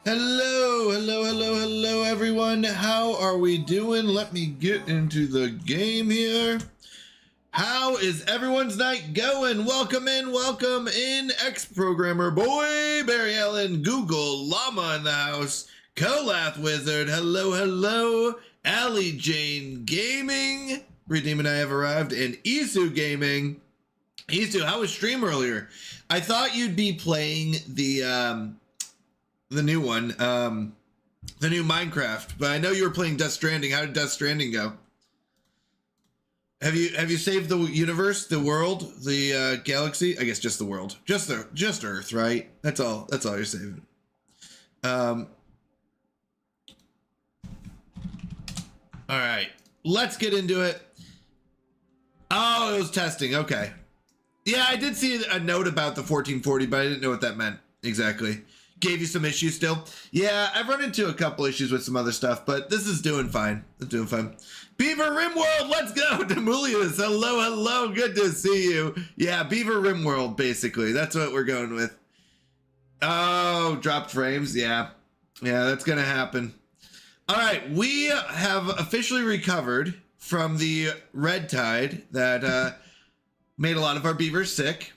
Hello, everyone. How are we doing? Let me get into the game here. How is everyone's night going? Welcome in, ex-programmer boy, Barry Allen, Google, Llama in the house, Kolath Wizard, hello, Allie Jane Gaming, Redeem and I have arrived, and Isu Gaming. Isu, how was stream earlier? I thought you'd be playing the new one, the new Minecraft, but I know you were playing Death Stranding. How did Death Stranding go? Have you saved the universe, the world, the galaxy? I guess just the world, just Earth, right? That's all you're saving. All right, let's get into it. Oh, it was testing. Okay. Yeah, I did see a note about the 1440, but I didn't know what that meant exactly. Gave you some issues still? Yeah, I've run into a couple issues with some other stuff, but this is doing fine. It's doing fine. Beaver Rimworld, let's go! Demulius, hello, good to see you. Yeah, Beaver Rimworld, basically. That's what we're going with. Oh, dropped frames, yeah. Yeah, that's gonna happen. All right, we have officially recovered from the red tide that made a lot of our beavers sick.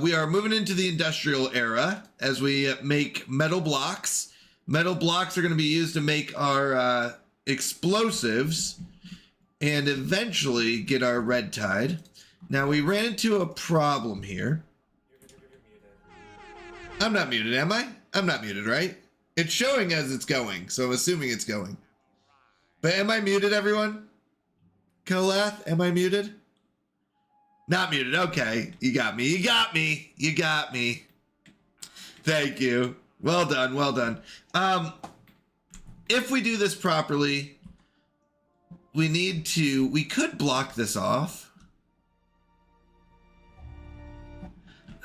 We are moving into the industrial era as we make metal blocks. Metal blocks are going to be used to make our explosives and eventually get our red tide. Now, we ran into a problem here. I'm not muted, am I? I'm not muted, right? It's showing as it's going, so I'm assuming it's going. But am I muted, everyone? Kolath, am I muted? Not muted. Okay. You got me. You got me. You got me. Thank you. Well done. Well done. If we do this properly, we could block this off.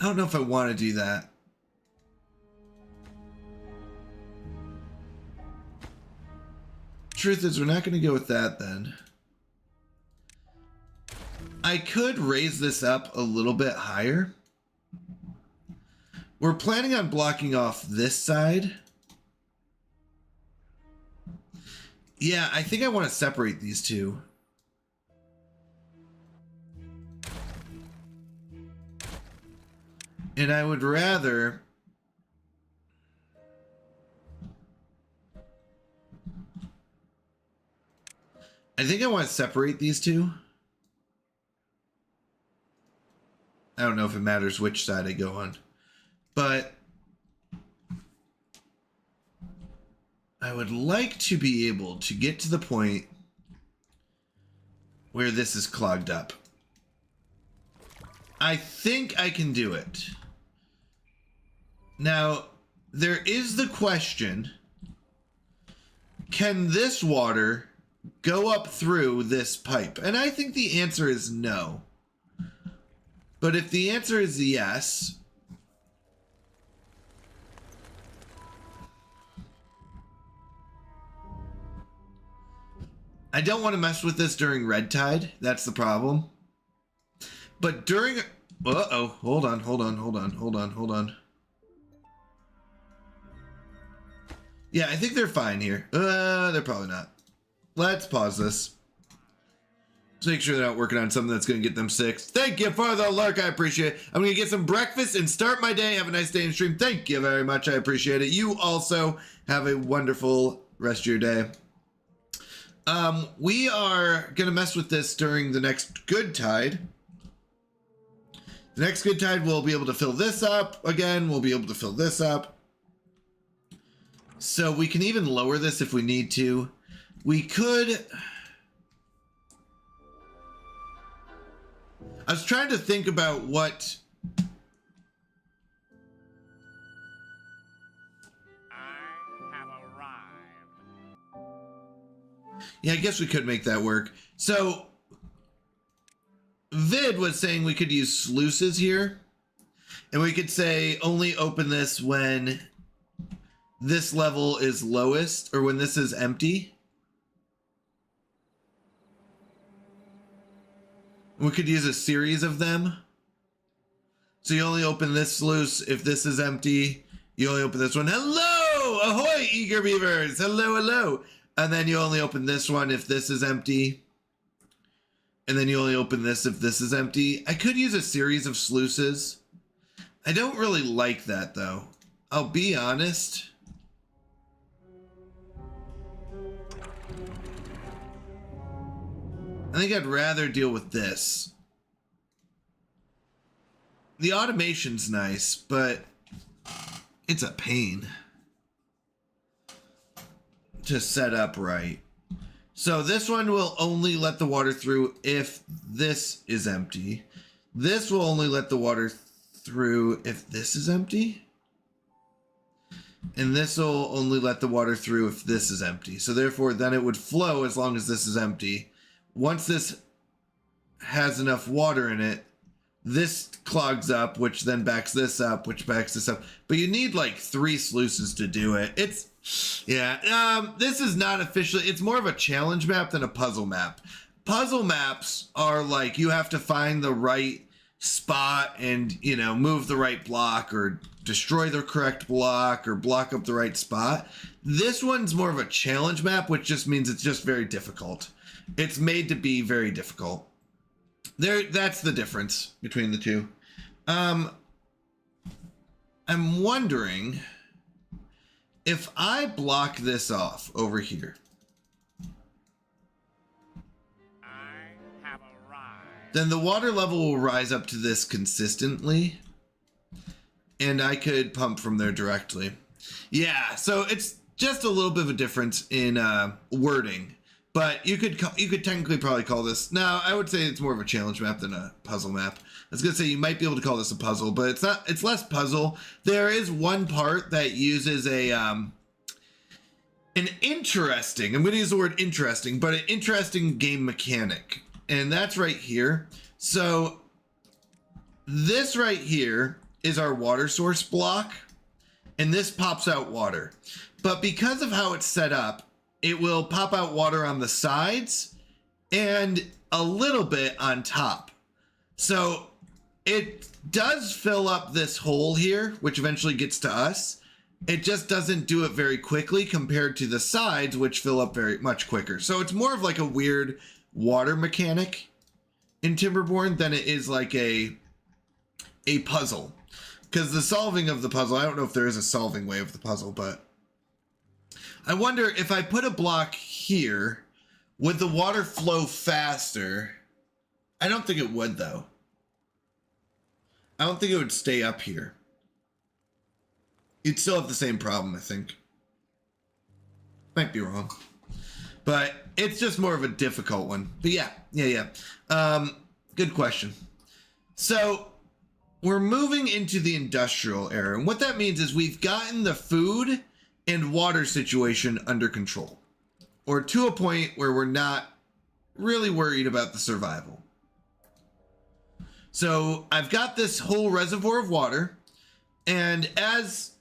I don't know if I want to do that. Truth is, we're not going to go with that then. I could raise this up a little bit higher. We're planning on blocking off this side. Yeah, I think I want to separate these two. And I would rather... I think I want to separate these two. I don't know if it matters which side I go on. But I would like to be able to get to the point where this is clogged up. I think I can do it. Now, there is the question, can this water go up through this pipe? And I think the answer is no. But if the answer is yes, I don't want to mess with this during red tide. That's the problem. But during... Uh-oh. Hold on. Yeah, I think they're fine here. They're probably not. Let's pause this. Let's make sure they're not working on something that's going to get them sick. Thank you for the lurk. I appreciate it. I'm going to get some breakfast and start my day. Have a nice day in stream. Thank you very much. I appreciate it. You also have a wonderful rest of your day. We are going to mess with this during the next good tide. The next good tide, we'll be able to fill this up. Again, we'll be able to fill this up. So we can even lower this if we need to. We could... I was trying to think about what... Yeah, I guess we could make that work. So, Vid was saying we could use sluices here. And we could say only open this when this level is lowest or when this is empty. We could use a series of them. So you only open this sluice if this is empty. You only open this one. Hello! Ahoy, eager beavers! Hello, hello! And then you only open this one if this is empty. And then you only open this if this is empty. I could use a series of sluices. I don't really like that, though. I'll be honest. I think I'd rather deal with this. The automation's nice, but it's a pain to set up right. So this one will only let the water through if this is empty. This will only let the water through if this is empty. And this will only let the water through if this is empty. So therefore, then it would flow as long as this is empty. Once this has enough water in it, this clogs up, which then backs this up, which backs this up. But you need like 3 sluices to do it. It's, yeah, this is not officially, it's more of a challenge map than a puzzle map. Puzzle maps are like, you have to find the right spot and, you know, move the right block or destroy the correct block or block up the right spot. This one's more of a challenge map, which just means it's just very difficult. It's made to be very difficult. That's the difference between the two. I'm wondering if I block this off over here. Then the water level will rise up to this consistently. And I could pump from there directly. Yeah, so it's just a little bit of a difference in wording, but you could technically probably call this. Now, I would say it's more of a challenge map than a puzzle map. I was gonna say you might be able to call this a puzzle, but it's not. It's less puzzle. There is one part that uses an interesting. I'm gonna use the word interesting, but an interesting game mechanic, and that's right here. So this right here is our water source block, and this pops out water. But because of how it's set up, it will pop out water on the sides and a little bit on top. So it does fill up this hole here, which eventually gets to us. It just doesn't do it very quickly compared to the sides, which fill up very much quicker. So it's more of like a weird water mechanic in Timberborn than it is like a puzzle. Because the solving of the puzzle, I don't know if there is a solving way of the puzzle, but I wonder if I put a block here, would the water flow faster? I don't think it would, though. I don't think it would stay up here. You'd still have the same problem, I think. Might be wrong. But it's just more of a difficult one. But yeah. Good question. So we're moving into the industrial era. And what that means is we've gotten the food and water situation under control. Or to a point where we're not really worried about the survival. So I've got this whole reservoir of water, and as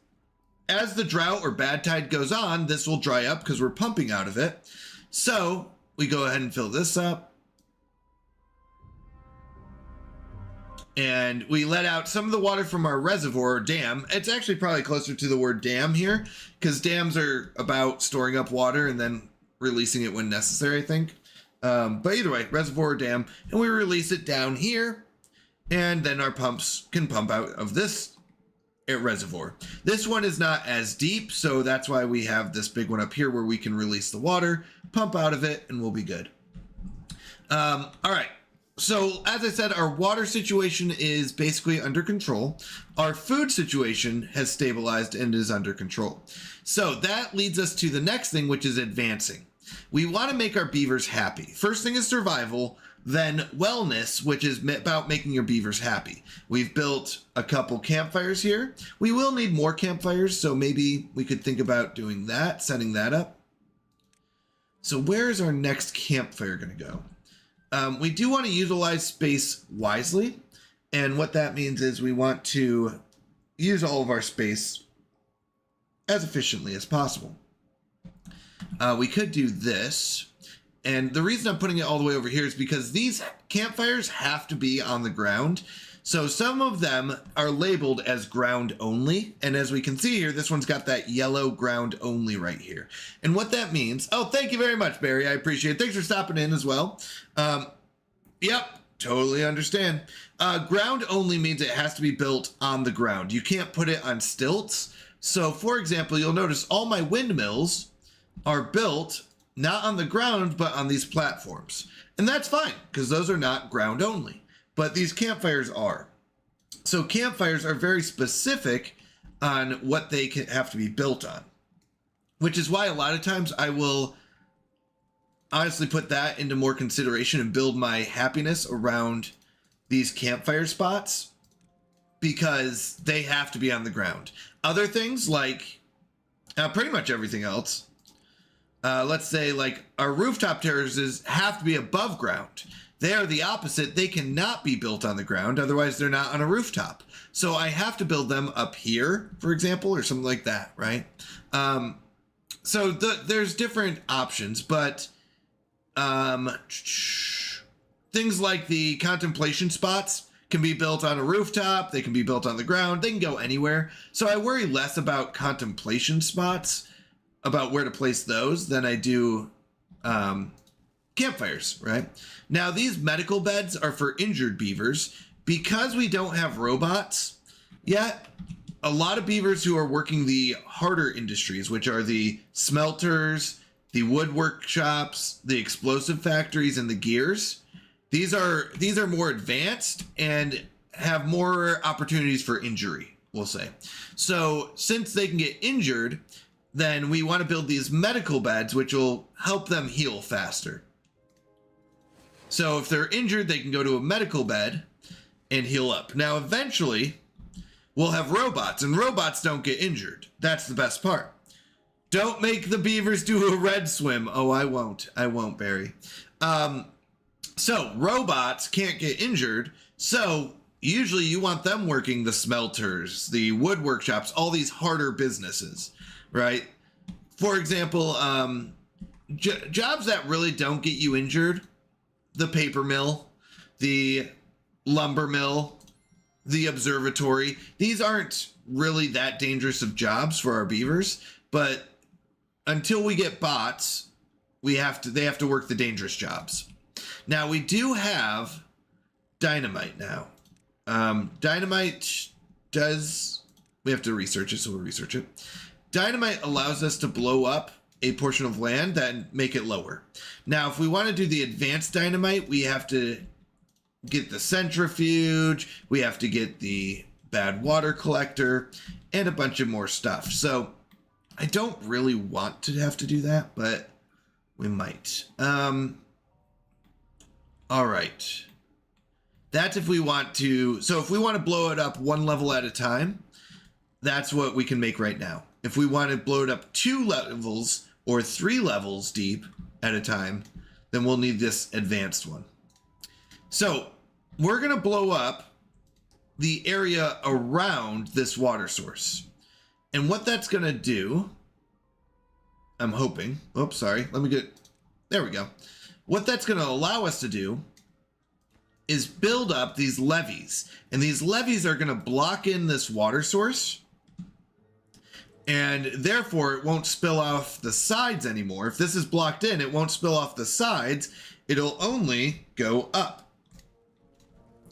the drought or bad tide goes on, this will dry up because we're pumping out of it. So we go ahead and fill this up. And we let out some of the water from our reservoir or dam. It's actually probably closer to the word dam here, because dams are about storing up water and then releasing it when necessary, I think. But either way, reservoir or dam, and we release it down here. And then our pumps can pump out of this reservoir. This one is not as deep, so that's why we have this big one up here where we can release the water, pump out of it, and we'll be good. All right. So as I said, our water situation is basically under control. Our food situation has stabilized and is under control. So that leads us to the next thing, which is advancing. We want to make our beavers happy. First thing is survival. Then wellness, which is about making your beavers happy. We've built a couple campfires here. We will need more campfires, so maybe we could think about doing that, setting that up. So where is our next campfire going to go? We do want to utilize space wisely, and what that means is we want to use all of our space as efficiently as possible. We could do this. And the reason I'm putting it all the way over here is because these campfires have to be on the ground. So some of them are labeled as ground only. And as we can see here, this one's got that yellow ground only right here. And what that means, oh, thank you very much, Barry. I appreciate it. Thanks for stopping in as well. Yep, totally understand. Ground only means it has to be built on the ground. You can't put it on stilts. So for example, you'll notice all my windmills are built not on the ground, but on these platforms. And that's fine, because those are not ground only. But these campfires are. So campfires are very specific on what they can have to be built on. Which is why a lot of times I will honestly put that into more consideration and build my happiness around these campfire spots. Because they have to be on the ground. Other things like pretty much everything else. Let's say like our rooftop terraces have to be above ground. They are the opposite. They cannot be built on the ground. Otherwise, they're not on a rooftop. So I have to build them up here, for example, or something like that, right? So there's different options, but things like the contemplation spots can be built on a rooftop. They can be built on the ground. They can go anywhere. So I worry less about contemplation spots, about where to place those, than I do campfires, right? Now, these medical beds are for injured beavers. Because we don't have robots yet, a lot of beavers who are working the harder industries, which are the smelters, the wood workshops, the explosive factories, and the gears, these are more advanced and have more opportunities for injury, we'll say. So since they can get injured, then we want to build these medical beds, which will help them heal faster. So if they're injured, they can go to a medical bed and heal up. Now, eventually, we'll have robots, and robots don't get injured. That's the best part. Don't make the beavers do a red swim. Oh, I won't. I won't, Barry. So robots can't get injured. So usually you want them working the smelters, the wood workshops, all these harder businesses, right? For example, jobs that really don't get you injured, the paper mill, the lumber mill, the observatory. These aren't really that dangerous of jobs for our beavers, but until we get bots, they have to work the dangerous jobs. Now we do have dynamite now. Dynamite does, we have to research it, so we'll research it. Dynamite allows us to blow up a portion of land and make it lower. Now, if we want to do the advanced dynamite, we have to get the centrifuge, we have to get the bad water collector, and a bunch of more stuff. So I don't really want to have to do that, but we might. All right. That's if we want to. So if we want to blow it up one level at a time, that's what we can make right now. If we want to blow it up 2 levels or 3 levels deep at a time, then we'll need this advanced one. So we're going to blow up the area around this water source. And what that's going to do, I'm hoping, oops, sorry, let me get, there we go. What that's going to allow us to do is build up these levees. And these levees are going to block in this water source. And therefore, it won't spill off the sides anymore. If this is blocked in, it won't spill off the sides. It'll only go up.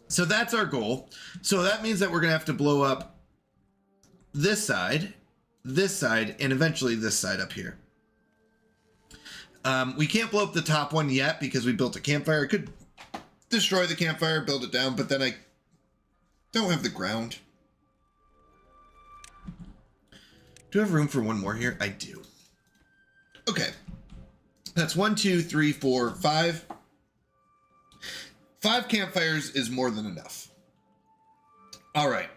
So that's our goal. So that means that we're going to have to blow up this side, and eventually this side up here. We can't blow up the top one yet because we built a campfire. I could destroy the campfire, build it down, but then I don't have the ground. Do I have room for one more here? I do. Okay. That's 1, 2, 3, 4, 5. 5 campfires is more than enough. All right.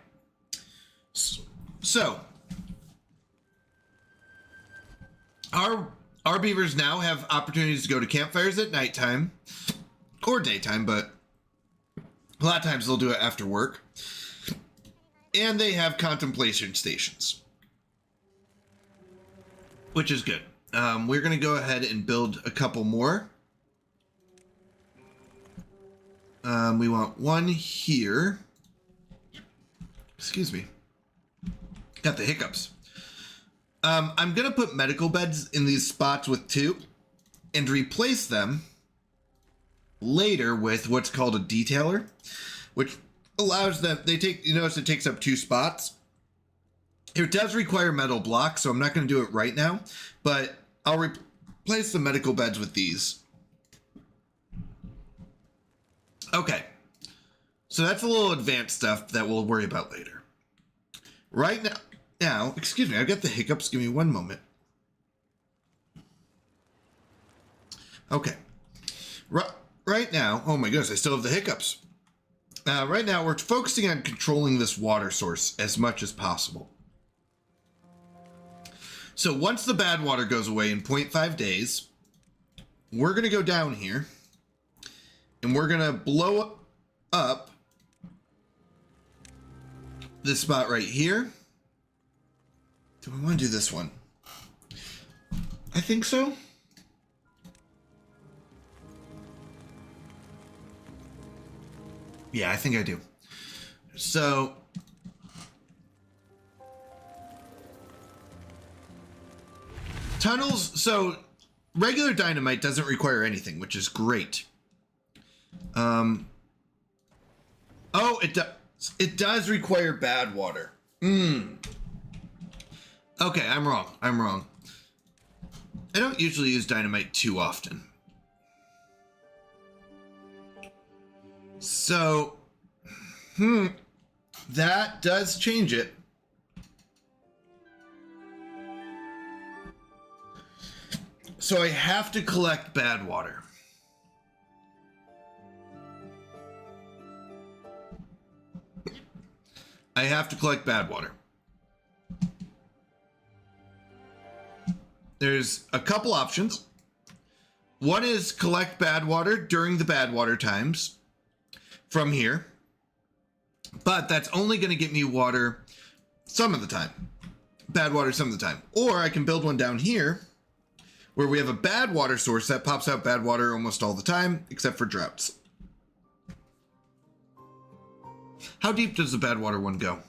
So our beavers now have opportunities to go to campfires at nighttime or daytime, but a lot of times they'll do it after work. And they have contemplation stations, which is good. We're going to go ahead and build a couple more. We want one here. Excuse me. Got the hiccups. I'm going to put medical beds in these spots with 2 and replace them later with what's called a detailer, which allows them, you notice it takes up 2 spots. It does require metal blocks, so I'm not going to do it right now, but I'll replace the medical beds with these. Okay, so that's a little advanced stuff that we'll worry about later. Right now, excuse me, I've got the hiccups. Give me one moment. Okay, right now, oh my goodness, I still have the hiccups. Right now, we're focusing on controlling this water source as much as possible. So once the bad water goes away in 0.5 days, we're going to go down here and we're going to blow up this spot right here. Do we want to do this one? I think so. Yeah, I think I do. So tunnels, so regular dynamite doesn't require anything, which is great. Oh, it does require bad water. Okay, I'm wrong. I don't usually use dynamite too often. So, that does change it. So I have to collect bad water. I have to collect bad water. There's a couple options. One is collect bad water during the bad water times from here. But that's only going to get me water some of the time. Bad water some of the time. Or I can build one down here where we have a bad water source that pops out bad water almost all the time, except for droughts. How deep does the bad water one go?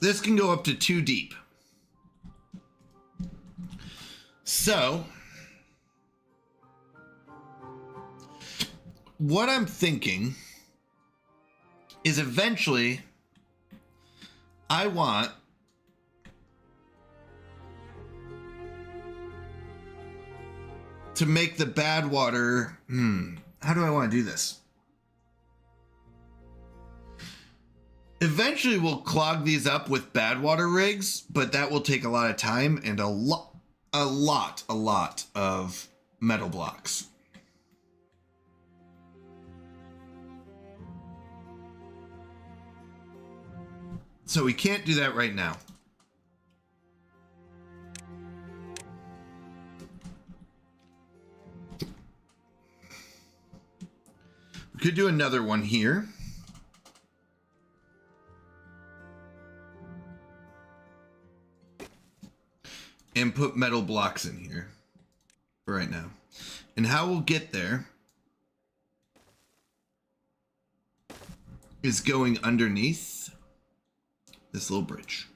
This can go up to 2 deep. So, what I'm thinking is eventually I want to make the bad water, how do I want to do this? Eventually we'll clog these up with bad water rigs, but that will take a lot of time and a lot of metal blocks. So we can't do that right now. We could do another one here. And put metal blocks in here for right now. And how we'll get there is going underneath this little bridge.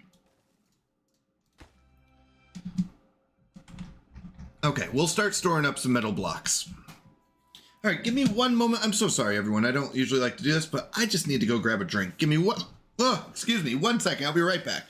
Okay, we'll start storing up some metal blocks. All right, give me one moment. I'm so sorry, everyone. I don't usually like to do this, but I just need to go grab a drink. Give me one. Oh, excuse me. 1 second. I'll be right back.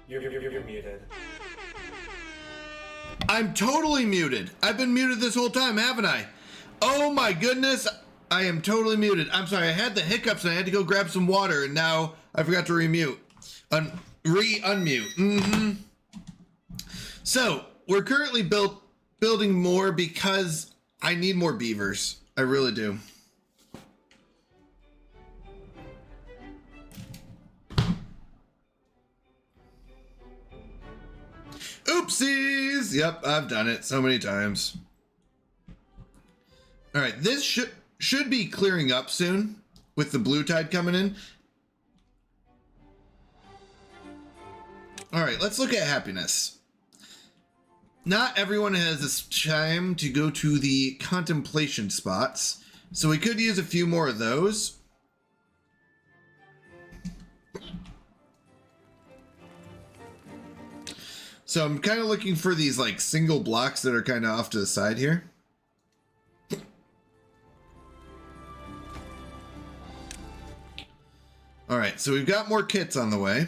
You're muted. I'm totally muted. I've been muted this whole time, haven't I? Oh my goodness. I am totally muted. I'm sorry. I had the hiccups and I had to go grab some water and now I forgot to remute. Unmute. So we're currently building more because I need more beavers. I really do. Oopsies! Yep, I've done it so many times. All right, this should be clearing up soon with the blue tide coming in. All right, let's look at happiness. Not everyone has this time to go to the contemplation spots, so we could use a few more of those. So I'm kind of looking for these like single blocks that are kind of off to the side here. All right, so we've got more kits on the way.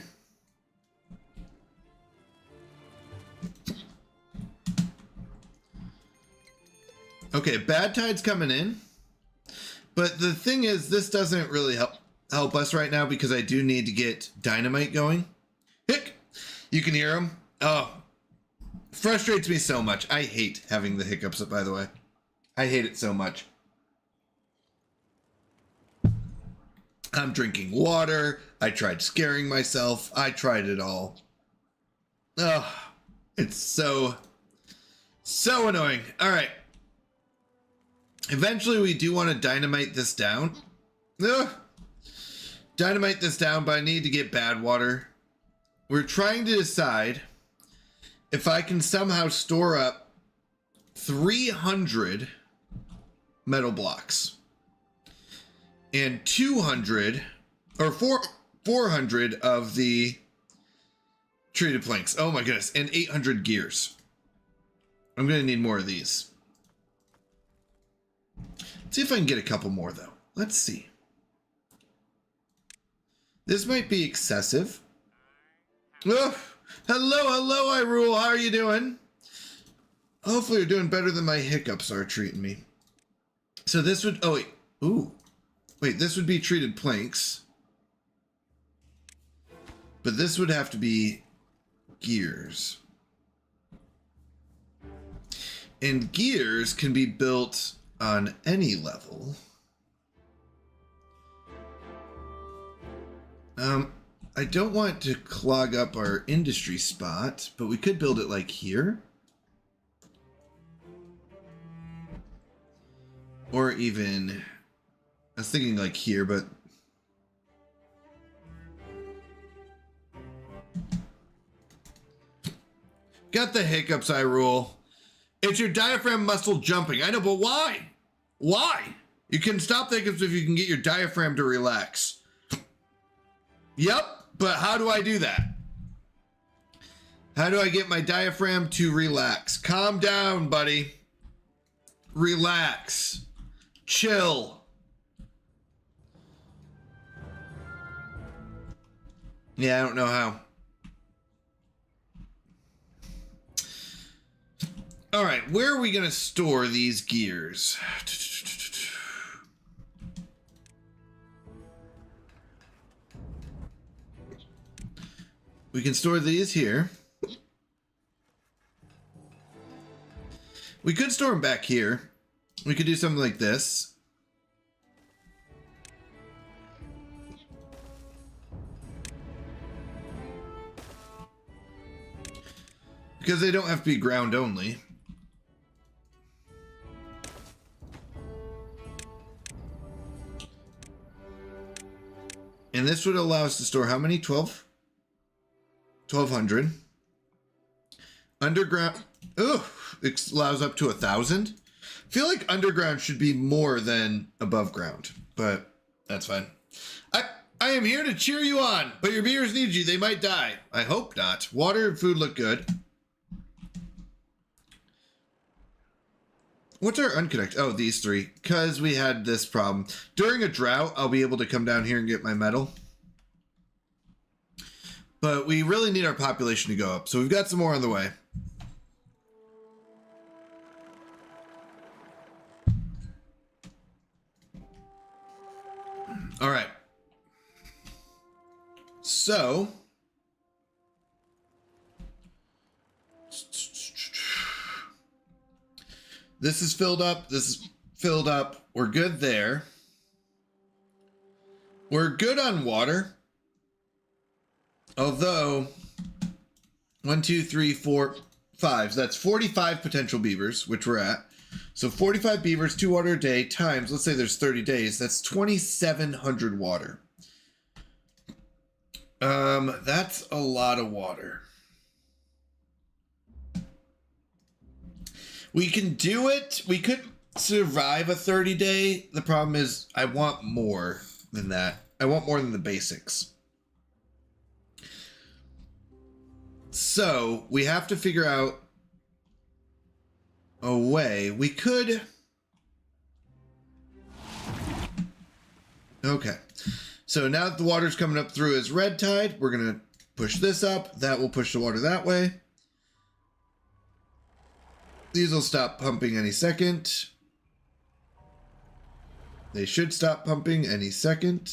Okay, bad tide's coming in. But the thing is, this doesn't really help us right now because I do need to get dynamite going. Hick! You can hear him. Oh, frustrates me so much. I hate having the hiccups, by the way. I hate it so much. I'm drinking water. I tried scaring myself. I tried it all. Oh, it's so annoying. All right. Eventually, we do want to dynamite this down. Ugh. Dynamite this down, but I need to get bad water. We're trying to decide if I can somehow store up 300 metal blocks and 200 or 400 of the treated planks. Oh my goodness. And 800 gears. I'm going to need more of these. Let's see if I can get a couple more though. Let's see. This might be excessive. Oh, hello, Hyrule. How are you doing? Hopefully you're doing better than my hiccups are treating me. So this would, oh wait, ooh. Wait, this would be treated planks. But this would have to be gears. And gears can be built on any level. I don't want to clog up our industry spot, but we could build it like here. Or even, I was thinking like here, but got the hiccups, Hyrule. It's your diaphragm muscle jumping. I know, but why? Why? You can stop the hiccups if you can get your diaphragm to relax. Yep, but how do I do that? How do I get my diaphragm to relax? Calm down, buddy. Relax. Chill. Yeah, I don't know how. All right, where are we going to store these gears? We can store these here. We could store them back here. We could do something like this. Because they don't have to be ground only. And this would allow us to store how many? 12? 1,200. Underground. Ugh. It allows up to 1,000. I feel like underground should be more than above ground, but that's fine. I am here to cheer you on, but your beavers need you. They might die. I hope not. Water and food look good. What's our unconnect? Oh, these three. Because we had this problem. During a drought, I'll be able to come down here and get my metal. But we really need our population to go up. So we've got some more on the way. All right. So this is filled up. This is filled up. We're good there. We're good on water. Although 1, 2, 3, 4, 5. So that's 45 potential beavers, which we're at. So 45 beavers, 2 water a day times, let's say there's 30 days. That's 2,700 water. That's a lot of water. We can do it. We could survive a 30-day. The problem is I want more than that. I want more than the basics. So we have to figure out a way. We could. Okay. So now that the water's coming up through as red tide, we're going to push this up. That will push the water that way. These will stop pumping any second. They should stop pumping any second.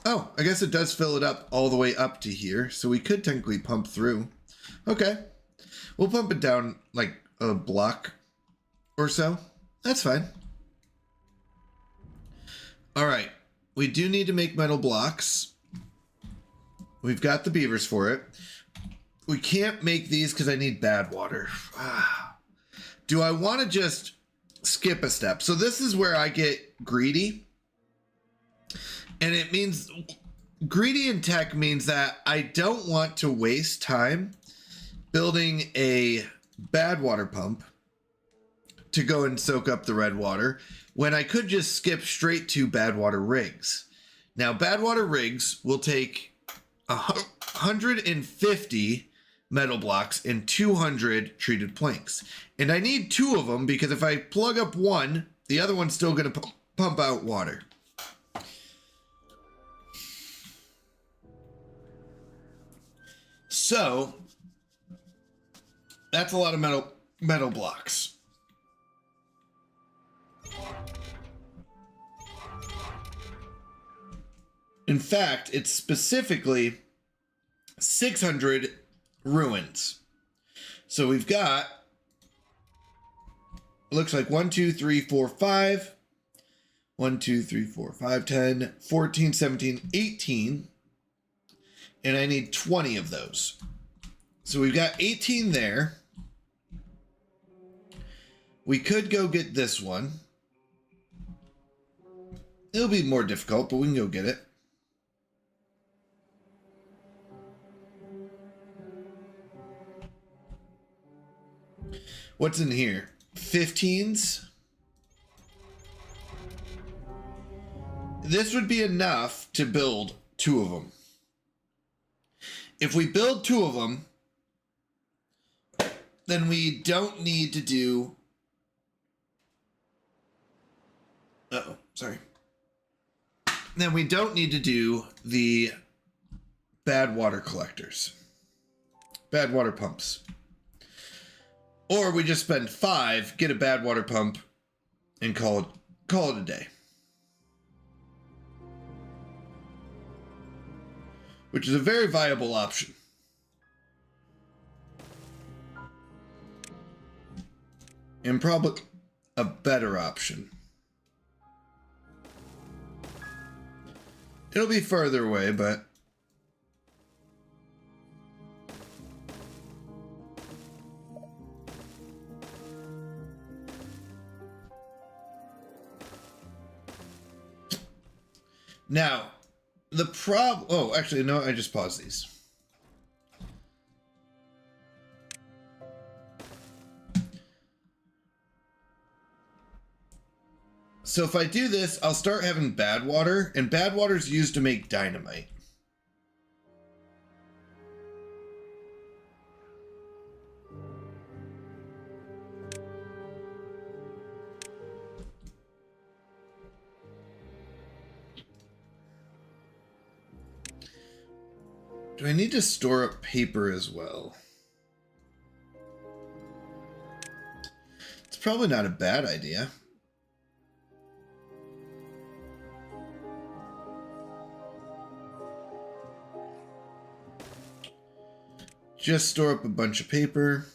Oh, I guess it does fill it up all the way up to here. So we could technically pump through. Okay. We'll pump it down like a block or so. That's fine. All right. We do need to make metal blocks. We've got the beavers for it. We can't make these because I need bad water. Do I want to just skip a step? So this is where I get greedy. And it means greedy in tech means that I don't want to waste time building a bad water pump to go and soak up the red water when I could just skip straight to bad water rigs. Now, bad water rigs will take 150 metal blocks and 200 treated planks. And I need 2 of them because if I plug up one, the other one's still going to pump out water. So that's a lot of metal blocks. In fact, it's specifically 600 ruins. So we've got, looks like 1, 2, 3, 4, 5. 1, 2, 3, 4, 5, 10, 14, 17, 18. And I need 20 of those. So we've got 18 there. We could go get this one. It'll be more difficult, but we can go get it. What's in here? 15s. This would be enough to build 2 of them. If we build 2 of them, then we don't need to do... Uh-oh, sorry. Then we don't need to do the bad water collectors. Bad water pumps. Or we just spend 5, get a bad water pump, and call it a day. Which is a very viable option. And probably a better option. It'll be further away, but... Now, the problem... Oh, actually, no, I just paused these. So if I do this, I'll start having bad water, and bad water is used to make dynamite. Do I need to store up paper as well? It's probably not a bad idea. Just store up a bunch of paper.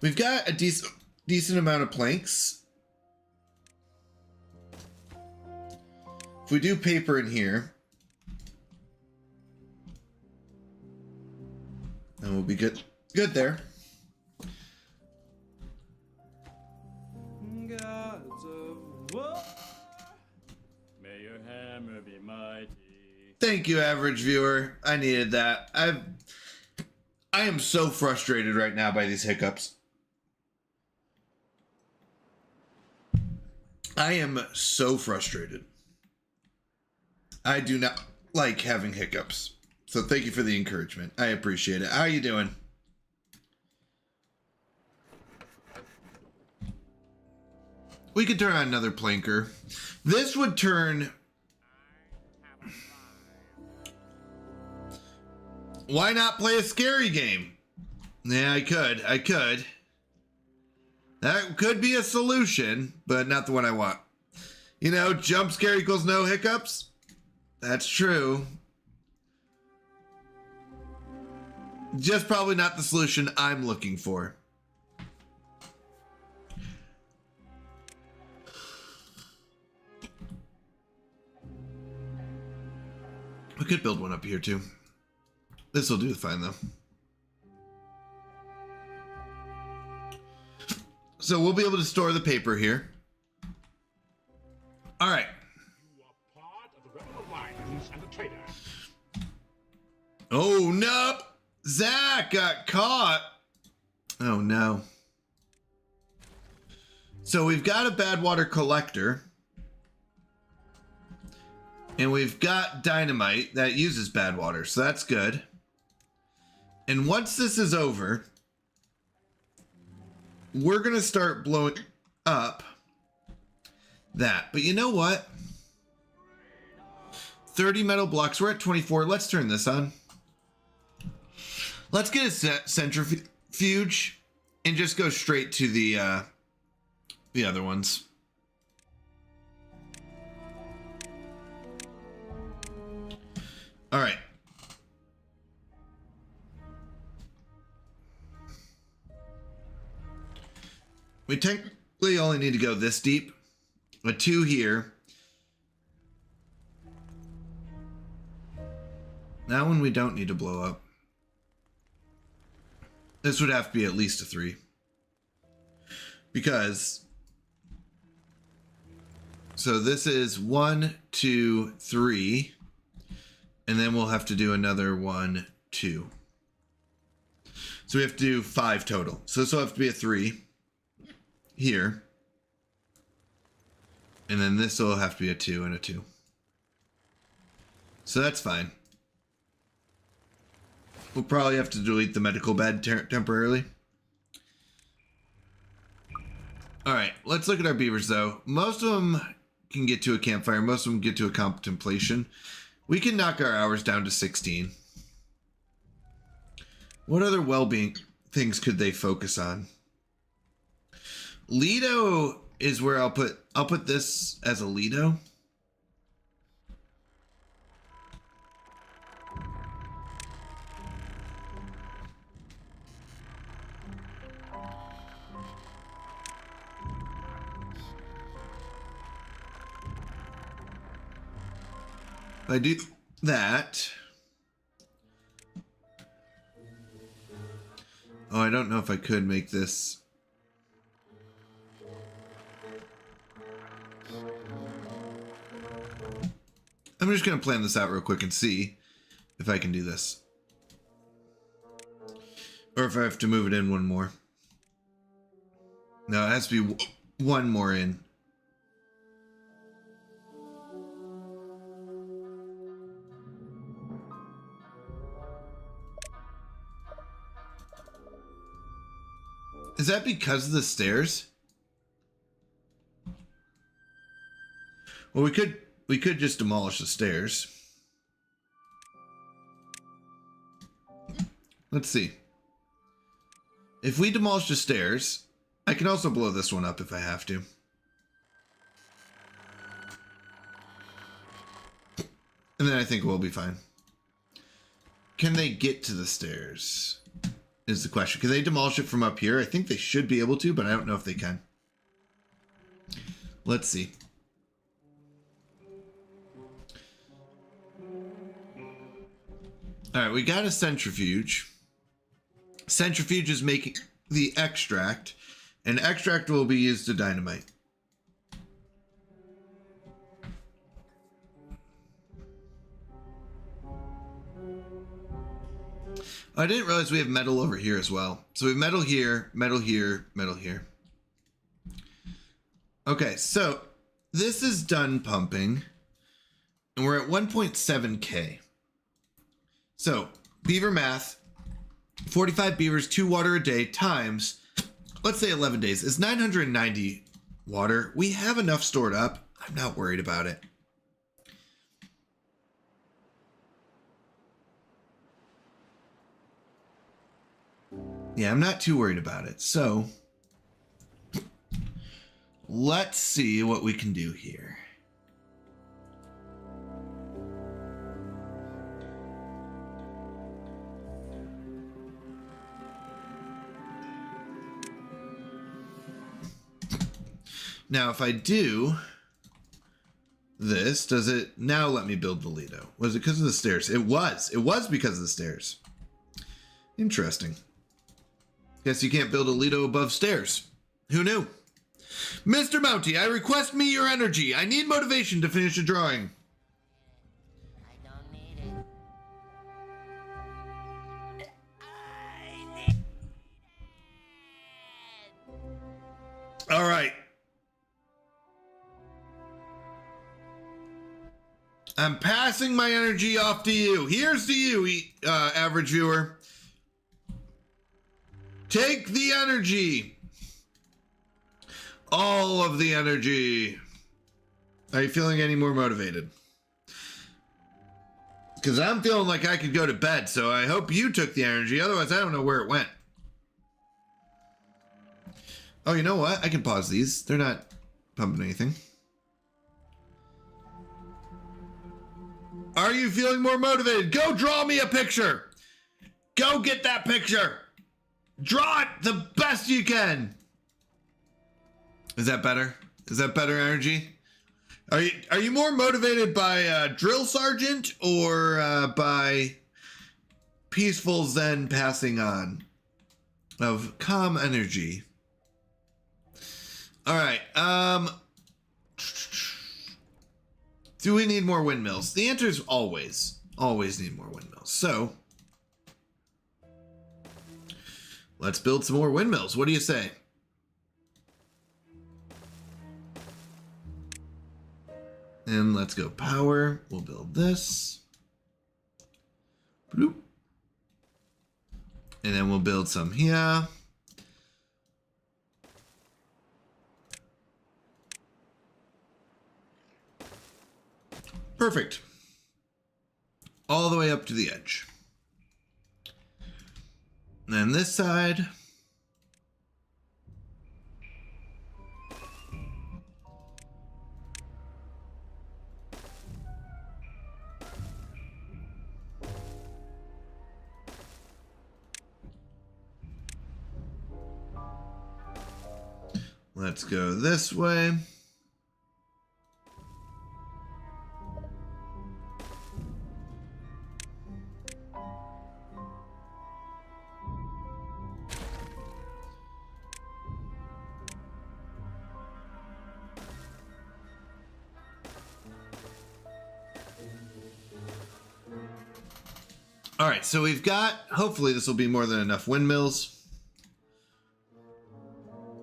We've got a decent amount of planks. If we do paper in here, then we'll be good there. Gods of war, may your hammer be mighty. Thank you, average viewer. I needed that. I am so frustrated right now by these hiccups. I am so frustrated. I do not like having hiccups. So thank you for the encouragement. I appreciate it. How are you doing? We could turn on another planker. This would turn... Why not play a scary game? Yeah, I could. That could be a solution, but not the one I want. You know, jump scare equals no hiccups. That's true. Just probably not the solution I'm looking for. We could build one up here too. This will do fine though. So we'll be able to store the paper here. All right. You are part of the Rebel Alliance and a traitor. Oh no! Zach got caught. Oh no. So we've got a bad water collector. And we've got dynamite that uses bad water, so that's good. And once this is over, we're going to start blowing up that. But you know what? 30 metal blocks. We're at 24. Let's turn this on. Let's get a centrifuge and just go straight to the other ones. All right. We technically only need to go this deep. A 2 here. That one we don't need to blow up. This would have to be at least a 3. Because... So this is 1, 2, 3. And then we'll have to do another 1, 2. So we have to do 5 total. So this will have to be a 3 here. And then this will have to be a 2 and a 2. So that's fine. We'll probably have to delete the medical bed temporarily. All right, let's look at our beavers though. Most of them can get to a campfire. Most of them get to a contemplation. We can knock our hours down to 16. What other well-being things could they focus on? Lido is where I'll put this as a Lido. If I do that. Oh, I don't know if I could make this. I'm just going to plan this out real quick and see if I can do this. Or if I have to move it in one more. No, it has to be one more in. Is that because of the stairs? Well, we could we could just demolish the stairs. Let's see. If we demolish the stairs, I can also blow this one up if I have to. And then I think we'll be fine. Can they get to the stairs? Is the question. Can they demolish it from up here? I think they should be able to, but I don't know if they can. Let's see. All right, we got a centrifuge. Centrifuge is making the extract, and extract will be used to dynamite. I didn't realize we have metal over here as well. So we have metal here, metal here, metal here. Okay, so this is done pumping, and we're at 1.7K. So beaver math, 45 beavers, 2 water a day times, let's say 11 days, is 990 water. We have enough stored up. I'm not worried about it. Yeah, I'm not too worried about it. So let's see what we can do here. Now, if I do this, does it now let me build the Lido? Was it because of the stairs? It was. It was because of the stairs. Interesting. Guess you can't build a Lido above stairs. Who knew? Mr. Mounty, I request me your energy. I need motivation to finish the drawing. I don't need it. All right. I'm passing my energy off to you. Here's to you, average viewer. Take the energy. All of the energy. Are you feeling any more motivated? Because I'm feeling like I could go to bed, so I hope you took the energy. Otherwise, I don't know where it went. Oh, you know what? I can pause these. They're not pumping anything. Are you feeling more motivated? Go draw me a picture. Go get that picture. Draw it the best you can. Is that better? Is that better energy? Are you more motivated by Drill Sergeant or by Peaceful Zen Passing On of Calm Energy? All right. Do we need more windmills? The answer is always need more windmills. So let's build some more windmills. What do you say? And let's go power. We'll build this. Bloop. And then we'll build some here. Perfect. All the way up to the edge. And then this side. Let's go this way. All right, so we've got, hopefully this will be more than enough windmills.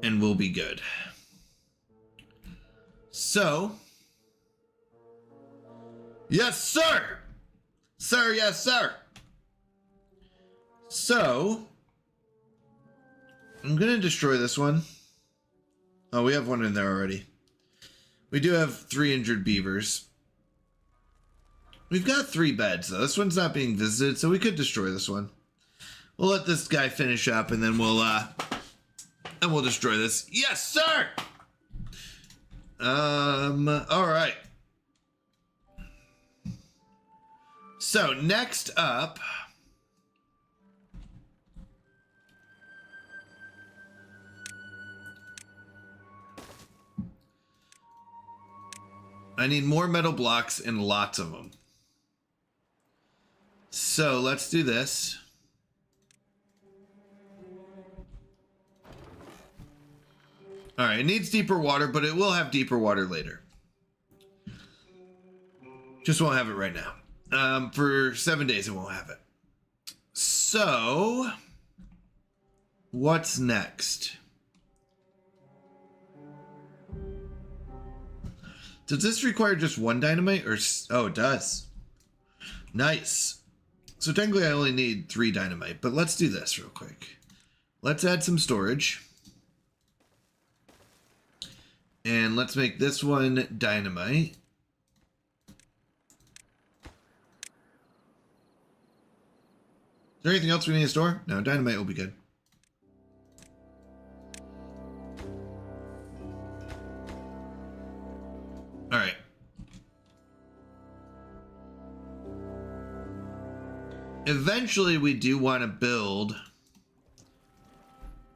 And we'll be good. So, yes, sir. Sir, yes, sir. So, I'm going to destroy this one. Oh, we have one in there already. We do have 3 injured beavers. We've got 3 beds, though. This one's not being visited, so we could destroy this one. We'll let this guy finish up, and then we'll destroy this. Yes, sir! All right. So, next up... I need more metal blocks and lots of them. So let's do this. All right, it needs deeper water, but it will have deeper water later. Just won't have it right now. For 7 days, it won't have it. So, what's next? Does this require just 1 dynamite or... Oh, it does. Nice. So technically I only need 3 dynamite, but let's do this real quick. Let's add some storage. And let's make this one dynamite. Is there anything else we need to store? No, dynamite will be good. All right. Eventually, we do want to build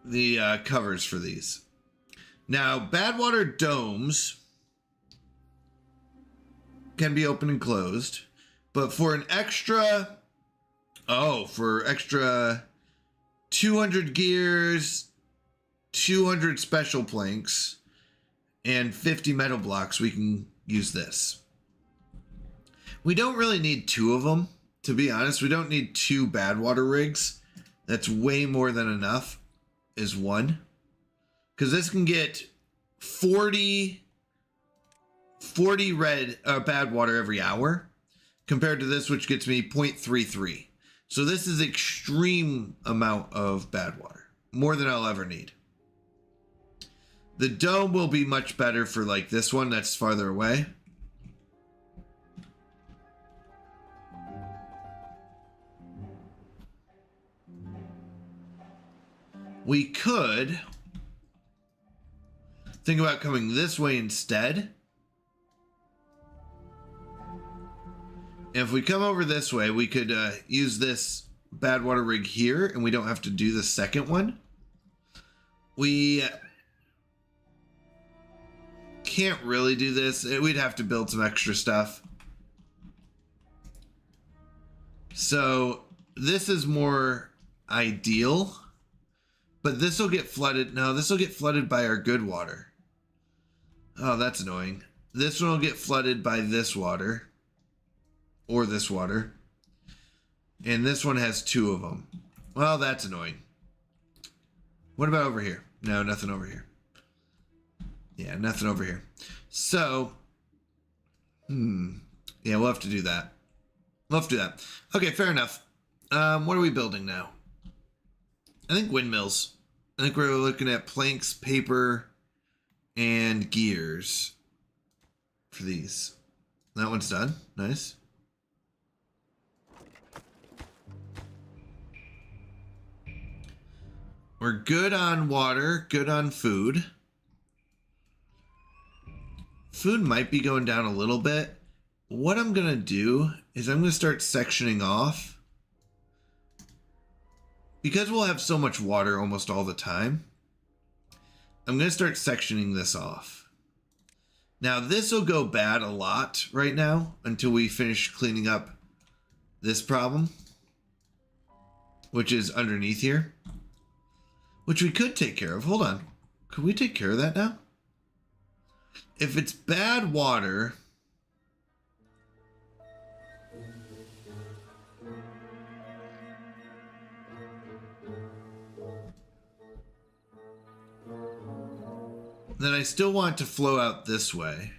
the covers for these. Now, Badwater domes can be open and closed, but for an extra, for extra 200 gears, 200 special planks, and 50 metal blocks, we can use this. We don't really need 2 of them, to be honest. We don't need 2 Badwater rigs. That's way more than enough, is 1. Because this can get 40 red Badwater every hour, compared to this, which gets me 0.33. So this is extreme amount of Badwater, more than I'll ever need. The dome will be much better for like this one that's farther away. We could think about coming this way instead. If we come over this way, we could use this Badwater rig here, and we don't have to do the second one. We can't really do this. We'd have to build some extra stuff. So this is more ideal, but this will get flooded. No, this will get flooded by our good water. Oh, that's annoying. This one will get flooded by this water, or this water. And this one has 2 of them. Well, that's annoying. What about over here? No, nothing over here. Yeah, nothing over here. So, yeah, we'll have to do that. We'll have to do that. Okay, fair enough. What are we building now? I think windmills. I think we're looking at planks, paper, and gears for these. That one's done. Nice. We're good on water, good on food. Food might be going down a little bit. What I'm going to do is I'm going to start sectioning off. Because we'll have so much water almost all the time, I'm going to start sectioning this off. Now, this will go bad a lot right now until we finish cleaning up this problem, which is underneath here, which we could take care of. Hold on. Could we take care of that now? If it's bad water, then I still want to flow out this way.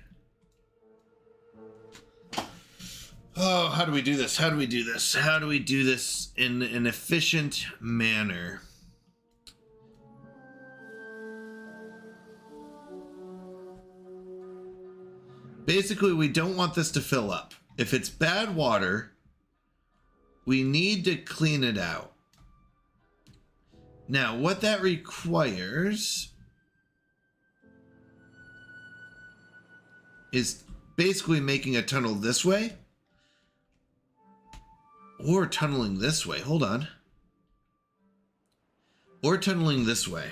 Oh, how do we do this? How do we do this? How do we do this in an efficient manner? Basically, we don't want this to fill up. If it's bad water, we need to clean it out. Now, what that requires is basically making a tunnel this way or tunneling this way. Hold on. Or tunneling this way.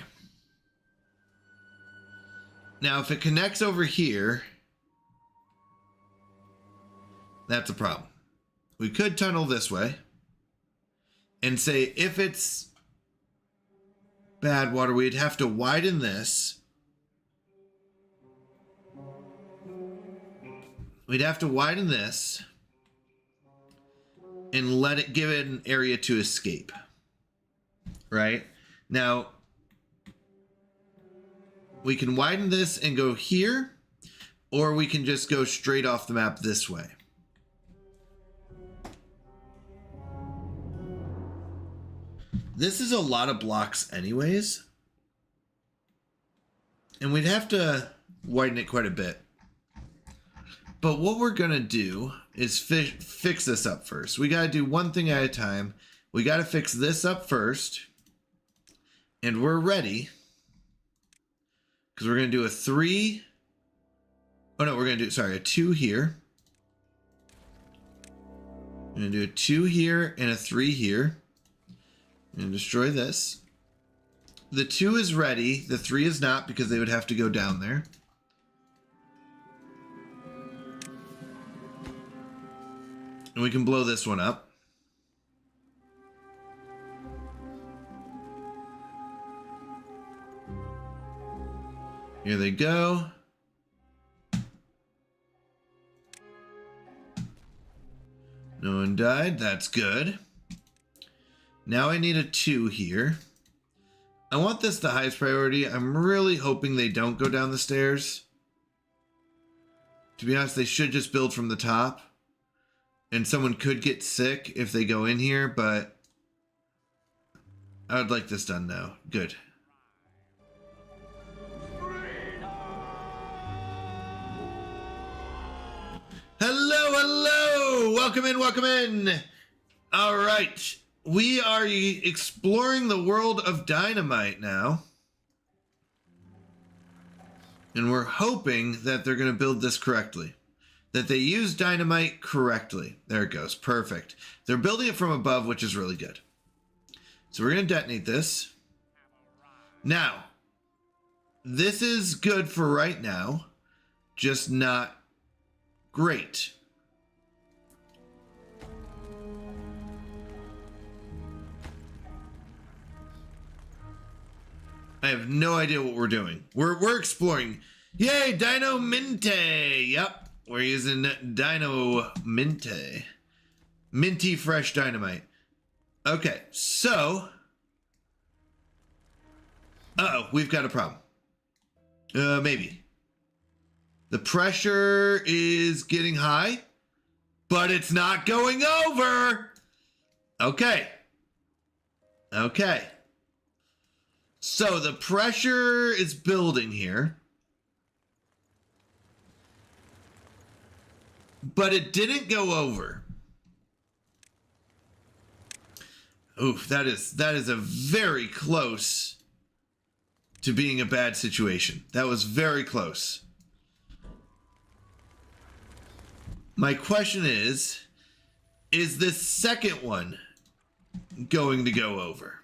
Now, if it connects over here, that's a problem. We could tunnel this way and say if it's bad water, we'd have to widen this. We'd have to widen this and let it give it an area to escape. Right? Now, we can widen this and go here, or we can just go straight off the map this way. This is a lot of blocks anyways. And we'd have to widen it quite a bit. But what we're going to do is fix this up first. We got to do one thing at a time. We got to fix this up first. And we're ready. Because we're going to do a 3. Oh no, we're going to do, sorry, a 2 here. We're going to do a 2 here and a 3 here. And destroy this. The 2 is ready. The 3 is not because they would have to go down there. And we can blow this one up. Here they go. No one died. That's good. Now I need a 2 here. I want this the highest priority. I'm really hoping they don't go down the stairs. To be honest, they should just build from the top. And someone could get sick if they go in here, but I would like this done now. Good. Hello, hello! Welcome in, welcome in! All right. We are exploring the world of Dynamite now. And we're hoping that they're going to build this correctly. That they use Dynamite correctly. There it goes. Perfect. They're building it from above, which is really good. So we're going to detonate this. Now, this is good for right now. Just not great. I have no idea what we're doing. We're exploring. Yay, Dino Minte. Yep, we're using Dino Minte. Minty fresh dynamite. Okay, so. Uh-oh, we've got a problem. Maybe. The pressure is getting high, but it's not going over. Okay. Okay. So the pressure is building here. But it didn't go over. Oof, that is a very close to being a bad situation. That was very close. My question is this second one going to go over?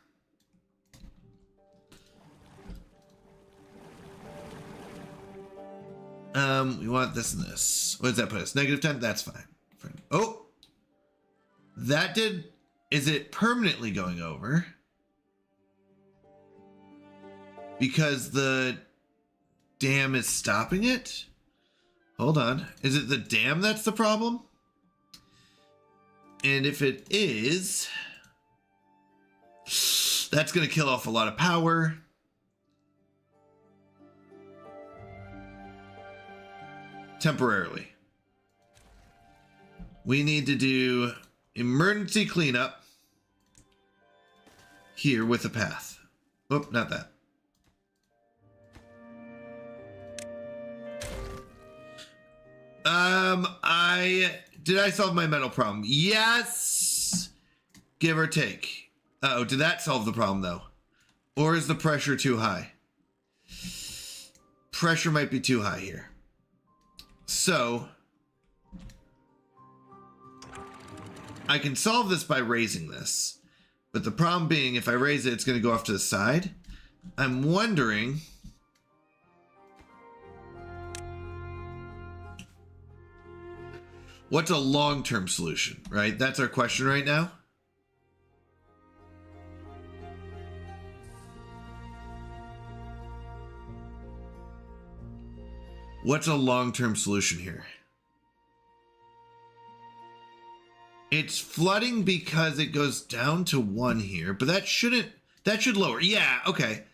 We want this and this. What does that put us? -10? That's fine. Oh! That did... Is it permanently going over? Because the dam is stopping it? Hold on. Is it the dam that's the problem? And if it is... That's going to kill off a lot of power. Temporarily. We need to do emergency cleanup here with a path. Oh, not that. I Did I solve my metal problem? Yes. Give or take. Uh-oh, did that solve the problem though? Or is the pressure too high? Pressure might be too high here. So I can solve this by raising this. But the problem being, if I raise it, it's going to go off to the side. I'm wondering... what's a long-term solution, right? That's our question right now. What's a long-term solution here? It's flooding because it goes down to 1 here, but that should lower. Yeah, okay.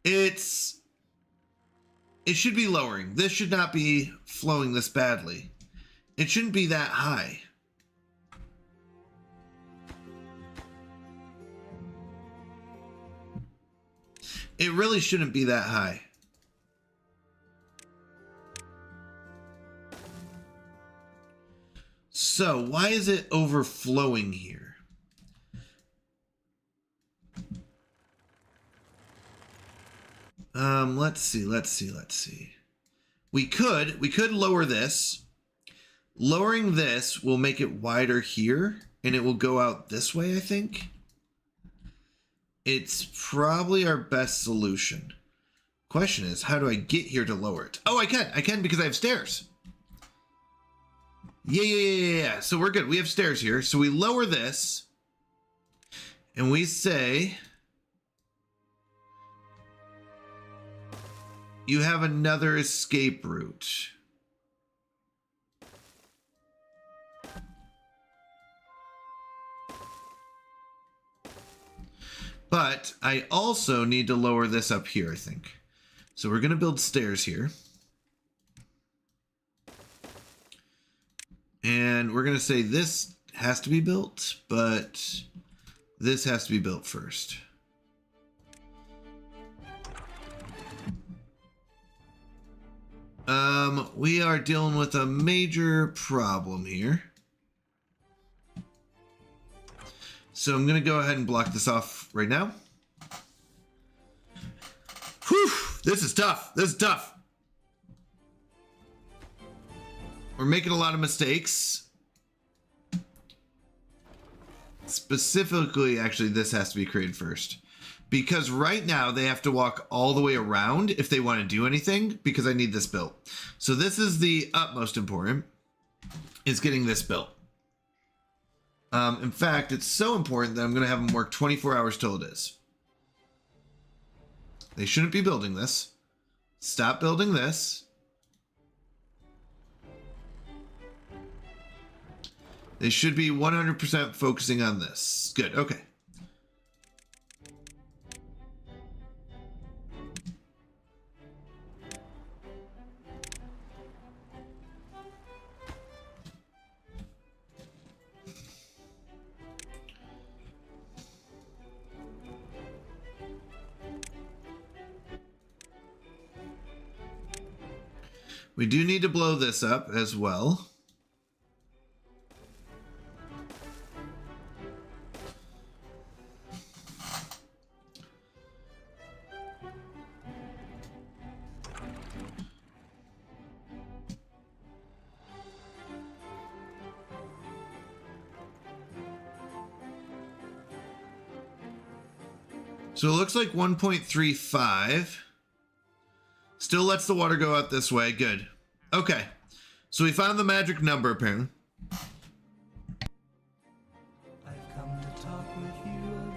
It should be lowering. This should not be flowing this badly. It shouldn't be that high. It really shouldn't be that high. So why is it overflowing here? Let's see. We could lower this. Lowering this will make it wider here, and it will go out this way, I think. It's probably our best solution. Question is, how do I get here to lower it? Oh, I can because I have stairs. Yeah. So we're good. We have stairs here. So we lower this, and we say, you have another escape route. But I also need to lower this up here, I think. So we're going to build stairs here. And we're going to say this has to be built, but this has to be built first. We are dealing with a major problem here. So I'm going to go ahead and block this off right now. Whew, this is tough. We're making a lot of mistakes. Specifically, actually, this has to be created first. Because right now, they have to walk all the way around if they want to do anything, because I need this built. So this is the utmost important, is getting this built. In fact, it's so important that I'm going to have them work 24 hours till it is. They shouldn't be building this. Stop building this. They should be 100% focusing on this. Good, okay. We do need to blow this up as well. So it looks like 1.35. Still lets the water go out this way. Good. Okay. So we found the magic number, apparently. I've come to talk with you again.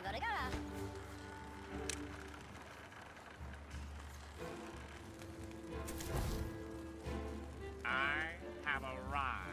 ゴレガラ I have arrived.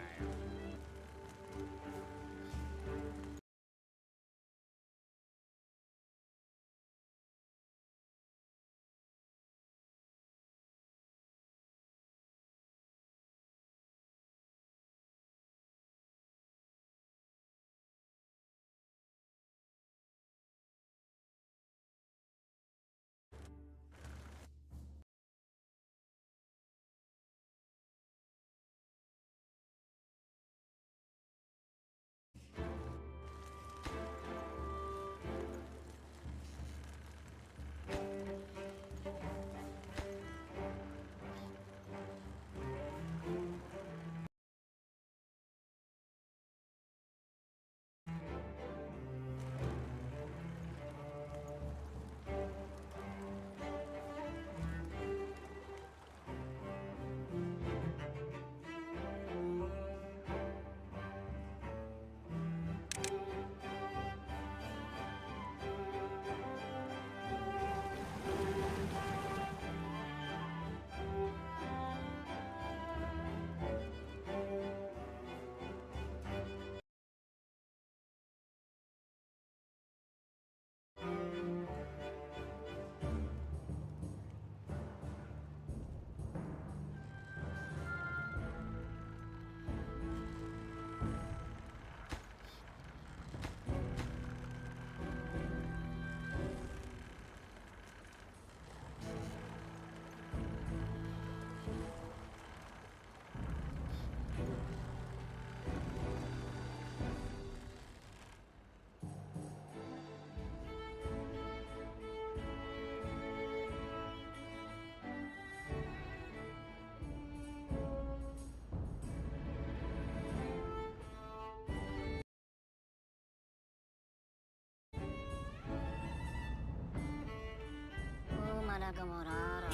Gamorara.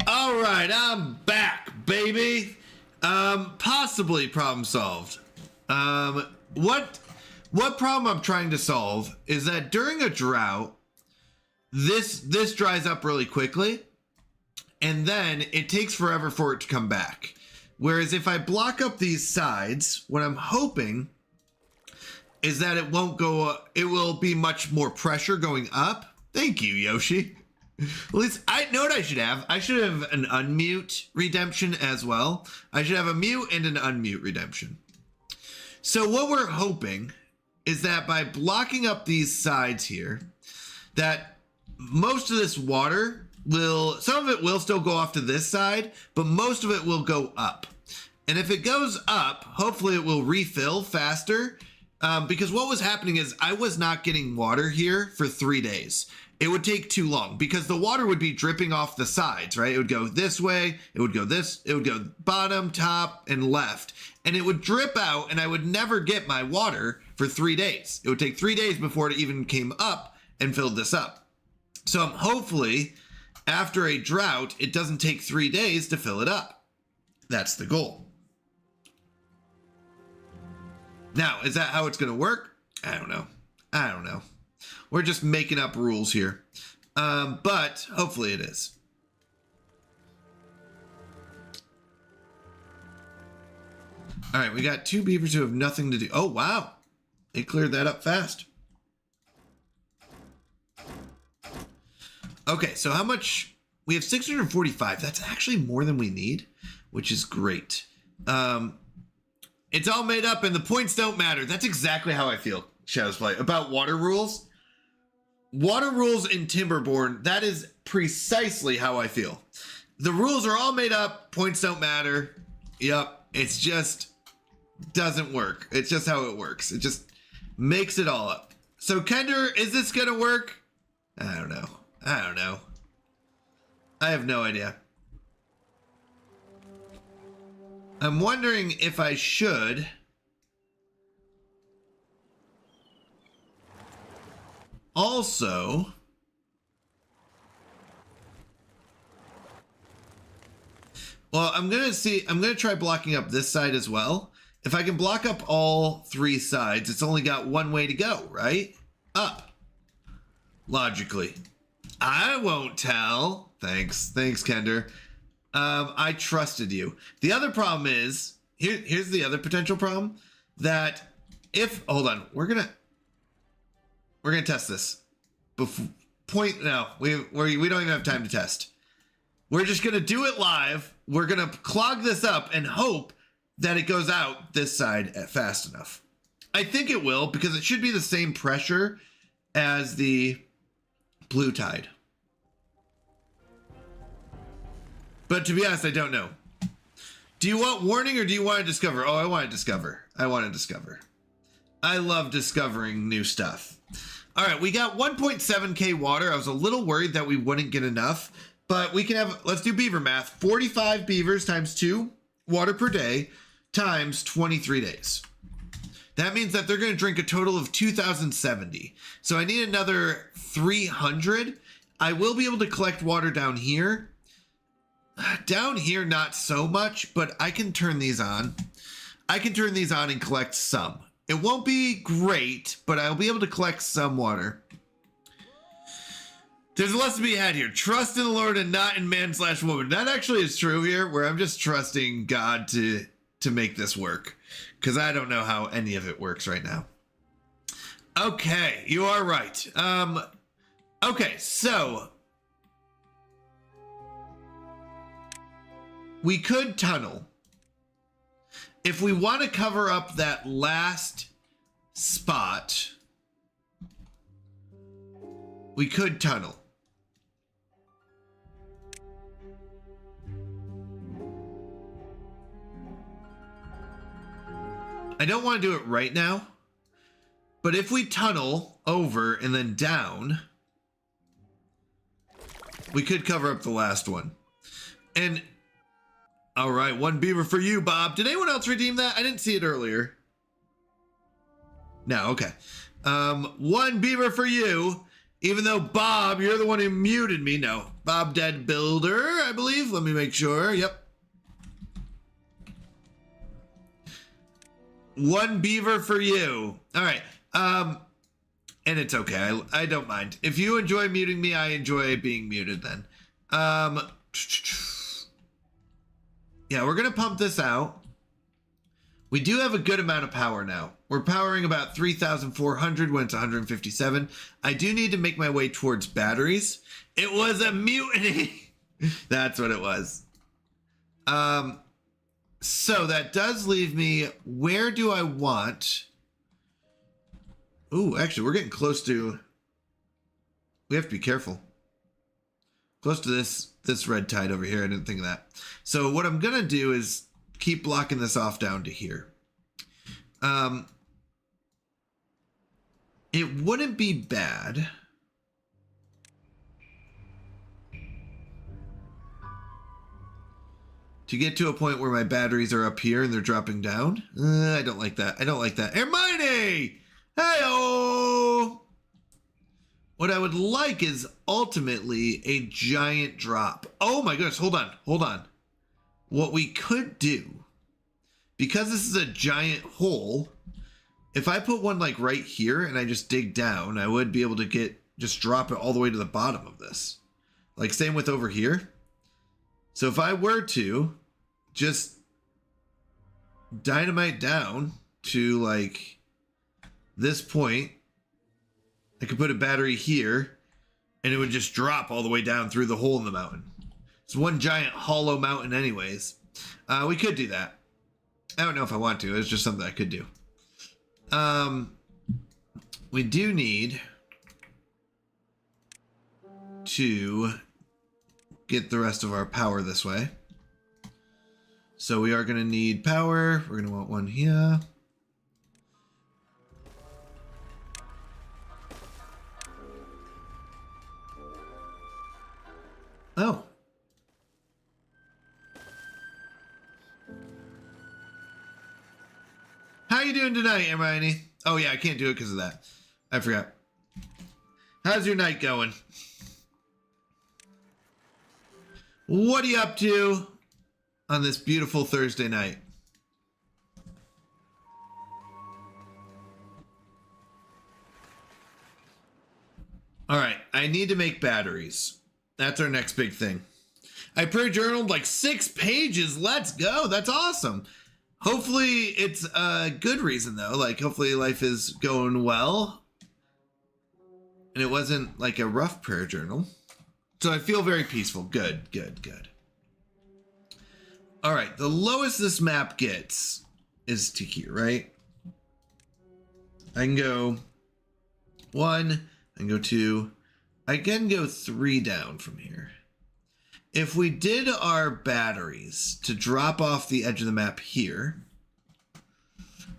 All right, I'm back, baby. Possibly problem solved. What problem I'm trying to solve is that during a drought, this dries up really quickly, and then it takes forever for it to come back. Whereas if I block up these sides, what I'm hoping is that it won't go, it will be much more pressure going up. Thank you, Yoshi. At least I know what I should have. I should have an unmute redemption as well. I should have a mute and an unmute redemption. So what we're hoping is that by blocking up these sides here, that most of this water will, some of it will still go off to this side, but most of it will go up. And if it goes up, hopefully it will refill faster. Because what was happening is I was not getting water here for 3 days. It would take too long because the water would be dripping off the sides, right? It would go this way, it would go this, it would go bottom, top, and left. And it would drip out and I would never get my water for 3 days. It would take 3 days before it even came up and filled this up. So hopefully after a drought, it doesn't take 3 days to fill it up. That's the goal. Now, is that how it's going to work? I don't know. I don't know. We're just making up rules here. But hopefully it is. All right, we got 2 beavers who have nothing to do. Oh, wow. They cleared that up fast. Okay, so how much? We have 645. That's actually more than we need, which is great. It's all made up and the points don't matter. That's exactly how I feel, Shadows Play, about water rules. Water rules in Timberborn, that is precisely how I feel. The rules are all made up, points don't matter. Yep, it's just doesn't work. It's just how it works. It just makes it all up. So Kender, is this gonna work? I don't know. I don't know. I have no idea. I'm wondering if I should also I'm gonna try blocking up this side as well. If I can block up all 3 sides, it's only got one way to go, right? Up. Logically. I won't tell. Thanks, Kender. I trusted you. The other problem is, here's the other potential problem, that if, hold on, we're gonna test this. We don't even have time to test. We're just gonna do it live. We're gonna clog this up and hope that it goes out this side fast enough. I think it will, because it should be the same pressure as the blue tide. But to be honest, I don't know. Do you want warning or do you want to discover? Oh, I want to discover. I want to discover. I love discovering new stuff. All right, we got 1.7k water. I was a little worried that we wouldn't get enough, but we can have, let's do beaver math. 45 beavers times 2 water per day times 23 days. That means that they're going to drink a total of 2,070. So I need another 300. I will be able to collect water down here. Down here, not so much, but I can turn these on. I can turn these on and collect some. It won't be great, but I'll be able to collect some water. There's a lesson to be had here. Trust in the Lord and not in man/woman. That actually is true here, where I'm just trusting God to make this work, because I don't know how any of it works right now. Okay, you are right. Okay, so we could tunnel. If we want to cover up that last spot, we could tunnel. I don't want to do it right now, but if we tunnel over and then down, we could cover up the last one. And all right, 1 beaver for you, Bob. Did anyone else redeem that? I didn't see it earlier. No, okay. 1 beaver for you, even though Bob, you're the one who muted me. No, Bob Dead Builder, I believe. Let me make sure. Yep. 1 beaver for you. All right. And it's okay. I don't mind. If you enjoy muting me, I enjoy being muted then. Yeah, we're going to pump this out. We do have a good amount of power now. We're powering about 3,400 when it's 157. I do need to make my way towards batteries. It was a mutiny. That's what it was. So that does leave me, where do I want? Ooh, actually, we're getting close to, we have to be careful. Close to this red tide over here. I didn't think of that. So what I'm going to do is keep blocking this off down to here. It wouldn't be bad to get to a point where my batteries are up here and they're dropping down. I don't like that. I don't like that. Hermione! Hey-oh! What I would like is ultimately a giant drop. Oh my goodness, hold on, hold on. What we could do, because this is a giant hole, if I put one like right here and I just dig down, I would be able to just drop it all the way to the bottom of this. Like same with over here. So if I were to just dynamite down to like this point, I could put a battery here and it would just drop all the way down through the hole in the mountain. It's one giant hollow mountain anyways. We could do that. I don't know if I want to. It's just something I could do. We do need to get the rest of our power this way. So we are going to need power. We're going to want one here. Oh. How you doing tonight, Hermione? Oh yeah, I can't do it because of that. I forgot. How's your night going? What are you up to on this beautiful Thursday night? All right, I need to make batteries. That's our next big thing. I prayer journaled like 6 pages. Let's go. That's awesome. Hopefully it's a good reason though. Like hopefully life is going well. And it wasn't like a rough prayer journal. So I feel very peaceful. Good, good, good. All right, the lowest this map gets is to here, right? I can go 1, I can go 2, I can go 3 down from here. If we did our batteries to drop off the edge of the map here,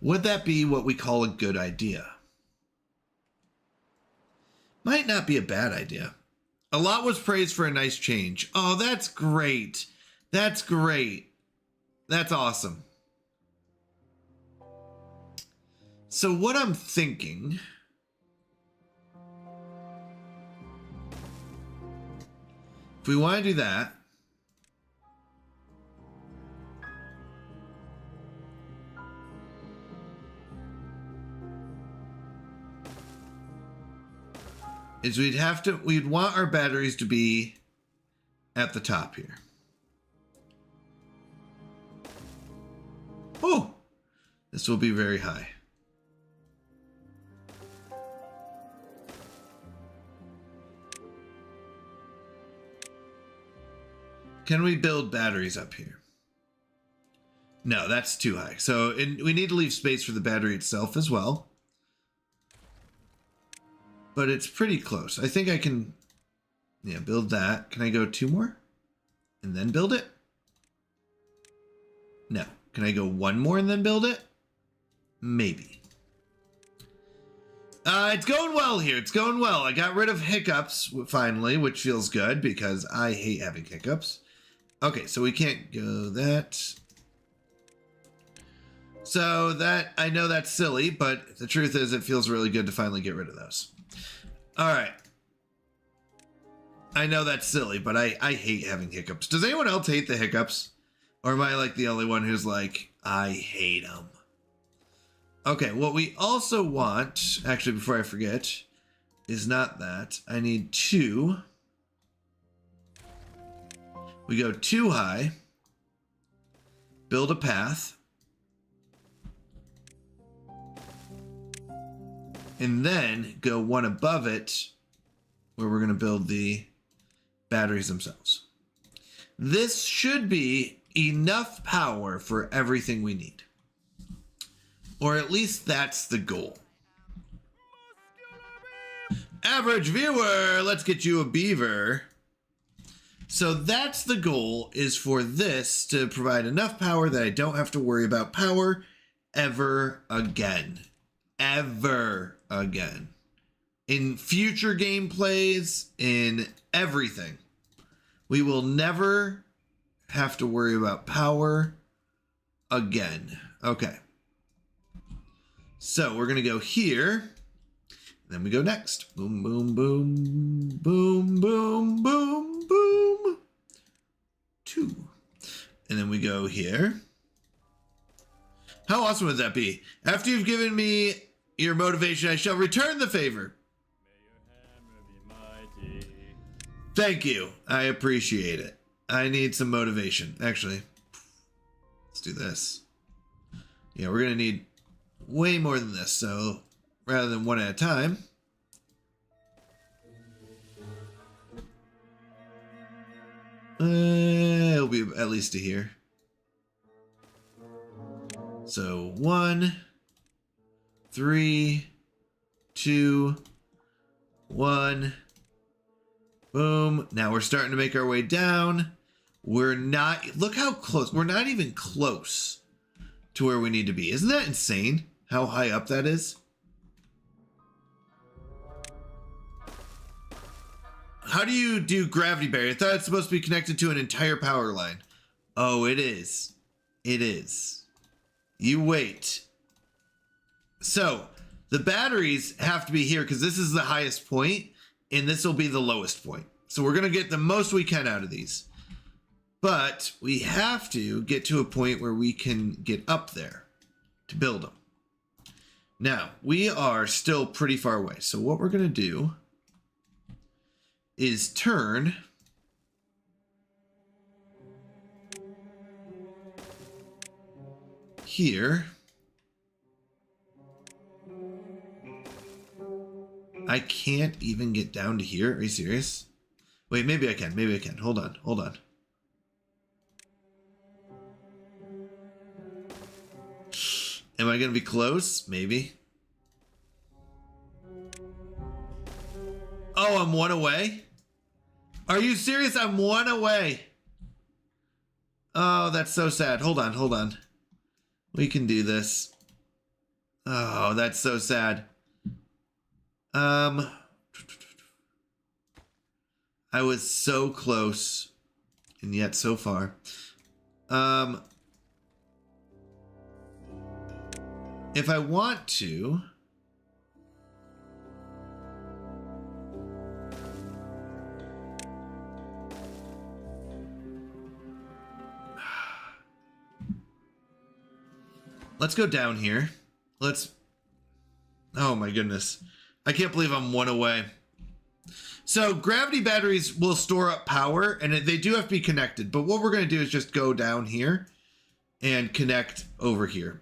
would that be what we call a good idea? Might not be a bad idea. A lot was praised for a nice change. Oh, that's great. That's great. That's awesome. So what I'm thinking, if we want to do that, is we'd want our batteries to be at the top here. Oh, this will be very high. Can we build batteries up here? No, that's too high. So we need to leave space for the battery itself as well. But it's pretty close. I think I can, yeah, build that. Can I go 2 more? And then build it? No. Can I go 1 more and then build it? Maybe. It's going well here. It's going well. I got rid of hiccups finally, which feels good because I hate having hiccups. Okay, so we can't go that. So that, I know that's silly, but the truth is it feels really good to finally get rid of those. All right. I know that's silly, but I hate having hiccups. Does anyone else hate the hiccups? Or am I like the only one who's like, I hate them? Okay, what we also want, actually before I forget, is not that. I need 2. We go 2 high. Build a path. And then go one above it where we're going to build the batteries themselves. This should be enough power for everything we need. Or at least that's the goal. Average viewer, let's get you a beaver. So that's the goal, is for this to provide enough power that I don't have to worry about power ever again. Ever again. In future gameplays, in everything. We will never have to worry about power again. Okay. So we're going to go here. Then we go next. Boom, boom, boom, boom, boom, boom, boom. 2. And then we go here. How awesome would that be? After you've given me your motivation, I shall return the favor. May your hammer be mighty. Thank you. I appreciate it. I need some motivation. Actually, let's do this. Yeah, we're going to need way more than this. So rather than one at a time. It'll be at least to here. So 1, 3, 2, 1. Boom. Now we're starting to make our way down. We're not, look how close. We're not even close to where we need to be. Isn't that insane how high up that is? How do you do gravity barrier? I thought it's supposed to be connected to an entire power line. Oh, it is. It is. You wait. So the batteries have to be here because this is the highest point and this will be the lowest point. So we're going to get the most we can out of these. But we have to get to a point where we can get up there to build them. Now, we are still pretty far away. So what we're going to do is turn here. I can't even get down to here. Are you serious? Wait, maybe I can. Maybe I can. Hold on. Hold on. Am I going to be close? Maybe. Oh, I'm 1 away? Are you serious? I'm 1 away. Oh, that's so sad. Hold on, hold on. We can do this. Oh, that's so sad. I was so close and yet so far. If I want to, let's go down here. Let's, oh my goodness. I can't believe I'm 1 away. So gravity batteries will store up power and they do have to be connected. But what we're going to do is just go down here and connect over here.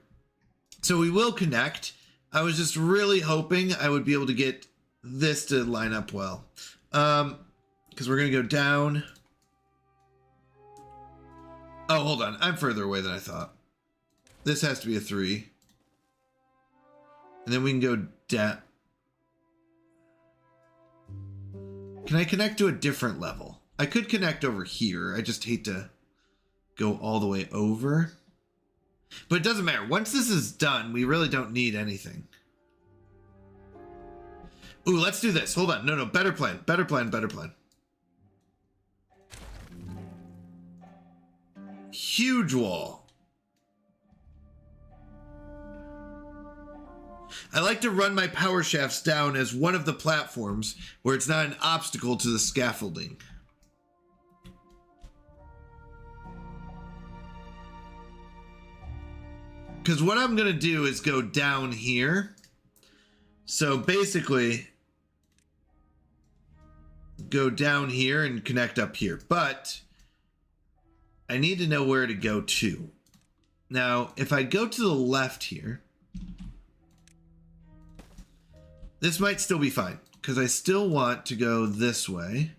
So we will connect. I was just really hoping I would be able to get this to line up well. Because we're going to go down. Oh, hold on. I'm further away than I thought. This has to be a 3. And then we can go down. Can I connect to a different level? I could connect over here. I just hate to go all the way over. But it doesn't matter. Once this is done, we really don't need anything. Ooh, let's do this. Hold on. No, better plan. Better plan, better plan. Huge wall. I like to run my power shafts down as one of the platforms where it's not an obstacle to the scaffolding. Because what I'm going to do is go down here. So basically, go down here and connect up here. But I need to know where to go to. Now, if I go to the left here, this might still be fine because I still want to go this way.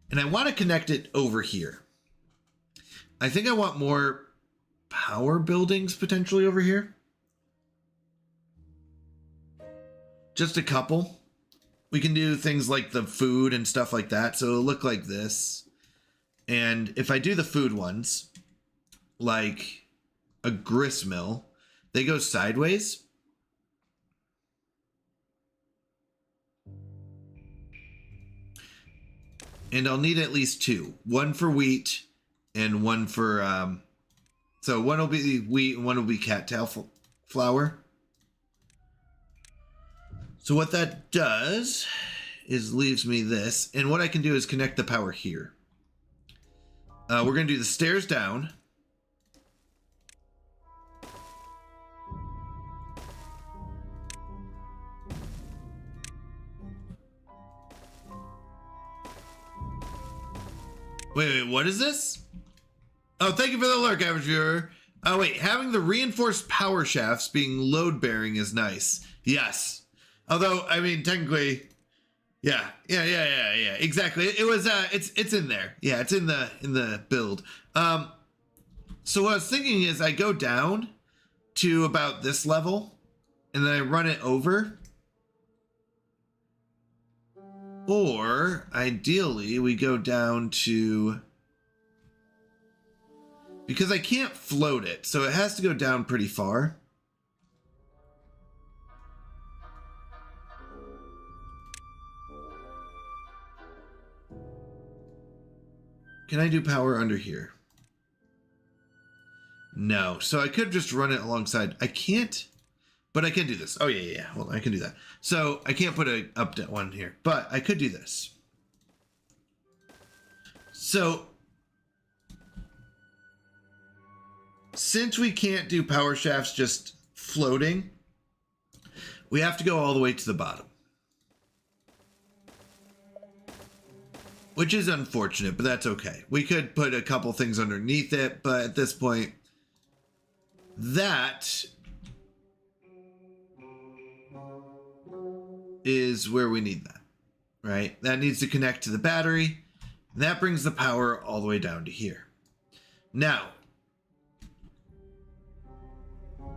And I want to connect it over here. I think I want more power buildings potentially over here. Just a couple. We can do things like the food and stuff like that. So it'll look like this. And if I do the food ones, like a grist mill, they go sideways. And I'll need at least two. One for wheat and one for... so one will be wheat and one will be cattail flour. So what that does is leaves me this. And what I can do is connect the power here. We're going to do the stairs down. Wait, what is this? Oh, thank you for the lurk, average viewer. Oh, wait, having the reinforced power shafts being load-bearing is nice. Yes. Although, I mean, technically, yeah, exactly. It was, it's in there. Yeah, it's in the build. So what I was thinking is I go down to about this level, and then I run it over. Or, ideally, we go down to... Because I can't float it, so it has to go down pretty far. Can I do power under here? No. So I could just run it alongside. I can't... But I can do this. Oh, yeah. Well, I can do that. So I can't put a up one here, but I could do this. So since we can't do power shafts just floating, we have to go all the way to the bottom. Which is unfortunate, but that's okay. We could put a couple things underneath it, but at this point, that is where we need that, right? That needs to connect to the battery. And that brings the power all the way down to here. Now,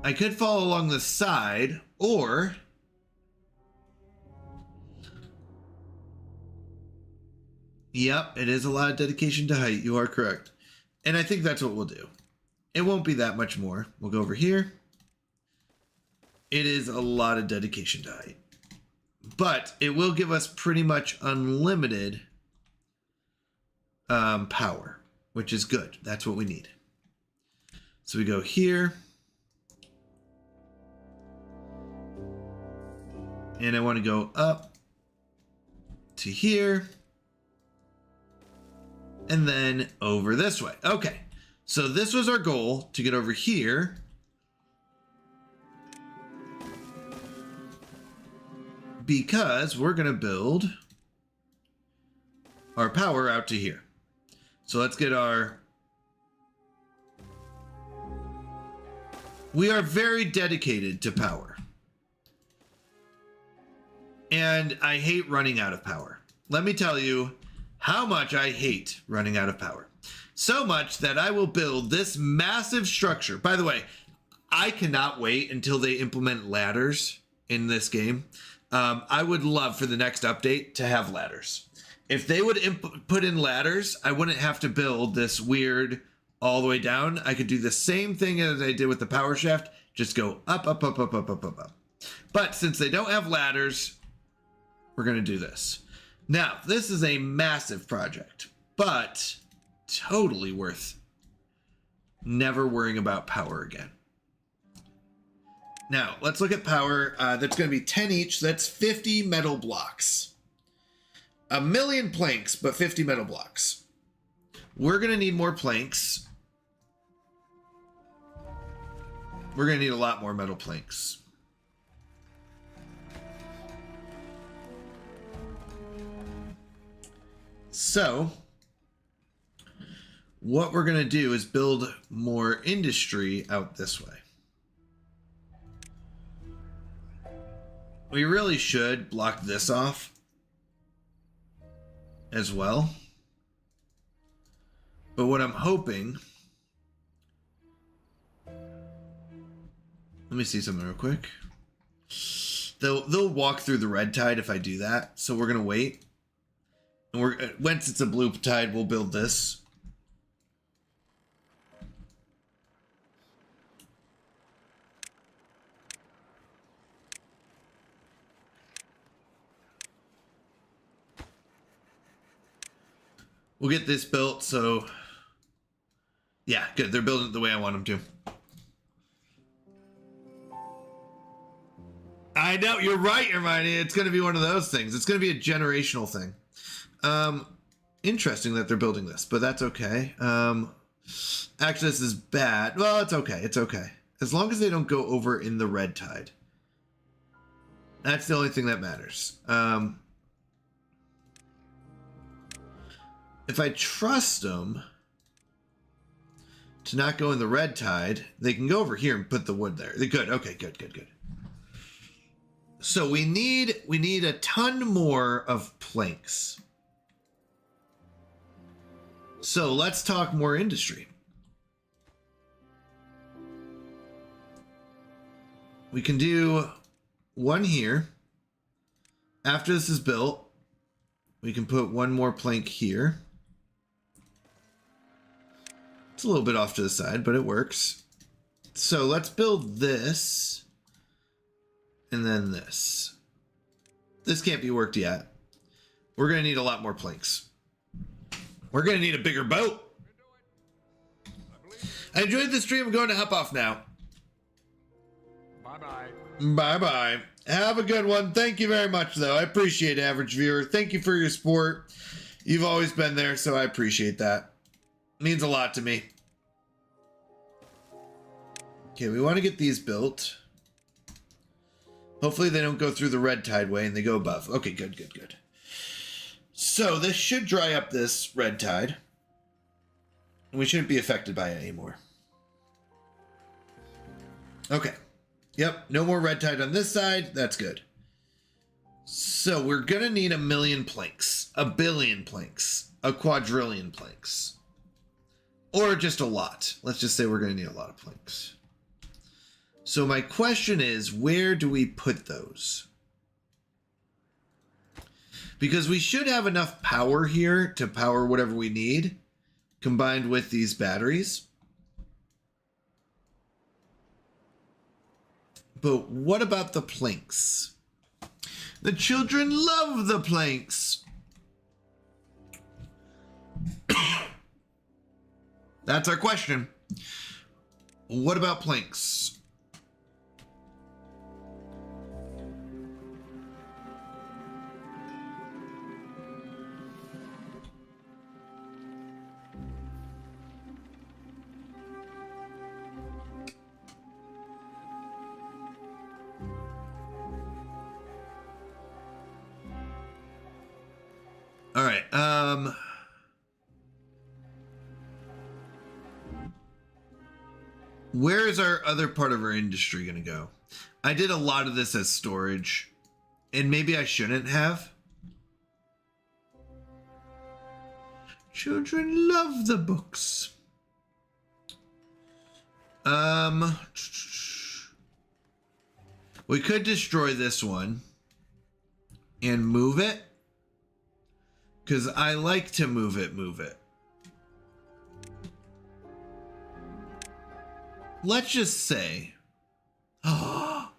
I could follow along the side, or yep, it is a lot of dedication to height. You are correct. And I think that's what we'll do. It won't be that much more. We'll go over here. It is a lot of dedication to height. But it will give us pretty much unlimited power, which is good. That's what we need. So we go here. And I want to go up to here. And then over this way. Okay. So this was our goal, to get over here. Because we're going to build our power out to here. So let's get our... We are very dedicated to power. And I hate running out of power. Let me tell you how much I hate running out of power. So much that I will build this massive structure. By the way, I cannot wait until they implement ladders in this game. I would love for the next update to have ladders. If they would put in ladders, I wouldn't have to build this weird all the way down. I could do the same thing as I did with the power shaft. Just go up, up, up, up, up, up, up, up. But since they don't have ladders, we're going to do this. Now, this is a massive project, but totally worth never worrying about power again. Now, let's look at power. That's going to be 10 each. That's 50 metal blocks. 1,000,000 planks, but 50 metal blocks. We're going to need more planks. We're going to need a lot more metal planks. So, what we're going to do is build more industry out this way. We really should block this off as well. But what I'm hoping... Let me see something real quick. They'll walk through the red tide if I do that. So we're gonna wait. And once it's a blue tide, we'll build this. We'll get this built, so... Yeah, good. They're building it the way I want them to. I know, you're right, Hermione. It's going to be one of those things. It's going to be a generational thing. Interesting that they're building this, but that's okay. Actually, this is bad. Well, it's okay. It's okay. As long as they don't go over in the red tide. That's the only thing that matters. If I trust them to not go in the red tide, they can go over here and put the wood there. They're good. Okay, good. So we need a ton more of planks. So let's talk more industry. We can do one here. After this is built, we can put one more plank here. It's a little bit off to the side, but it works. So let's build this. And then this. This can't be worked yet. We're going to need a lot more planks. We're going to need a bigger boat. I enjoyed the stream. I'm going to hop off now. Bye-bye. Bye-bye. Have a good one. Thank you very much, though. I appreciate it, average viewer. Thank you for your support. You've always been there, so I appreciate that. It means a lot to me. Okay, we want to get these built. Hopefully they don't go through the red tide way and they go above. Okay, good. So this should dry up this red tide. And we shouldn't be affected by it anymore. Okay. Yep, no more red tide on this side. That's good. So we're going to need 1 million planks. 1 billion planks. 1 quadrillion planks. Or just a lot. Let's just say we're going to need a lot of planks. So my question is, where do we put those? Because we should have enough power here to power whatever we need, combined with these batteries. But what about the planks? The children love the planks. That's our question. What about planks? All right. Where is our other part of our industry going to go? I did a lot of this as storage, and maybe I shouldn't have. Children love the books. We could destroy this one and move it. Because I like to move it. Let's just say,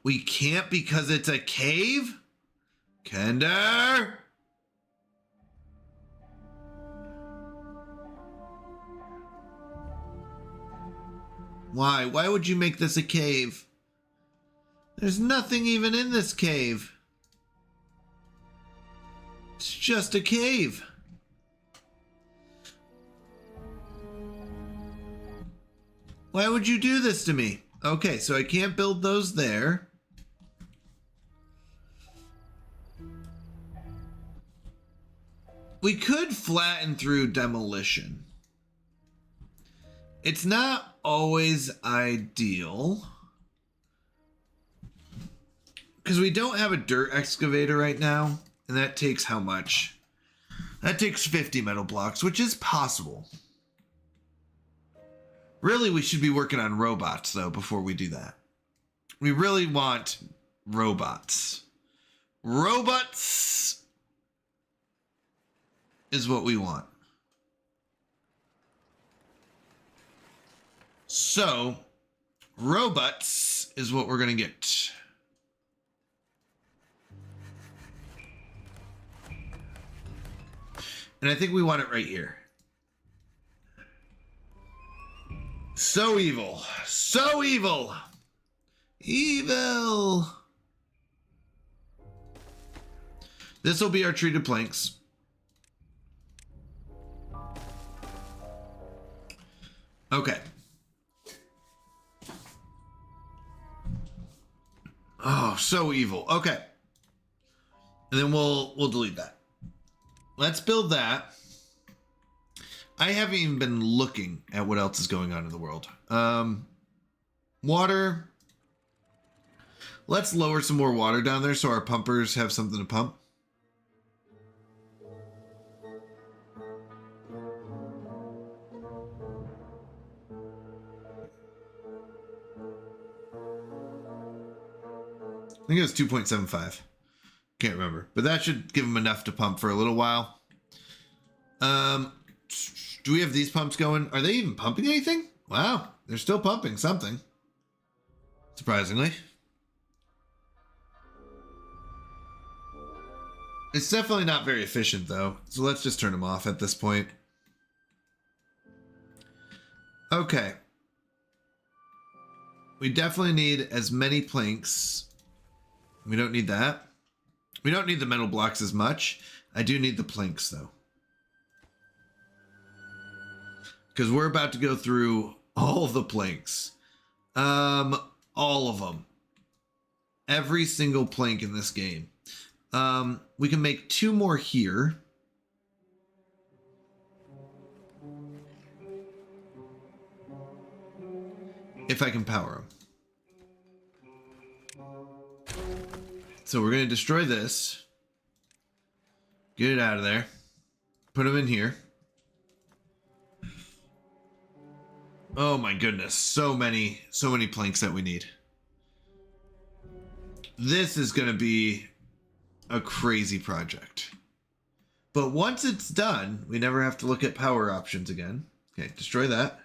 we can't because it's a cave? Kender? Why? Why would you make this a cave? There's nothing even in this cave. It's just a cave. Why would you do this to me? Okay, so I can't build those there. We could flatten through demolition. It's not always ideal. because we don't have a dirt excavator right now, and that takes how much? That takes 50 metal blocks, which is possible. Really, we should be working on robots, though, before we do that. We really want robots. Robots is what we want. So, robots is what we're going to get. And I think we want it right here. So evil. So evil. Evil. This will be our treated planks. Okay. Oh, so evil. Okay. And then we'll delete that. Let's build that. I haven't even been looking at what else is going on in the world. Water. Let's lower some more water down there so our pumpers have something to pump. I think it was 2.75. Can't remember. But that should give them enough to pump for a little while. Do we have these pumps going? Are they even pumping anything? Wow. They're still pumping something. Surprisingly. It's definitely not very efficient, though. So let's just turn them off at this point. Okay. We definitely need as many planks. We don't need that. We don't need the metal blocks as much. I do need the planks, though. Because we're about to go through all the planks. All of them. Every single plank in this game. We can make 2 more here. If I can power them. So we're going to destroy this. Get it out of there. Put them in here. Oh my goodness. So many planks that we need. This is going to be a crazy project. But once it's done, we never have to look at power options again. Okay, destroy that.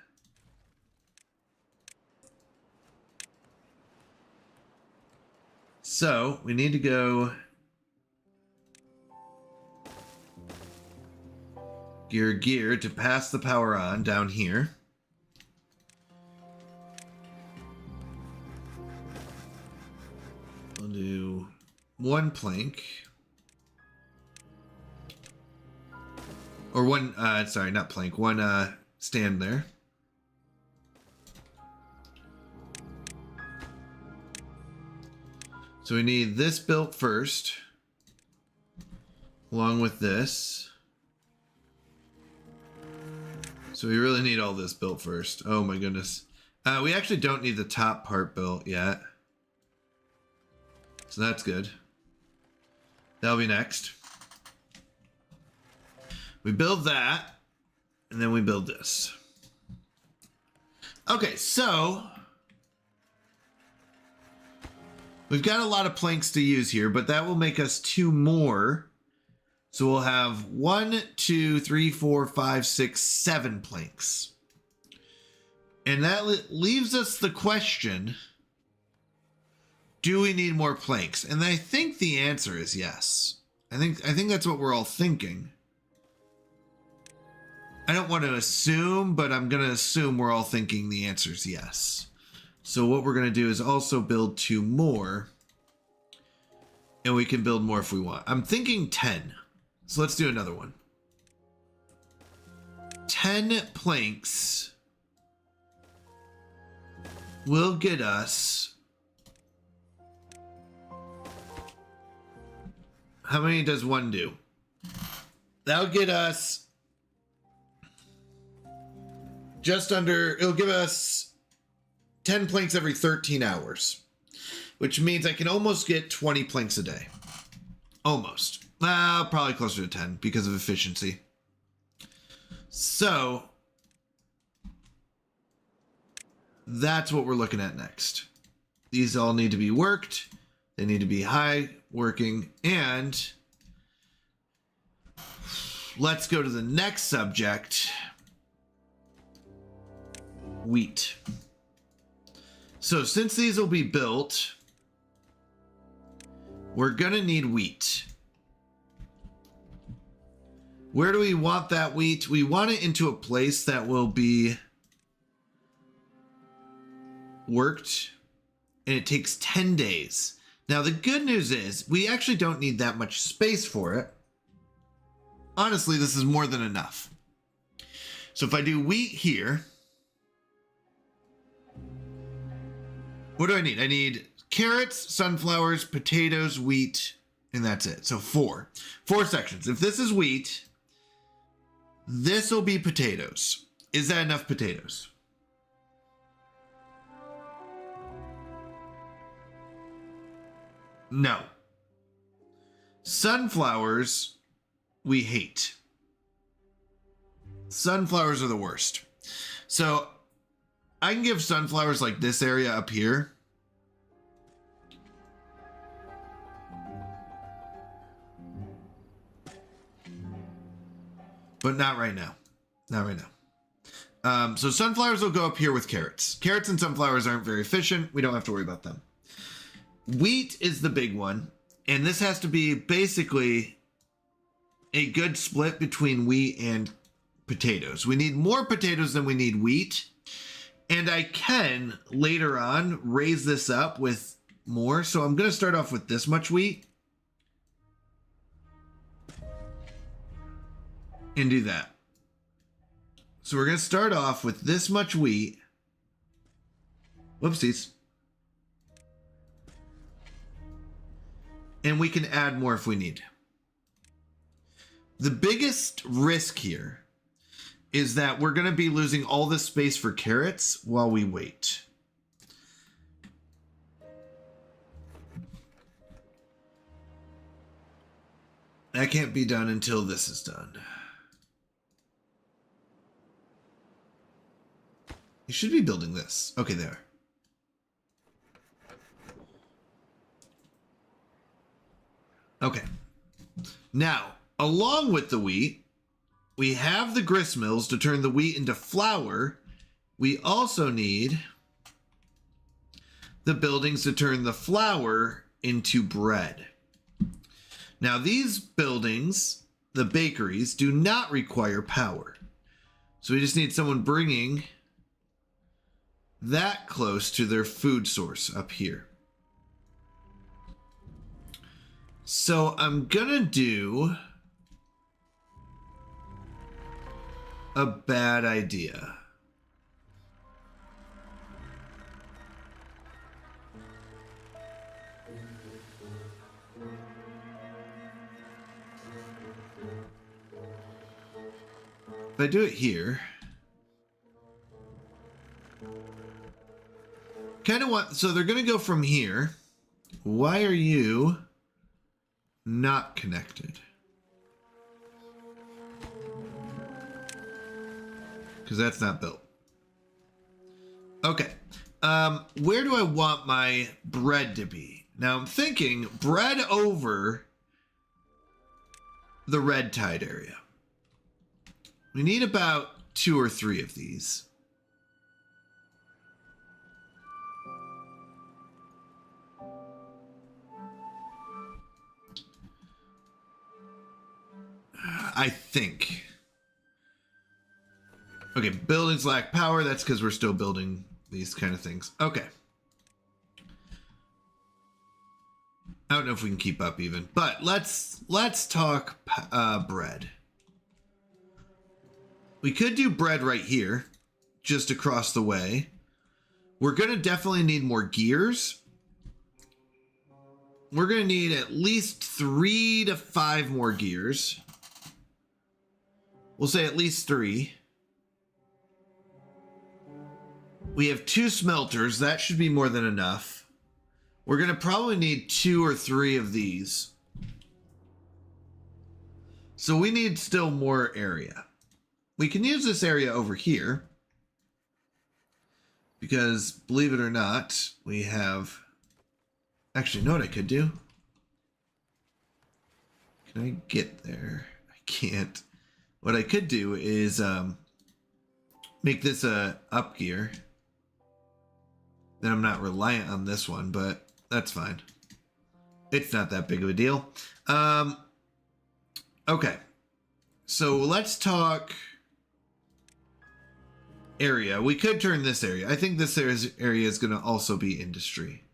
So we need to go gear to pass the power on down here. We'll do 1 plank. Or 1, sorry, not plank, 1 stand there. So we need this built first, along with this. So we really need all this built first. Oh my goodness. We actually don't need the top part built yet. So that's good. That'll be next. We build that, and then we build this. Okay, so we've got a lot of planks to use here, but that will make us 2 more. So we'll have 1, 2, 3, 4, 5, 6, 7 planks. And that leaves us the question, do we need more planks? And I think the answer is yes. I think that's what we're all thinking. I don't want to assume, but I'm going to assume we're all thinking the answer is yes. So what we're going to do is also build 2 more. And we can build more if we want. I'm thinking 10. So let's do another one. 10 planks will get us... How many does 1 do? That'll get us just under... It'll give us 10 planks every 13 hours. which means I can almost get 20 planks a day. Almost. Probably closer to 10 because of efficiency. So that's what we're looking at next. These all need to be worked. They need to be high working. And let's go to the next subject. Wheat. So since these will be built, we're gonna need wheat. Where do we want that wheat? We want it into a place that will be worked, and it takes 10 days. Now, the good news is we actually don't need that much space for it. Honestly, this is more than enough. So if I do wheat here, what do I need? I need carrots, sunflowers, potatoes, wheat, and that's it. So four sections. If this is wheat, this will be potatoes. Is that enough potatoes? No. Sunflowers, we hate. Sunflowers are the worst. So I can give sunflowers like this area up here. But not right now. Not right now. So sunflowers will go up here with carrots. Carrots and sunflowers aren't very efficient. We don't have to worry about them. Wheat is the big one. And this has to be basically a good split between wheat and potatoes. We need more potatoes than we need wheat. And I can later on raise this up with more. So I'm going to start off with this much wheat. And do that. So we're going to start off with this much wheat. Whoopsies. And we can add more if we need. The biggest risk here is that we're going to be losing all this space for carrots while we wait. That can't be done until this is done. You should be building this. Okay, there. Okay. Now, along with the wheat, we have the grist mills to turn the wheat into flour. We also need the buildings to turn the flour into bread. Now, these buildings, the bakeries, do not require power. So we just need someone bringing that close to their food source up here. So I'm gonna do a bad idea. If I do it here, kind of want, so they're going to go from here. Why are you not connected? Because that's not built. Okay. Where do I want my bread to be? Now I'm thinking bread over the red tide area. We need about 2 or 3 of these. I think. Okay, buildings lack power. That's because we're still building these kind of things. Okay. I don't know if we can keep up even, but let's talk bread. We could do bread right here, just across the way. We're going to definitely need more gears. We're going to need at least 3 to 5 more gears. We'll say at least 3. We have 2 smelters. That should be more than enough. We're going to probably need 2 or 3 of these. So we need still more area. We can use this area over here. Because, believe it or not, we have... Actually, you know what I could do? Can I get there? I can't. What I could do is make this a up gear. Then I'm not reliant on this one, but that's fine. It's not that big of a deal. Okay. So let's talk area. We could turn this area. I think this area is going to also be industry.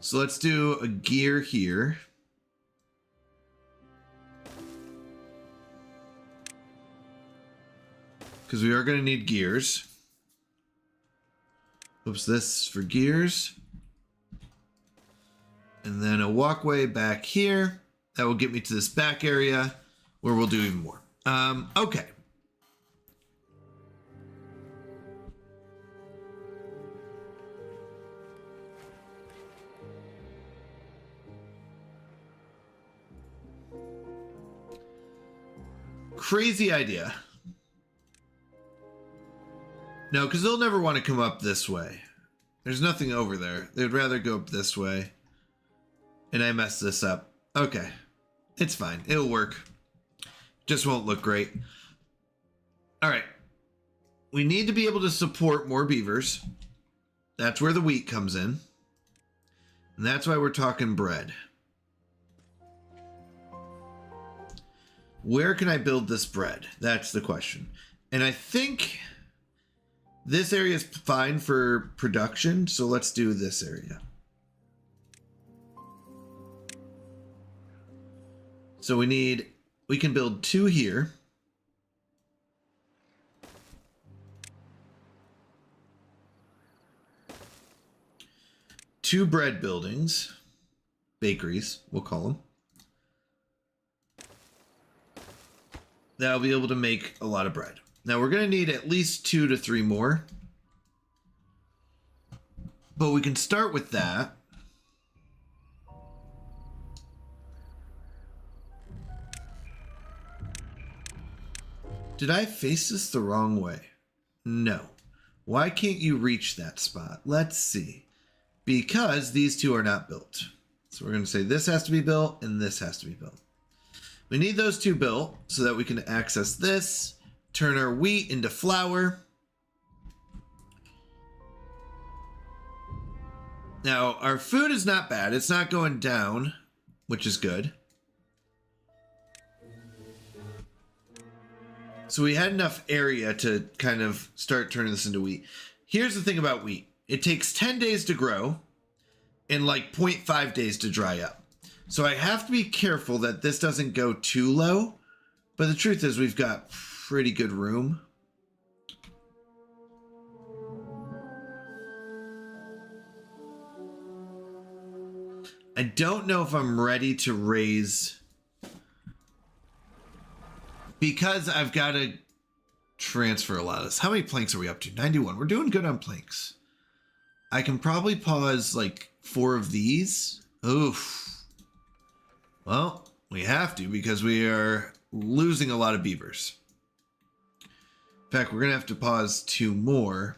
So let's do a gear here. Because we are going to need gears. Oops, this for gears. And then a walkway back here. That will get me to this back area where we'll do even more. Okay. Crazy idea. No, because they'll never want to come up this way. There's nothing over there. They'd rather go up this way. And I messed this up. Okay. It's fine. It'll work. Just won't look great. Alright. We need to be able to support more beavers. That's where the wheat comes in. And that's why we're talking bread. Where can I build this bread? That's the question. And I think this area is fine for production, so let's do this area. So we can build 2 here. Two bread buildings, bakeries, we'll call them. That'll be able to make a lot of bread. Now we're going to need at least 2 to 3 more. But we can start with that. Did I face this the wrong way? No. Why can't you reach that spot? Let's see. Because these 2 are not built. So we're going to say this has to be built and this has to be built. We need those 2 built so that we can access this, turn our wheat into flour. Now, our food is not bad. It's not going down, which is good. So we had enough area to kind of start turning this into wheat. Here's the thing about wheat. It takes 10 days to grow and like 0.5 days to dry up. So I have to be careful that this doesn't go too low. But the truth is we've got pretty good room. I don't know if I'm ready to raise, because I've got to transfer a lot of this. How many planks are we up to? 91. We're doing good on planks. I can probably pause like 4 of these. Oof. Well, we have to because we are losing a lot of beavers. In fact, we're going to have to pause 2 more.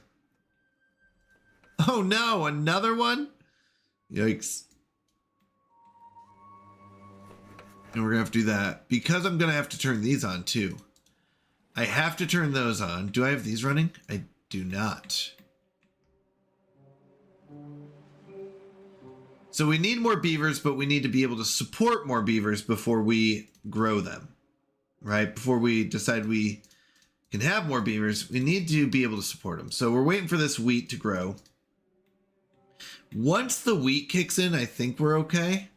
Oh no, another one? Yikes. And we're going to have to do that because I'm going to have to turn these on too. I have to turn those on. Do I have these running? I do not. So we need more beavers, but we need to be able to support more beavers before we grow them, right? Before we decide we can have more beavers, we need to be able to support them. So we're waiting for this wheat to grow. Once the wheat kicks in, I think we're okay.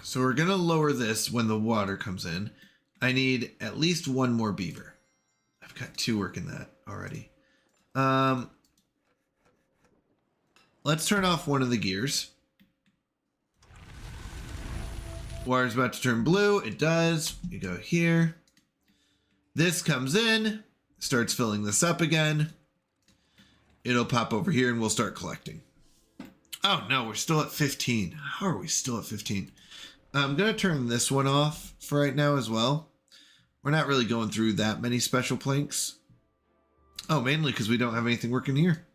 So we're going to lower this when the water comes in. I need at least one more beaver. I've got 2 working that already. Let's turn off one of the gears. Water's about to turn blue. It does. You go here. This comes in, starts filling this up again. It'll pop over here and we'll start collecting. Oh no, we're still at 15. How are we still at 15? I'm going to turn this one off for right now as well. We're not really going through that many special planks. Oh, mainly because we don't have anything working here.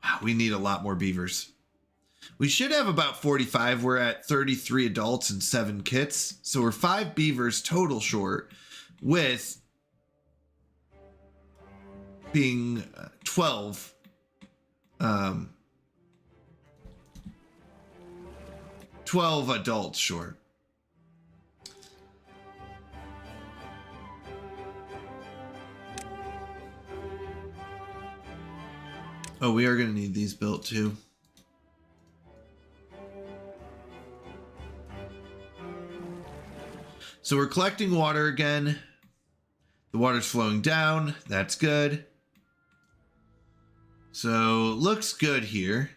Wow, we need a lot more beavers. We should have about 45. We're at 33 adults and 7 kits. So we're 5 beavers total short with being 12 12 adults short. Oh, we are going to need these built too. So we're collecting water again. The water's flowing down. That's good. So looks good here.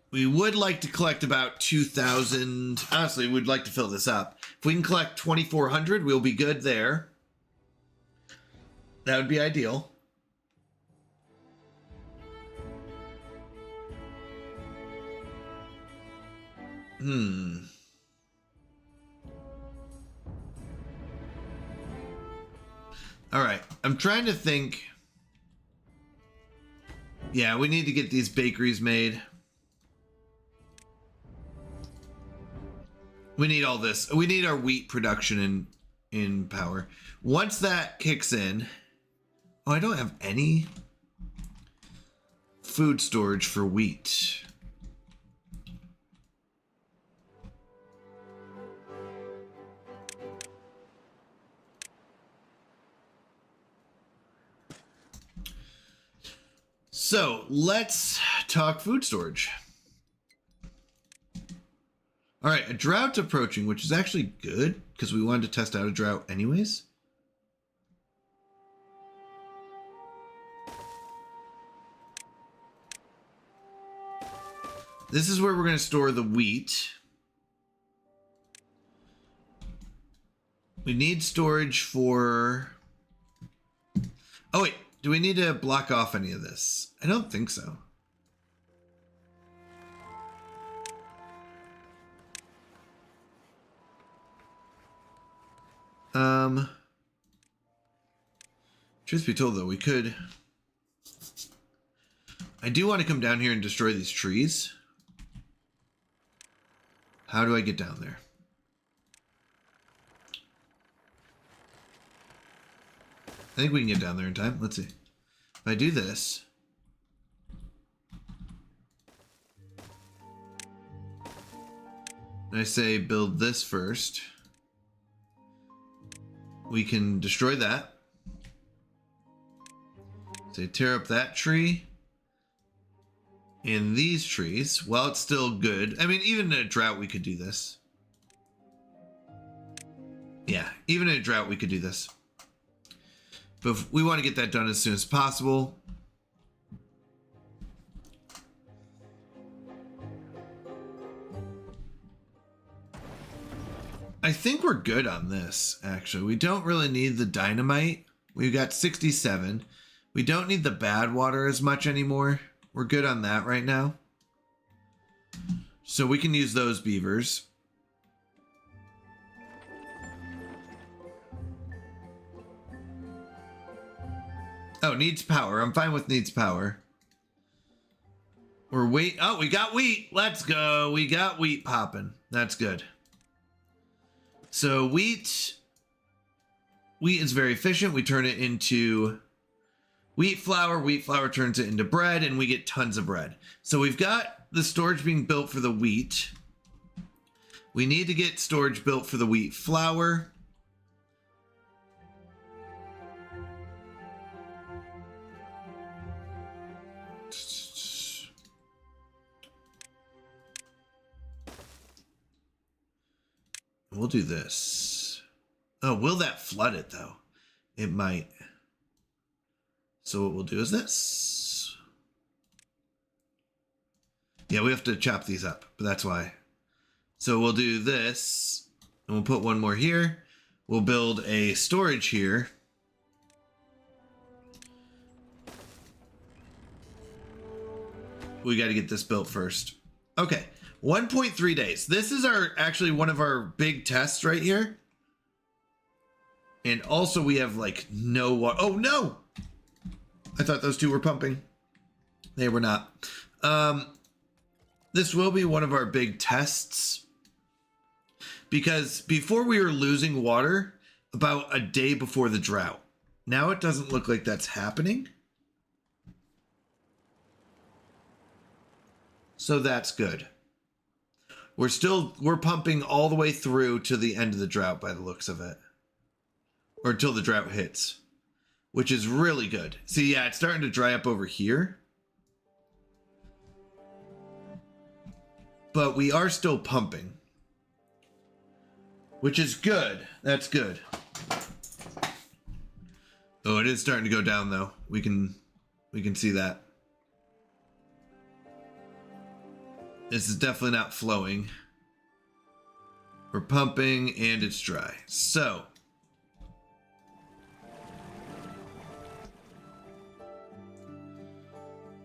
We would like to collect about 2,000. Honestly, we'd like to fill this up. If we can collect 2,400, we'll be good there. That would be ideal. All right. I'm trying to think. Yeah, we need to get these bakeries made. We need all this. We need our wheat production in power. Once that kicks in. Oh, I don't have any food storage for wheat. So let's talk food storage. All right, a drought's approaching, which is actually good because we wanted to test out a drought anyways. This is where we're going to store the wheat. We need storage for... Oh, wait. Do we need to block off any of this? I don't think so. Truth be told, though, we could... I do want to come down here and destroy these trees. How do I get down there? I think we can get down there in time. Let's see. If I do this... and I say build this first... we can destroy that. Say tear up that tree. And these trees. Well, it's still good. I mean, even in a drought, we could do this. Yeah, even in a drought, we could do this. But we want to get that done as soon as possible. I think we're good on this, actually. We don't really need the dynamite. We've got 67. We don't need the bad water as much anymore. We're good on that right now. So we can use those beavers. Oh, needs power. I'm fine with needs power. We're wheat. Oh, we got wheat. Let's go. We got wheat popping. That's good. So wheat is very efficient. We turn it into wheat flour turns it into bread, and we get tons of bread. So we've got the storage being built for the wheat. We need to get storage built for the wheat flour. We'll do this. Oh, will that flood it though? It might. So what we'll do is this. Yeah, we have to chop these up, but that's why. So we'll do this, and we'll put one more here. We'll build a storage here. We got to get this built first. Okay, 1.3 days. This is actually one of our big tests right here. And also we have like no water. Oh no! I thought those two were pumping. They were not. This will be one of our big tests. Because before we were losing water about a day before the drought. Now it doesn't look like that's happening. So that's good. We're pumping all the way through to the end of the drought by the looks of it. Or until the drought hits. Which is really good. See, yeah, it's starting to dry up over here. But we are still pumping. Which is good. That's good. Oh, it is starting to go down though. We can see that. This is definitely not flowing. We're pumping and it's dry. So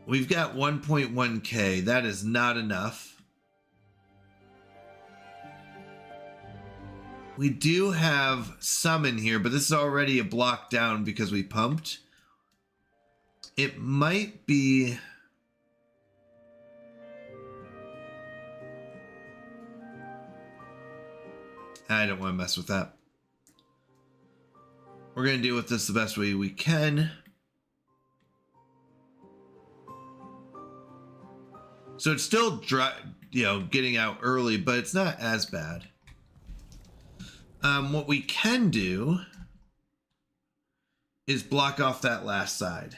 we've got 1.1K. That is not enough. We do have some in here, but this is already a block down because we pumped. It might be... I don't want to mess with that. We're going to deal with this the best way we can. So it's still dry, getting out early, but it's not as bad. What we can do is block off that last side.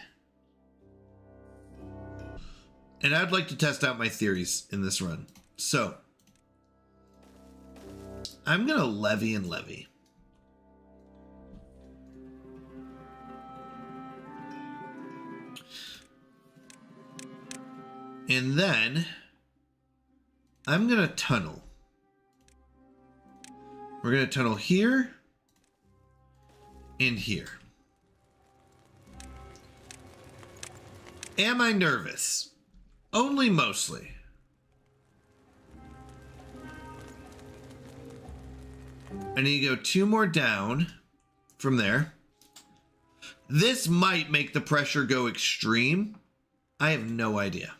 And I'd like to test out my theories in this run. So I'm going to levy and levy. And then I'm going to tunnel. We're going to tunnel here and here. Am I nervous? Only mostly. I need to go 2 more down from there. This might make the pressure go extreme. I have no idea.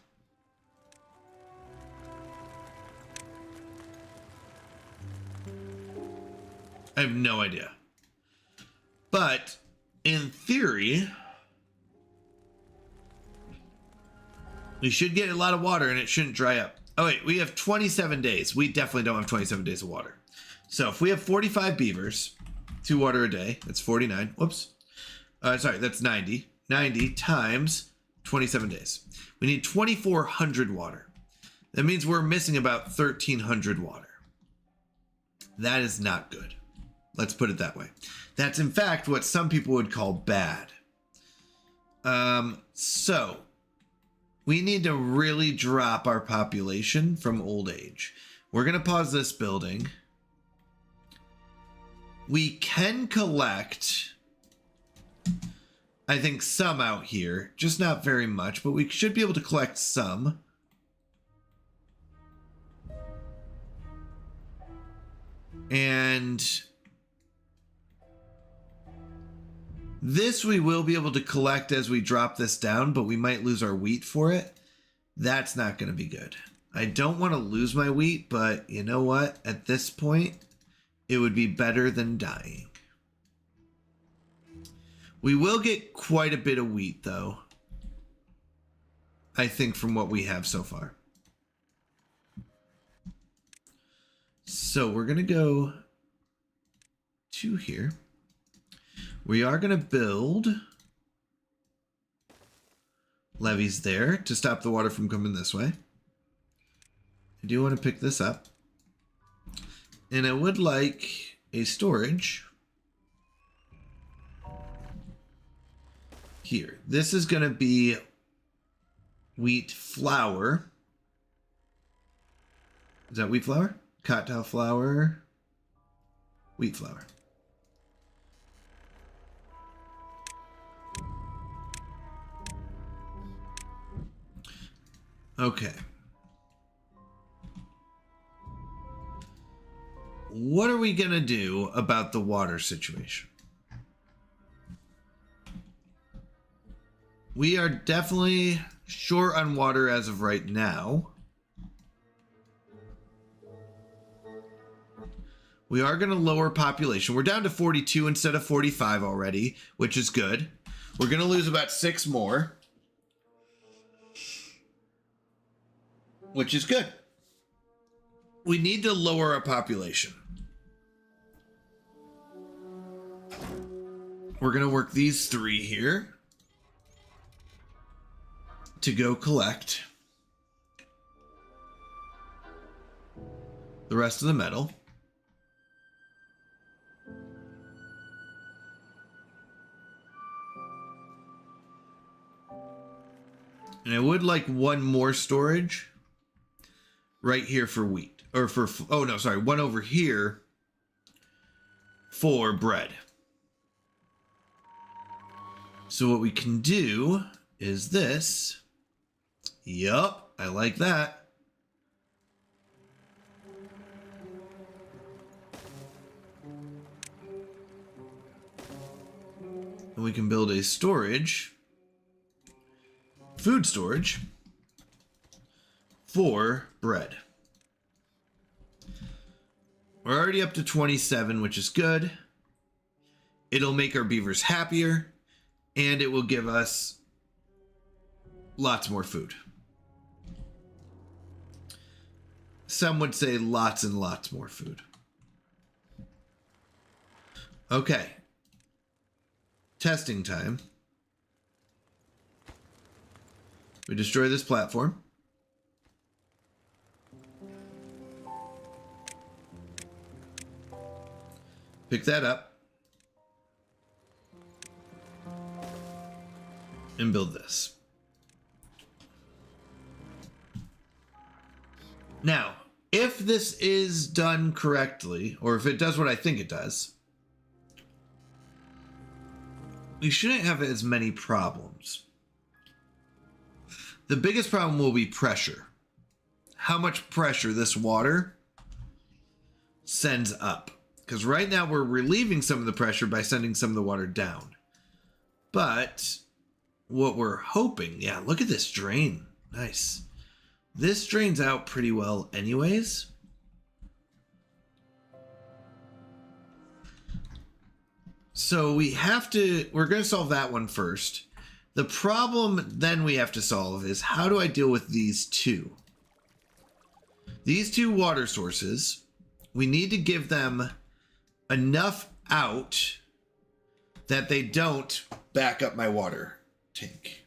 I have no idea. But in theory, we should get a lot of water and it shouldn't dry up. Oh wait, we have 27 days. We definitely don't have 27 days of water. So if we have 45 beavers, 2 water a day, that's 49. Whoops. Sorry, that's 90. 90 times 27 days. We need 2,400 water. That means we're missing about 1,300 water. That is not good. Let's put it that way. That's in fact what some people would call bad. So we need to really drop our population from old age. We're going to pause this building. We can collect, I think, some out here, just not very much, but we should be able to collect some. And this we will be able to collect as we drop this down, but we might lose our wheat for it. That's not going to be good. I don't want to lose my wheat, but you know what? At this point, it would be better than dying. We will get quite a bit of wheat, though. I think from what we have so far. So we're going to go to here. We are going to build levees there to stop the water from coming this way. I do want to pick this up. And I would like a storage here. This is going to be wheat flour. Is that wheat flour? Cotton flour. Wheat flour. Okay. What are we going to do about the water situation? We are definitely short on water as of right now. We are going to lower population. We're down to 42 instead of 45 already, which is good. We're going to lose about 6 more, which is good. We need to lower our population. We're going to work these 3 here to go collect the rest of the metal. And I would like 1 more storage right here for wheat. Or for, oh no, sorry, 1 over here for bread. So what we can do is this. Yup, I like that. And we can build a storage. Food storage for bread. We're already up to 27, which is good. It'll make our beavers happier, and it will give us lots more food. Some would say lots and lots more food. Okay. Testing time. We destroy this platform. Pick that up. And build this. Now, if this is done correctly, or if it does what I think it does, we shouldn't have as many problems. The biggest problem will be pressure. How much pressure this water sends up. Because right now we're relieving some of the pressure by sending some of the water down. But what we're hoping, yeah, look at this drain. Nice. This drains out pretty well anyways. So we're going to solve that one first. The problem then we have to solve is, how do I deal with these 2? These 2 water sources, we need to give them enough out that they don't back up my water tank.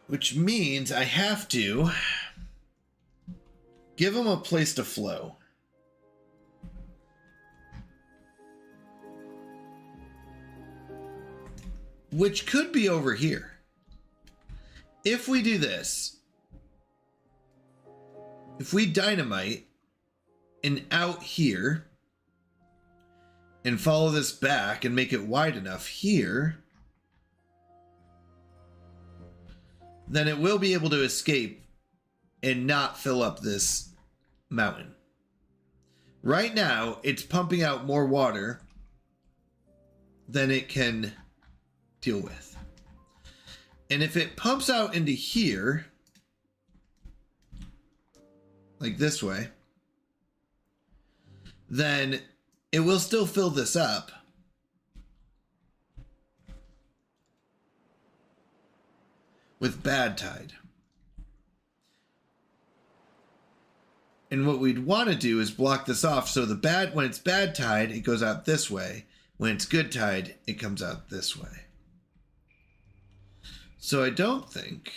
Which means I have to give them a place to flow. Which could be over here. If we do this, if we dynamite and out here and follow this back and make it wide enough here, then it will be able to escape and not fill up this mountain. Right now, it's pumping out more water than it can deal with. And if it pumps out into here, like this way, then it will still fill this up. With bad tide. And what we'd want to do is block this off so when it's bad tide, it goes out this way. When it's good tide, it comes out this way. So I don't think,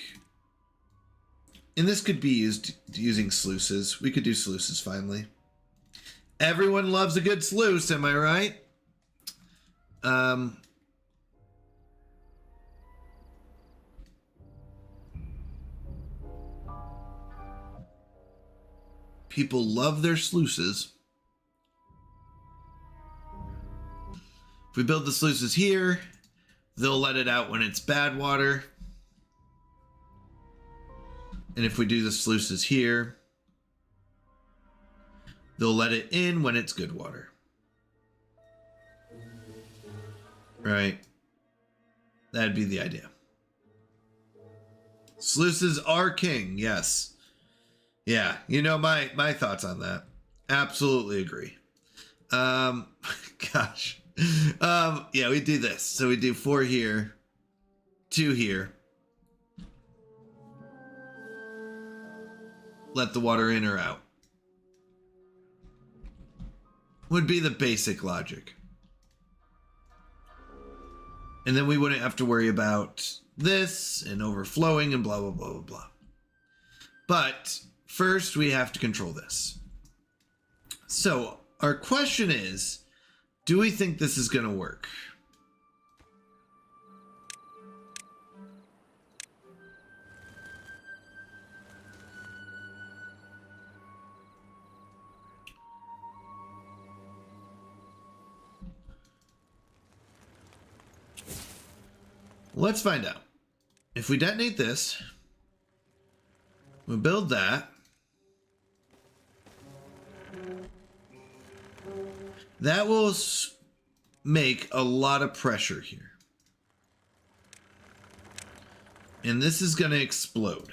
and this could be used using sluices. We could do sluices finally. Everyone loves a good sluice, am I right? People love their sluices. If we build the sluices here, they'll let it out when it's bad water. And if we do the sluices here, they'll let it in when it's good water. Right? That'd be the idea. Sluices are king, yes. Yeah, you know my thoughts on that. Absolutely agree. Gosh. Yeah, we do this. So we do 4 here, 2 here. Let the water in or out. Would be the basic logic. And then we wouldn't have to worry about this and overflowing and blah, blah, blah, blah, blah. But first we have to control this. So our question is, do we think this is going to work? Let's find out. If we detonate this, we build that. That will make a lot of pressure here. And this is going to explode.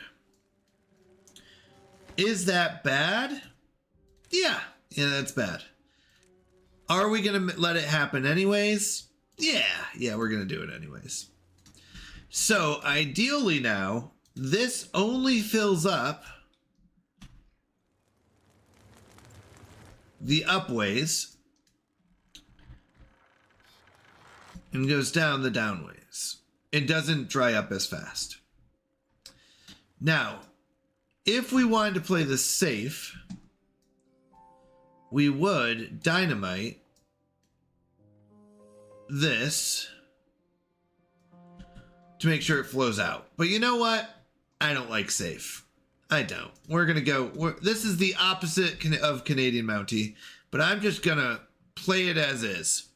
Is that bad? Yeah, that's bad. Are we going to let it happen anyways? Yeah, we're going to do it anyways. So ideally now, this only fills up the upways and goes down the downways. It doesn't dry up as fast. Now, if we wanted to play this safe, we would dynamite this to make sure it flows out. But you know what? I don't like safe. I don't. We're going to go... this is the opposite of Canadian Mountie, but I'm just going to play it as is.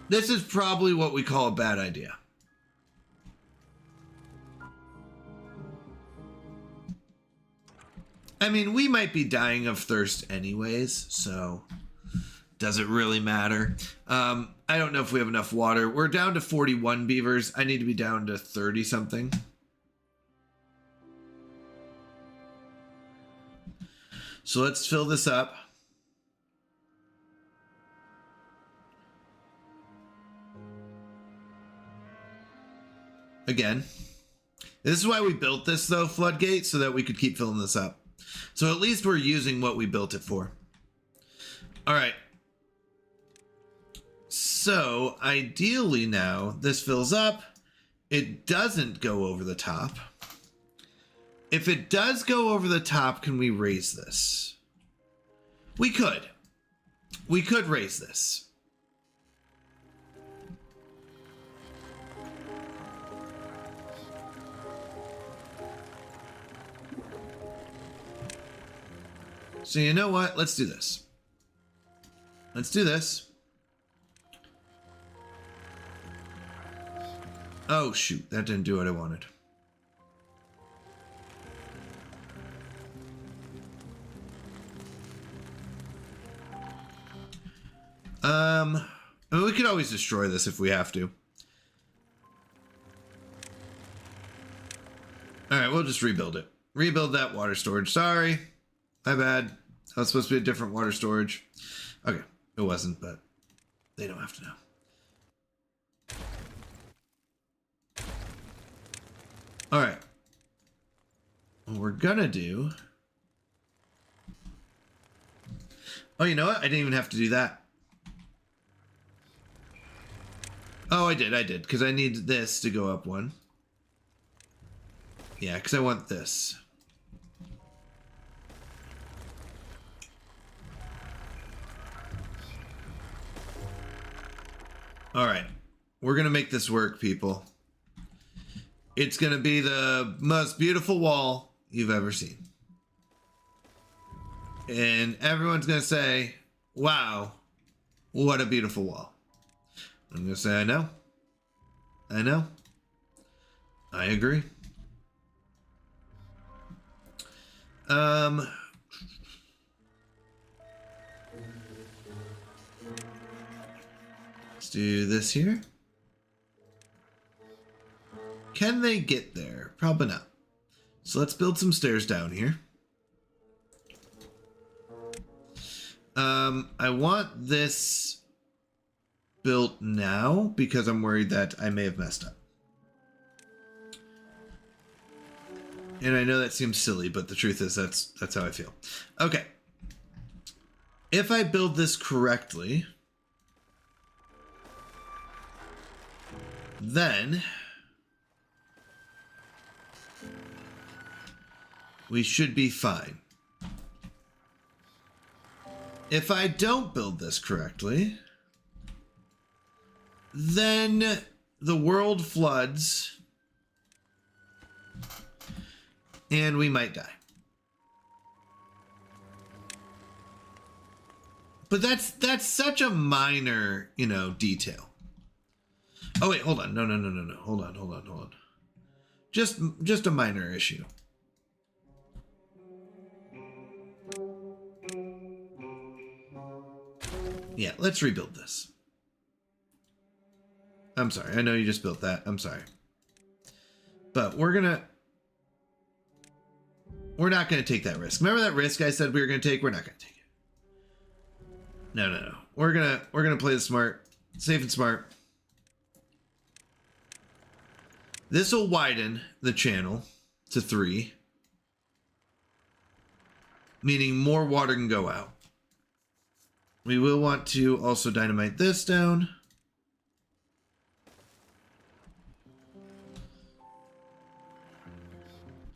This is probably what we call a bad idea. I mean, we might be dying of thirst anyways, so does it really matter? I don't know if we have enough water. We're down to 41 beavers. I need to be down to 30 something. So let's fill this up. Again. This is why we built this, though, Floodgate, so that we could keep filling this up. So at least we're using what we built it for. All right. So ideally now, this fills up. It doesn't go over the top. If it does go over the top, can we raise this? We could. We could raise this. So you know what? Let's do this. Let's do this. Oh, shoot. That didn't do what I wanted. I mean, we could always destroy this if we have to. All right, we'll just rebuild it. Rebuild that water storage. Sorry. My bad. That was supposed to be a different water storage. Okay, it wasn't, but they don't have to know. All right. What we're gonna do... Oh, you know what? I didn't even have to do that. Oh, I did, because I need this to go up one. Yeah, because I want this. All right. We're going to make this work, people. It's going to be the most beautiful wall you've ever seen. And everyone's going to say, wow, what a beautiful wall. I'm going to say, I know. I know. I agree. Let's do this here. Can they get there? Probably not. So let's build some stairs down here. I want this built now because I'm worried that I may have messed up. And I know that seems silly, but the truth is that's how I feel. Okay. If I build this correctly, then we should be fine. If I don't build this correctly, then the world floods and we might die. But that's such a minor, detail. Oh wait, hold on. No. Hold on. Just a minor issue. Yeah, let's rebuild this. I'm sorry. I know you just built that. I'm sorry. But we're not going to take that risk. Remember that risk I said we were going to take? We're not going to take it. No. We're going to play the smart, safe and smart. This will widen the channel to 3, meaning more water can go out. We will want to also dynamite this down.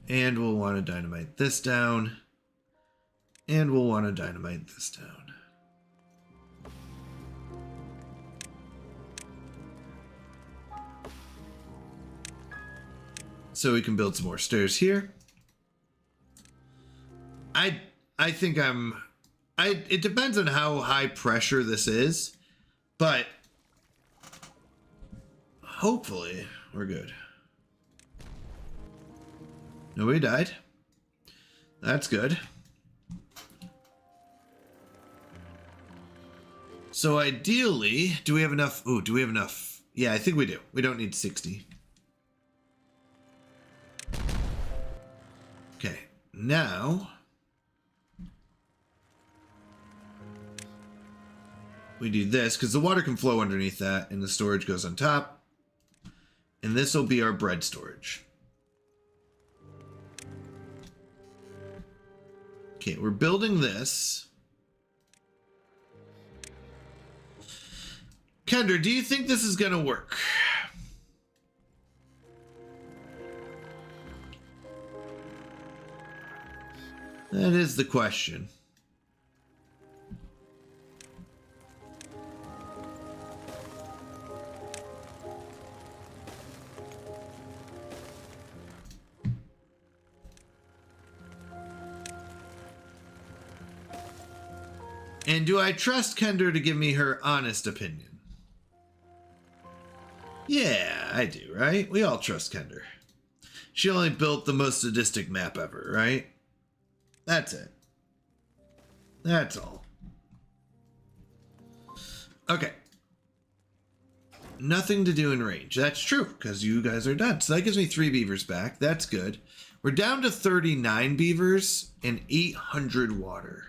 And we'll want to dynamite this down. And we'll want to dynamite this down. So we can build some more stairs here. I think it depends on how high pressure this is, but hopefully we're good. Nobody died. That's good. So ideally, do we have enough? Oh, do we have enough? Yeah, I think we do. We don't need 60. Okay, now we do this because the water can flow underneath that and the storage goes on top. And this will be our bread storage. Okay, we're building this. Kendra, do you think this is going to work? That is the question. And do I trust Kendra to give me her honest opinion? Yeah, I do, right? We all trust Kendra. She only built the most sadistic map ever, right? That's it. That's all. Okay. Nothing to do in range. That's true, because you guys are done. So that gives me 3 beavers back. That's good. We're down to 39 beavers and 800 water.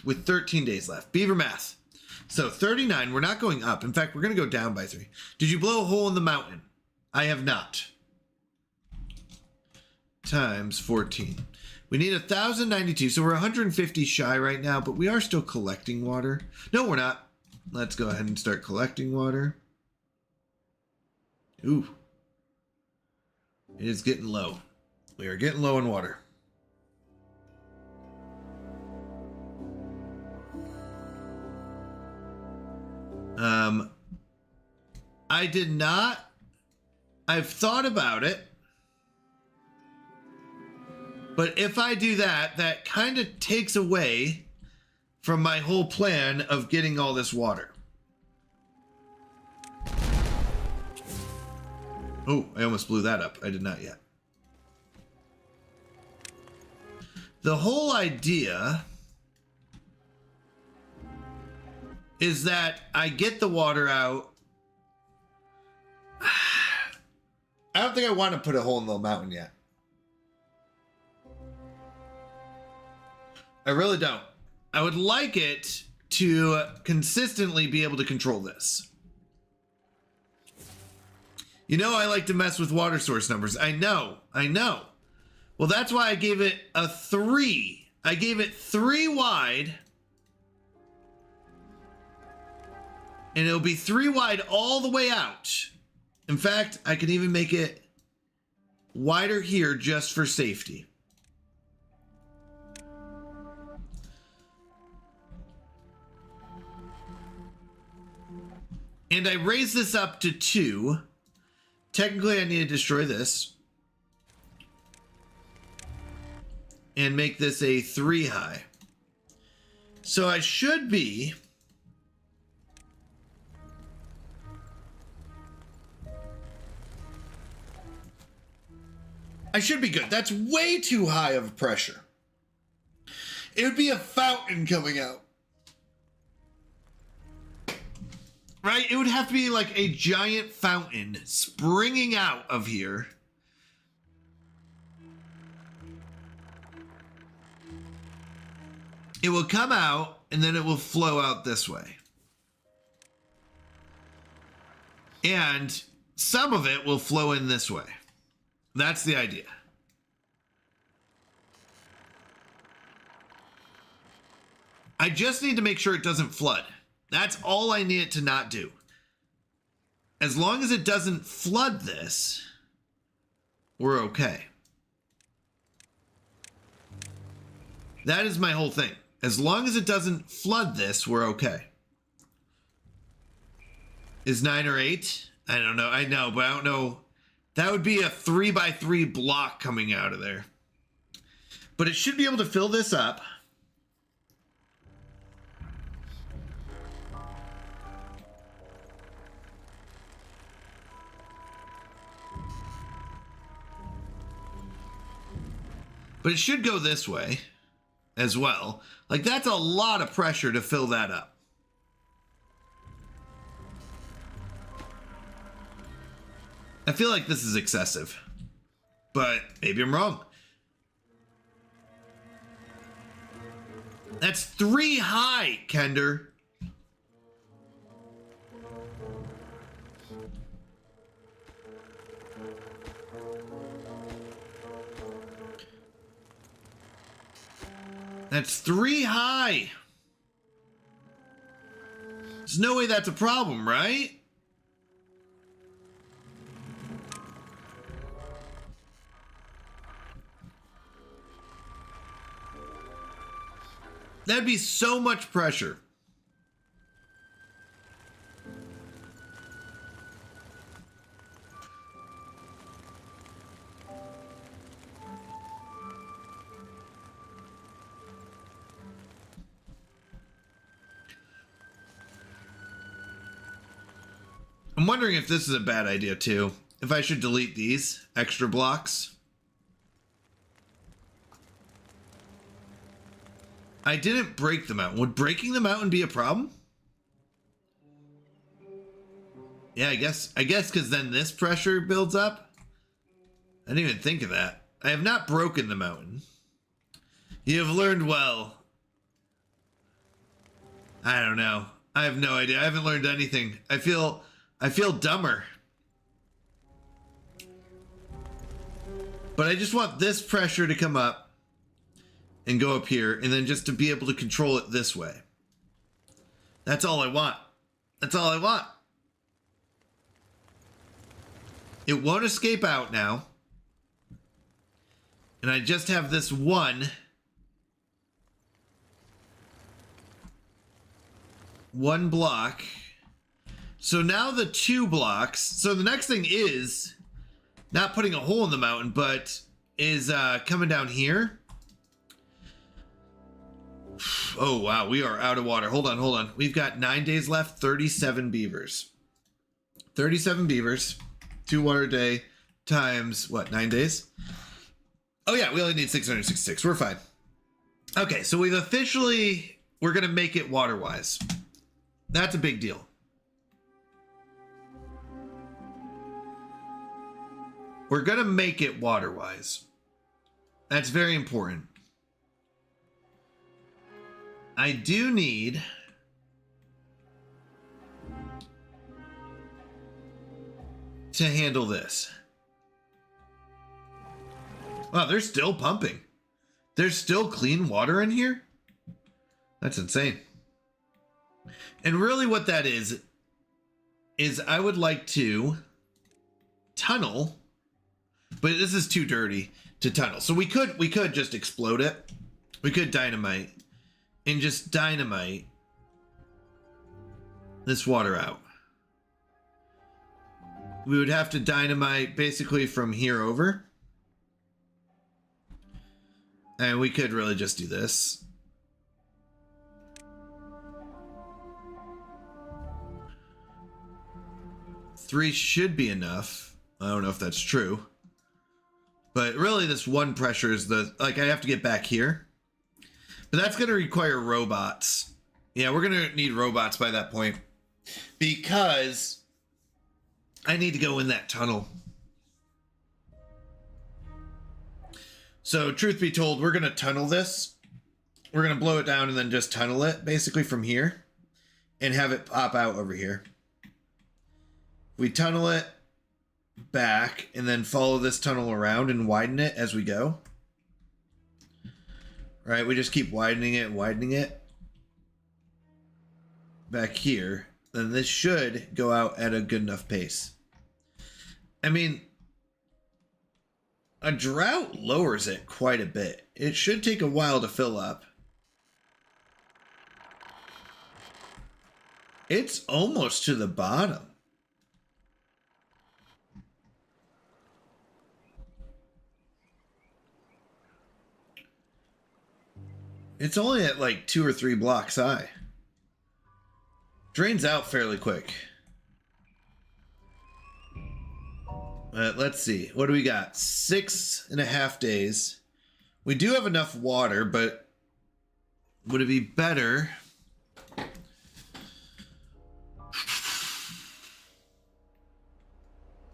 With 13 days left. Beaver math. So 39, we're not going up. In fact, we're going to go down by 3. Did you blow a hole in the mountain? I have not. Times 14. We need 1,092, so we're 150 shy right now, but we are still collecting water. No, we're not. Let's go ahead and start collecting water. Ooh. It is getting low. We are getting low in water. I did not. I've thought about it. But if I do that, that kind of takes away from my whole plan of getting all this water. Oh, I almost blew that up. I did not yet. The whole idea is that I get the water out. I don't think I want to put a hole in the mountain yet. I really don't. I would like it to consistently be able to control this. You know, I like to mess with water source numbers. I know. Well, that's why I gave it a 3. I gave it 3 wide. And it'll be 3 wide all the way out. In fact, I can even make it wider here just for safety. And I raised this up to 2. Technically, I need to destroy this. And make this a 3 high. So I should be... I should be good. That's way too high of pressure. It would be a fountain coming out. Right? It would have to be like a giant fountain springing out of here. It will come out and then it will flow out this way. And some of it will flow in this way. That's the idea. I just need to make sure it doesn't flood. That's all I need it to not do. As long as it doesn't flood this, we're okay. That is my whole thing. As long as it doesn't flood this, we're okay. Is 9 or 8? I don't know. I know, but I don't know. That would be a 3x3 block coming out of there. But it should be able to fill this up. But it should go this way as well. Like, that's a lot of pressure to fill that up. I feel like this is excessive, but maybe I'm wrong. That's 3 high, Kender. That's 3 high. There's no way that's a problem, right? That'd be so much pressure. I'm wondering if this is a bad idea too. If I should delete these extra blocks. I didn't break the mountain. Would breaking the mountain be a problem? Yeah, I guess because then this pressure builds up. I didn't even think of that. I have not broken the mountain. You have learned well. I don't know. I have no idea. I haven't learned anything. I feel dumber. But I just want this pressure to come up and go up here, and then just to be able to control it this way. That's all I want. That's all I want. It won't escape out now. And I just have this one block So now the 2 blocks. So the next thing is not putting a hole in the mountain, but is coming down here. Oh, wow. We are out of water. Hold on. We've got 9 days left, 37 beavers. 37 beavers, 2 water a day times what, 9 days? Oh yeah, we only need 666. We're fine. Okay, so we're going to make it water-wise. That's a big deal. We're going to make it water-wise. That's very important. I do need to handle this. Wow, they're still pumping. There's still clean water in here? That's insane. And really what that is I would like to tunnel, but this is too dirty to tunnel. So we could just explode it. We could dynamite and just dynamite this water out. We would have to dynamite basically from here over. And we could really just do this. Three should be enough. I don't know if that's true. But really this one pressure is I have to get back here. But that's going to require robots. Yeah, we're going to need robots by that point. Because I need to go in that tunnel. So truth be told, we're going to tunnel this. We're going to blow it down and then just tunnel it basically from here and have it pop out over here. We tunnel it back and then follow this tunnel around and widen it as we go. Right, we just keep widening it back here. Then this should go out at a good enough pace. I mean, a drought lowers it quite a bit. It should take a while to fill up. It's almost to the bottom. It's only at like 2 or 3 blocks high. Drains out fairly quick. Let's see. What do we got? 6.5 days. We do have enough water, but would it be better?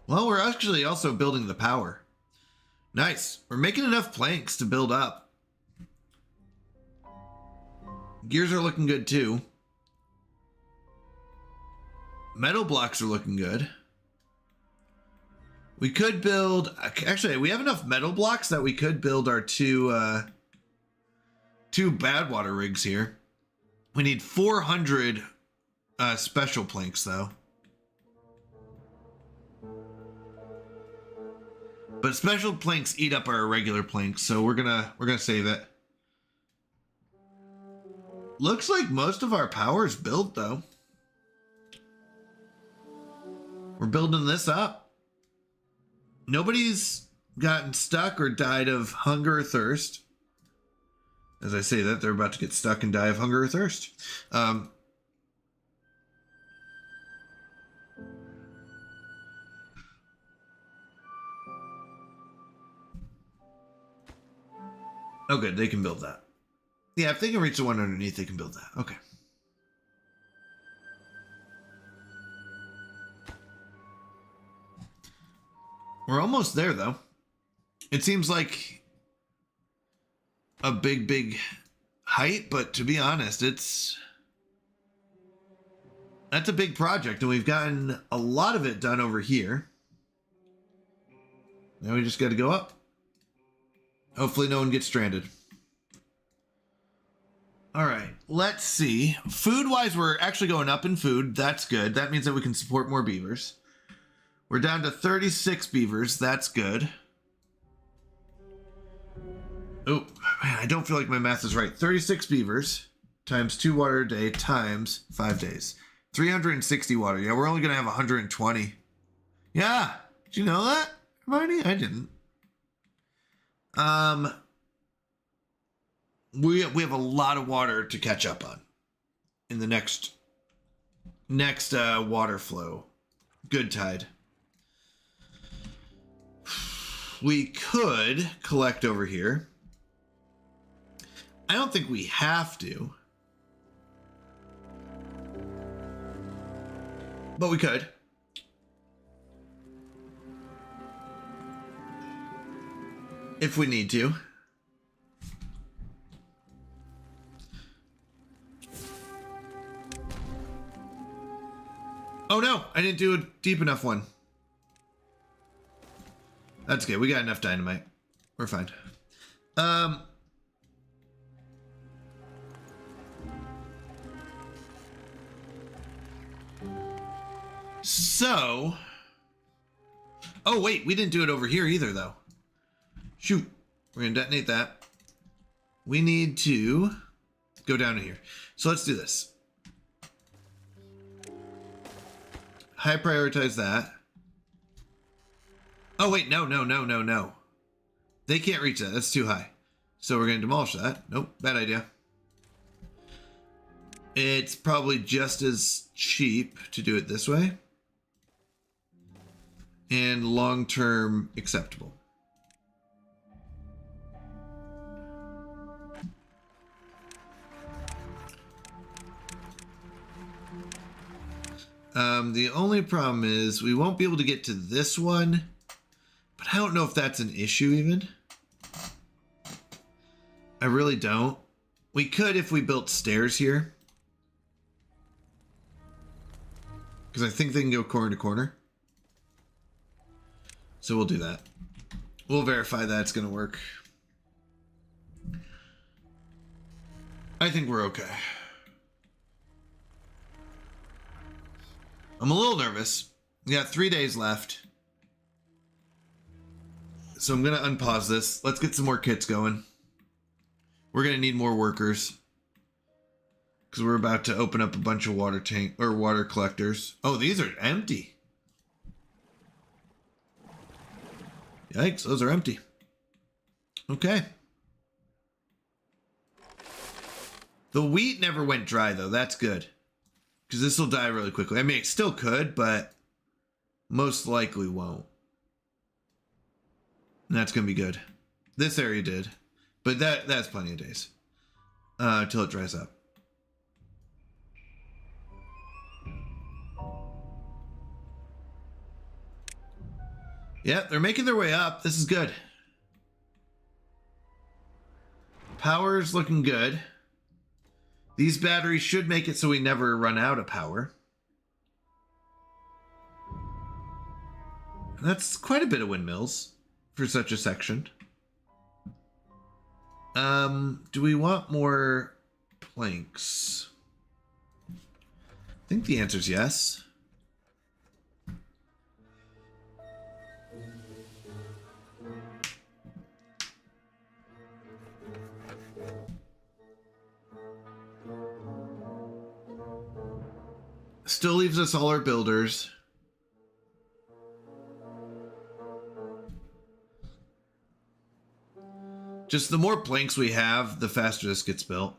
Well, we're actually also building the power. Nice. We're making enough planks to build up. Gears are looking good too. Metal blocks are looking good. We could build, actually, we have enough metal blocks that we could build our two bad water rigs here. We need 400 special planks though. But special planks eat up our regular planks, so we're gonna save it. Looks like most of our power is built though. We're building this up. Nobody's gotten stuck or died of hunger or thirst. As I say that, they're about to get stuck and die of hunger or thirst. Oh, good. They can build that. Yeah, if they can reach the one underneath, they can build that. Okay. We're almost there, though. It seems like a big height, but to be honest, that's a big project, and we've gotten a lot of it done over here. Now we just got to go up. Hopefully no one gets stranded. All right, let's see. Food-wise, we're actually going up in food. That's good. That means that we can support more beavers. We're down to 36 beavers. That's good. Oh, man, I don't feel like my math is right. 36 beavers times 2 water a day times 5 days. 360 water. Yeah, we're only gonna have 120. Yeah, did you know that, Hermione? I didn't. We have a lot of water to catch up on in the next water flow. Good tide. We could collect over here. I don't think we have to. But we could. If we need to. Oh no, I didn't do a deep enough one. That's good. We got enough dynamite. We're fine. So, oh wait, we didn't do it over here either though. Shoot, we're gonna detonate that. We need to go down to here. So let's do this. High prioritize that. Oh wait, no. They can't reach that, that's too high. So we're gonna demolish that. Nope, bad idea. It's probably just as cheap to do it this way. And long-term acceptable. The only problem is we won't be able to get to this one, but I don't know if that's an issue even. I really don't. We could if we built stairs here. Because I think they can go corner to corner. So we'll do that. We'll verify that it's going to work. I think we're okay. I'm a little nervous. We got 3 days left. So I'm going to unpause this. Let's get some more kits going. We're going to need more workers. Because we're about to open up a bunch of water tank or water collectors. Oh, these are empty. Yikes, those are empty. Okay. The wheat never went dry though. That's good. Because this will die really quickly. I mean, it still could, but most likely won't. And that's going to be good. This area did. But that's plenty of days. Till it dries up. Yeah, they're making their way up. This is good. Power's looking good. These batteries should make it so we never run out of power. That's quite a bit of windmills for such a section. Do we want more planks? I think the answer is yes. Still leaves us all our builders. Just the more planks we have, the faster this gets built.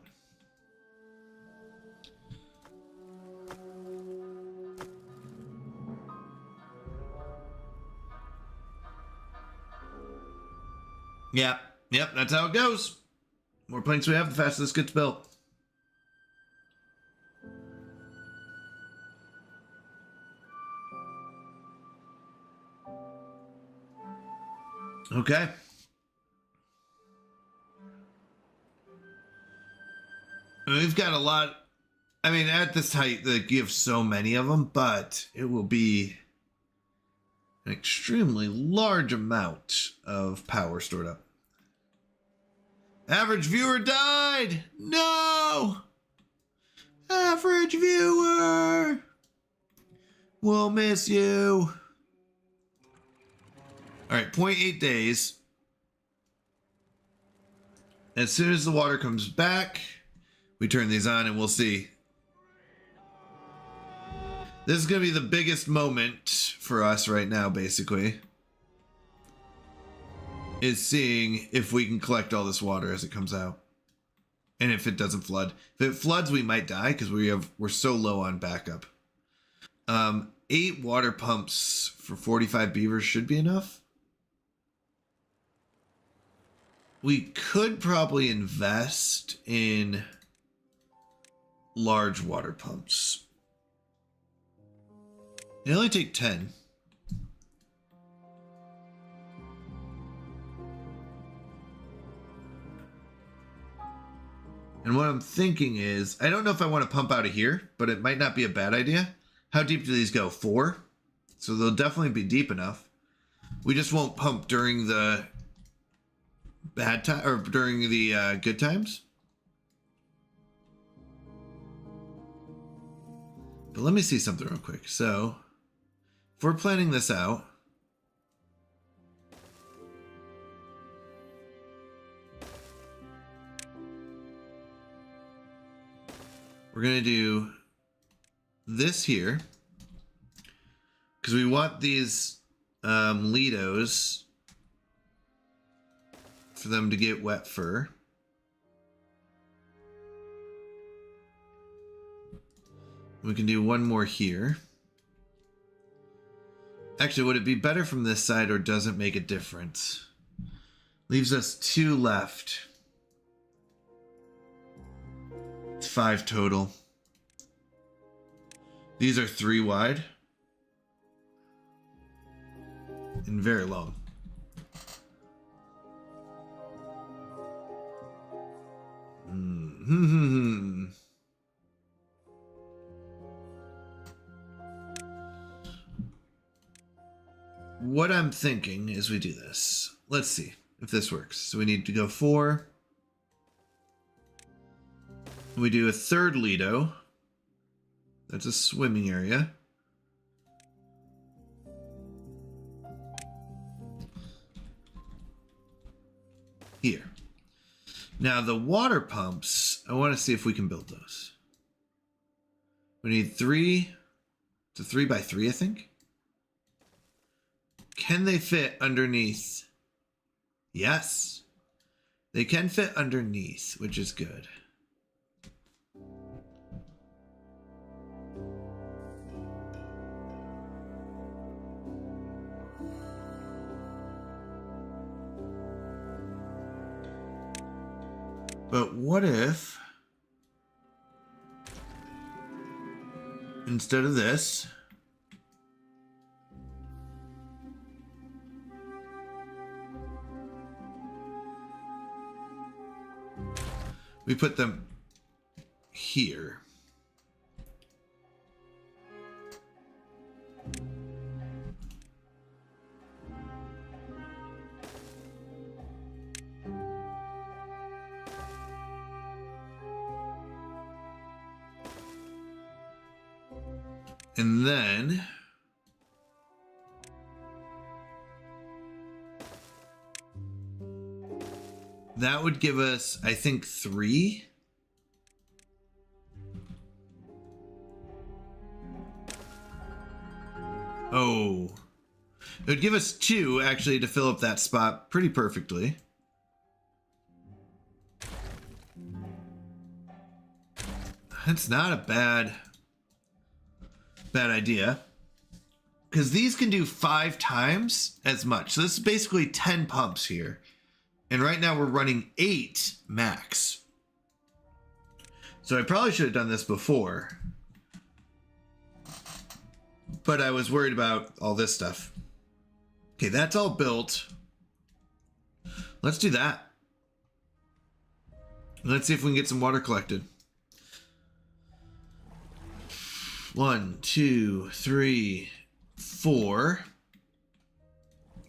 Yep, that's how it goes. The more planks we have, the faster this gets built. Okay. We've got a lot. I mean, at this height, they give so many of them, but it will be an extremely large amount of power stored up. Average viewer died! No! Average viewer! We'll miss you. All right, 0.8 days. As soon as the water comes back, we turn these on and we'll see. This is going to be the biggest moment for us right now, basically. Is seeing if we can collect all this water as it comes out. And if it doesn't flood. If it floods, we might die because we're so low on backup. 8 water pumps for 45 beavers should be enough. We could probably invest in large water pumps. They only take 10. And what I'm thinking is, I don't know if I want to pump out of here, but it might not be a bad idea. How deep do these go? 4? So they'll definitely be deep enough. We just won't pump during the bad time or during the good times. But let me see something real quick. So if we're planning this out, we're going to do this here because we want these Lidos for them to get wet fur. We can do one more here. Actually, would it be better from this side or does it make a difference? Leaves us 2 left. It's 5 total. These are 3 wide. And very long. What I'm thinking is we do this. Let's see if this works. So we need to go 4. We do a 3rd Lido. That's a swimming area. Here. Now the water pumps, I want to see if we can build those. We need 3 to 3 by 3, I think. Can they fit underneath? Yes. They can fit underneath, which is good. But what if instead of this, we put them here? And then that would give us, I think, 3. Oh, it would give us 2 actually to fill up that spot pretty perfectly. That's not a bad idea, because these can do 5 times as much. So this is basically 10 pumps here. And right now we're running 8 max. So I probably should have done this before. But I was worried about all this stuff. Okay, that's all built. Let's do that. Let's see if we can get some water collected. 1, 2, 3, 4,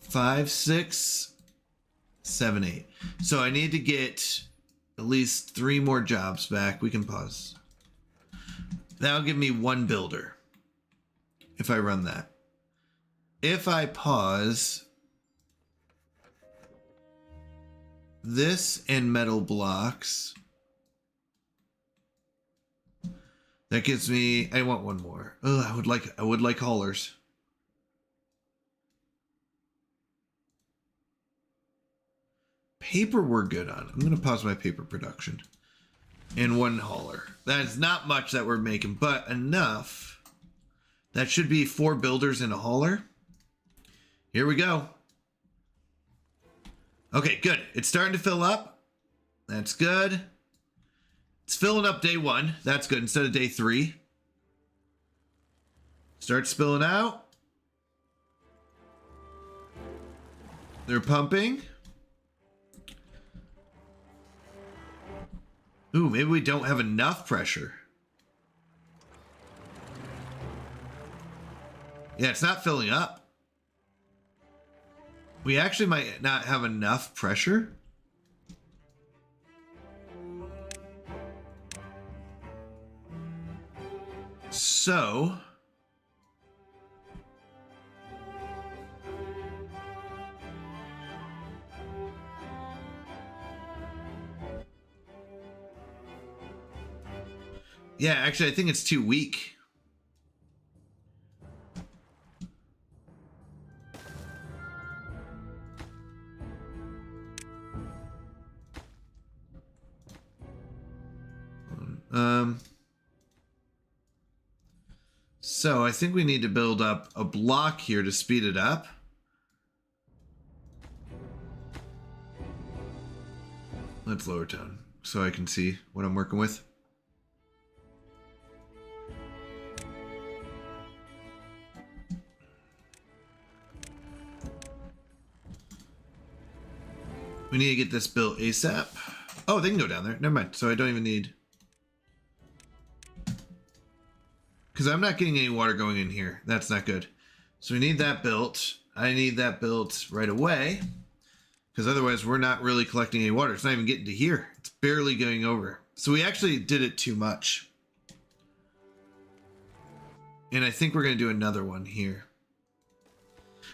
5, 6, 7, 8. So I need to get at least 3 more jobs back. We can pause. That'll give me 1 builder if I run that. If I pause this and metal blocks, That gives me, I want one more. Oh, I would like haulers. Paper we're good on. I'm going to pause my paper production. And one hauler. That is not much that we're making, but enough. That should be 4 builders and a hauler. Here we go. Okay, good. It's starting to fill up. That's good. It's filling up day 1. That's good instead of day 3. Start spilling out. They're pumping. Ooh, maybe we don't have enough pressure. Yeah, it's not filling up. We actually might not have enough pressure. So... yeah, actually, I think it's too weak. So I think we need to build up a block here to speed it up. Let's lower tone so I can see what I'm working with. We need to get this built ASAP. Oh, they can go down there. Never mind. So I don't even need... because I'm not getting any water going in here. That's not good. So we need that built. I need that built right away. Because otherwise we're not really collecting any water. It's not even getting to here. It's barely going over. So we actually did it too much. And I think we're going to do another one here.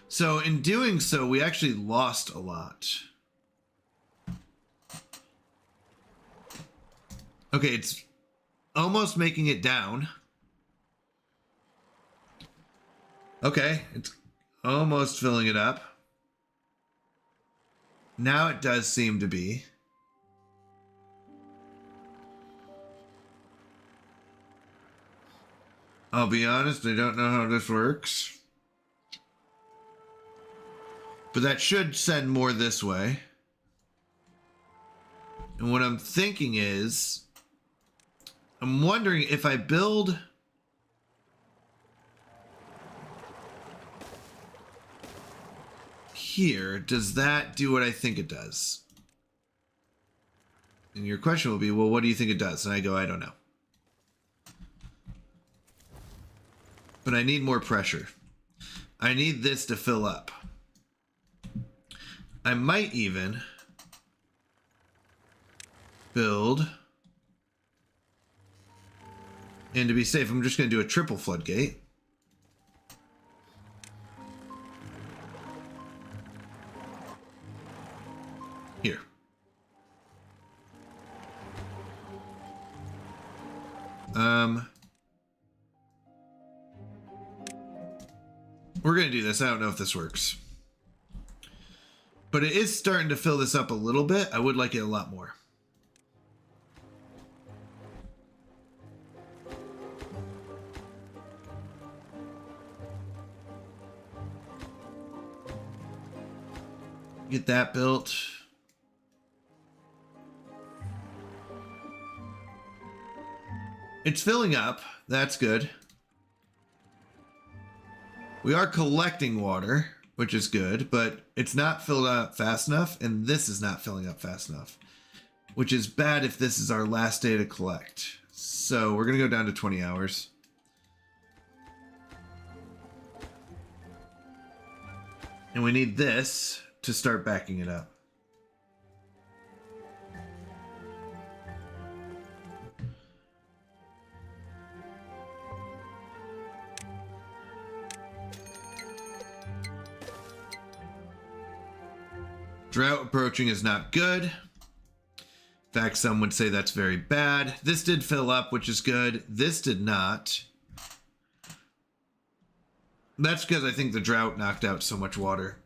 So in doing so, we actually lost a lot. Okay, it's almost making it down. Okay, it's almost filling it up. Now it does seem to be. I'll be honest, I don't know how this works. But that should send more this way. And what I'm thinking is, I'm wondering if I build... here, does that do what I think it does? And your question will be, well, what do you think it does? And I go, I don't know. But I need more pressure. I need this to fill up. I might even build, and to be safe, I'm just going to do a triple floodgate. Here. We're going to do this. I don't know if this works. But it is starting to fill this up a little bit. I would like it a lot more. Get that built. It's filling up. That's good. We are collecting water, which is good, but it's not filled up fast enough, and this is not filling up fast enough, which is bad if this is our last day to collect. So we're going to go down to 20 hours. And we need this to start backing it up. Drought approaching is not good. In fact, some would say that's very bad. This did fill up, which is good. This did not. That's because I think the drought knocked out so much water.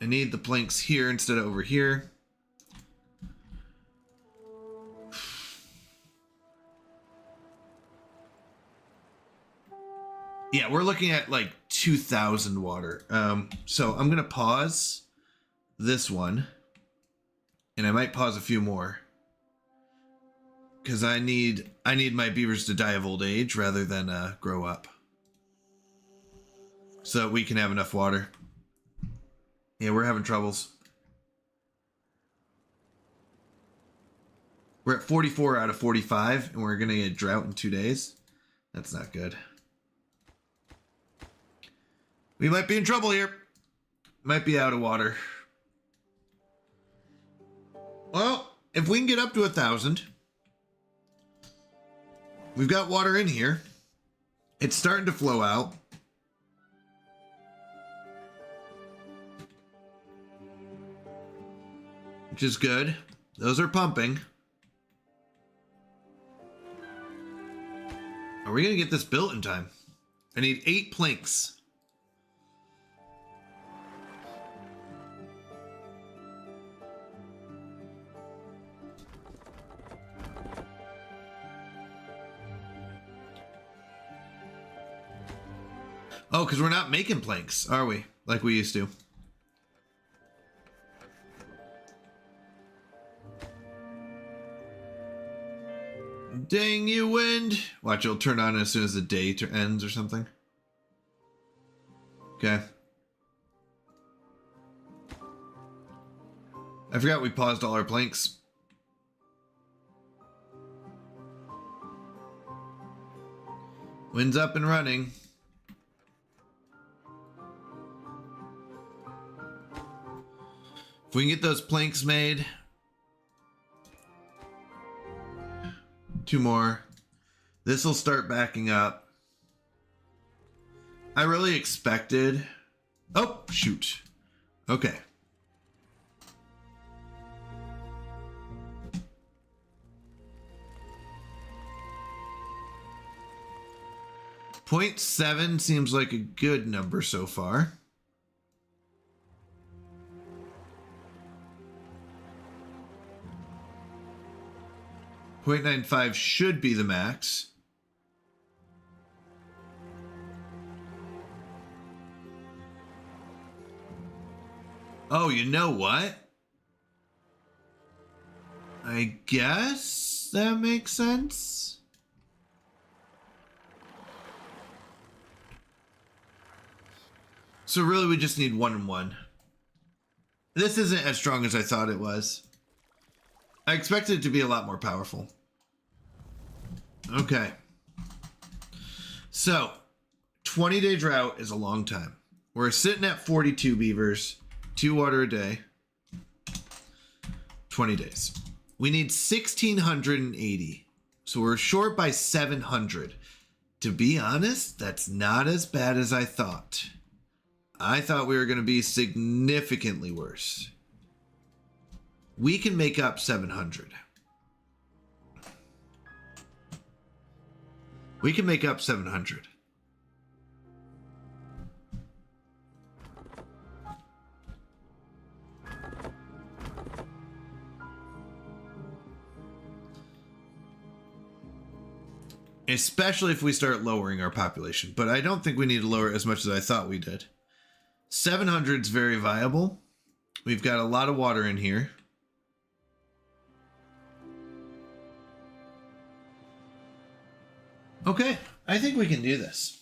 I need the planks here instead of over here. Yeah, we're looking at like 2,000 water. So I'm gonna pause this one, and I might pause a few more because I need my beavers to die of old age rather than grow up, so that we can have enough water. Yeah, we're having troubles. We're at 44 out of 45, and we're gonna get drought in 2 days. That's not good. We might be in trouble here. Might be out of water. Well, if we can get up to 1,000, we've got water in here. It's starting to flow out. Which is good. Those are pumping. Are we going to get this built in time? I need 8 planks. Oh, because we're not making planks, are we? Like we used to. Dang you, wind. Watch, it'll turn on as soon as the day ends or something. Okay. I forgot we paused all our planks. Wind's up and running. If we can get those planks made. 2 more. This will start backing up. I really expected... Oh, shoot. Okay. .7 seems like a good number so far. .95 should be the max. Oh, you know what? I guess that makes sense. So really we just need 1 and 1. This isn't as strong as I thought it was. I expected it to be a lot more powerful. Okay. So, 20-day drought is a long time. We're sitting at 42 beavers, 2 water a day, 20 days. We need 1,680. So we're short by 700. To be honest, that's not as bad as I thought. I thought we were going to be significantly worse. We can make up 700. We can make up 700. Especially if we start lowering our population. But I don't think we need to lower it as much as I thought we did. 700 is very viable. We've got a lot of water in here. Okay, I think we can do this.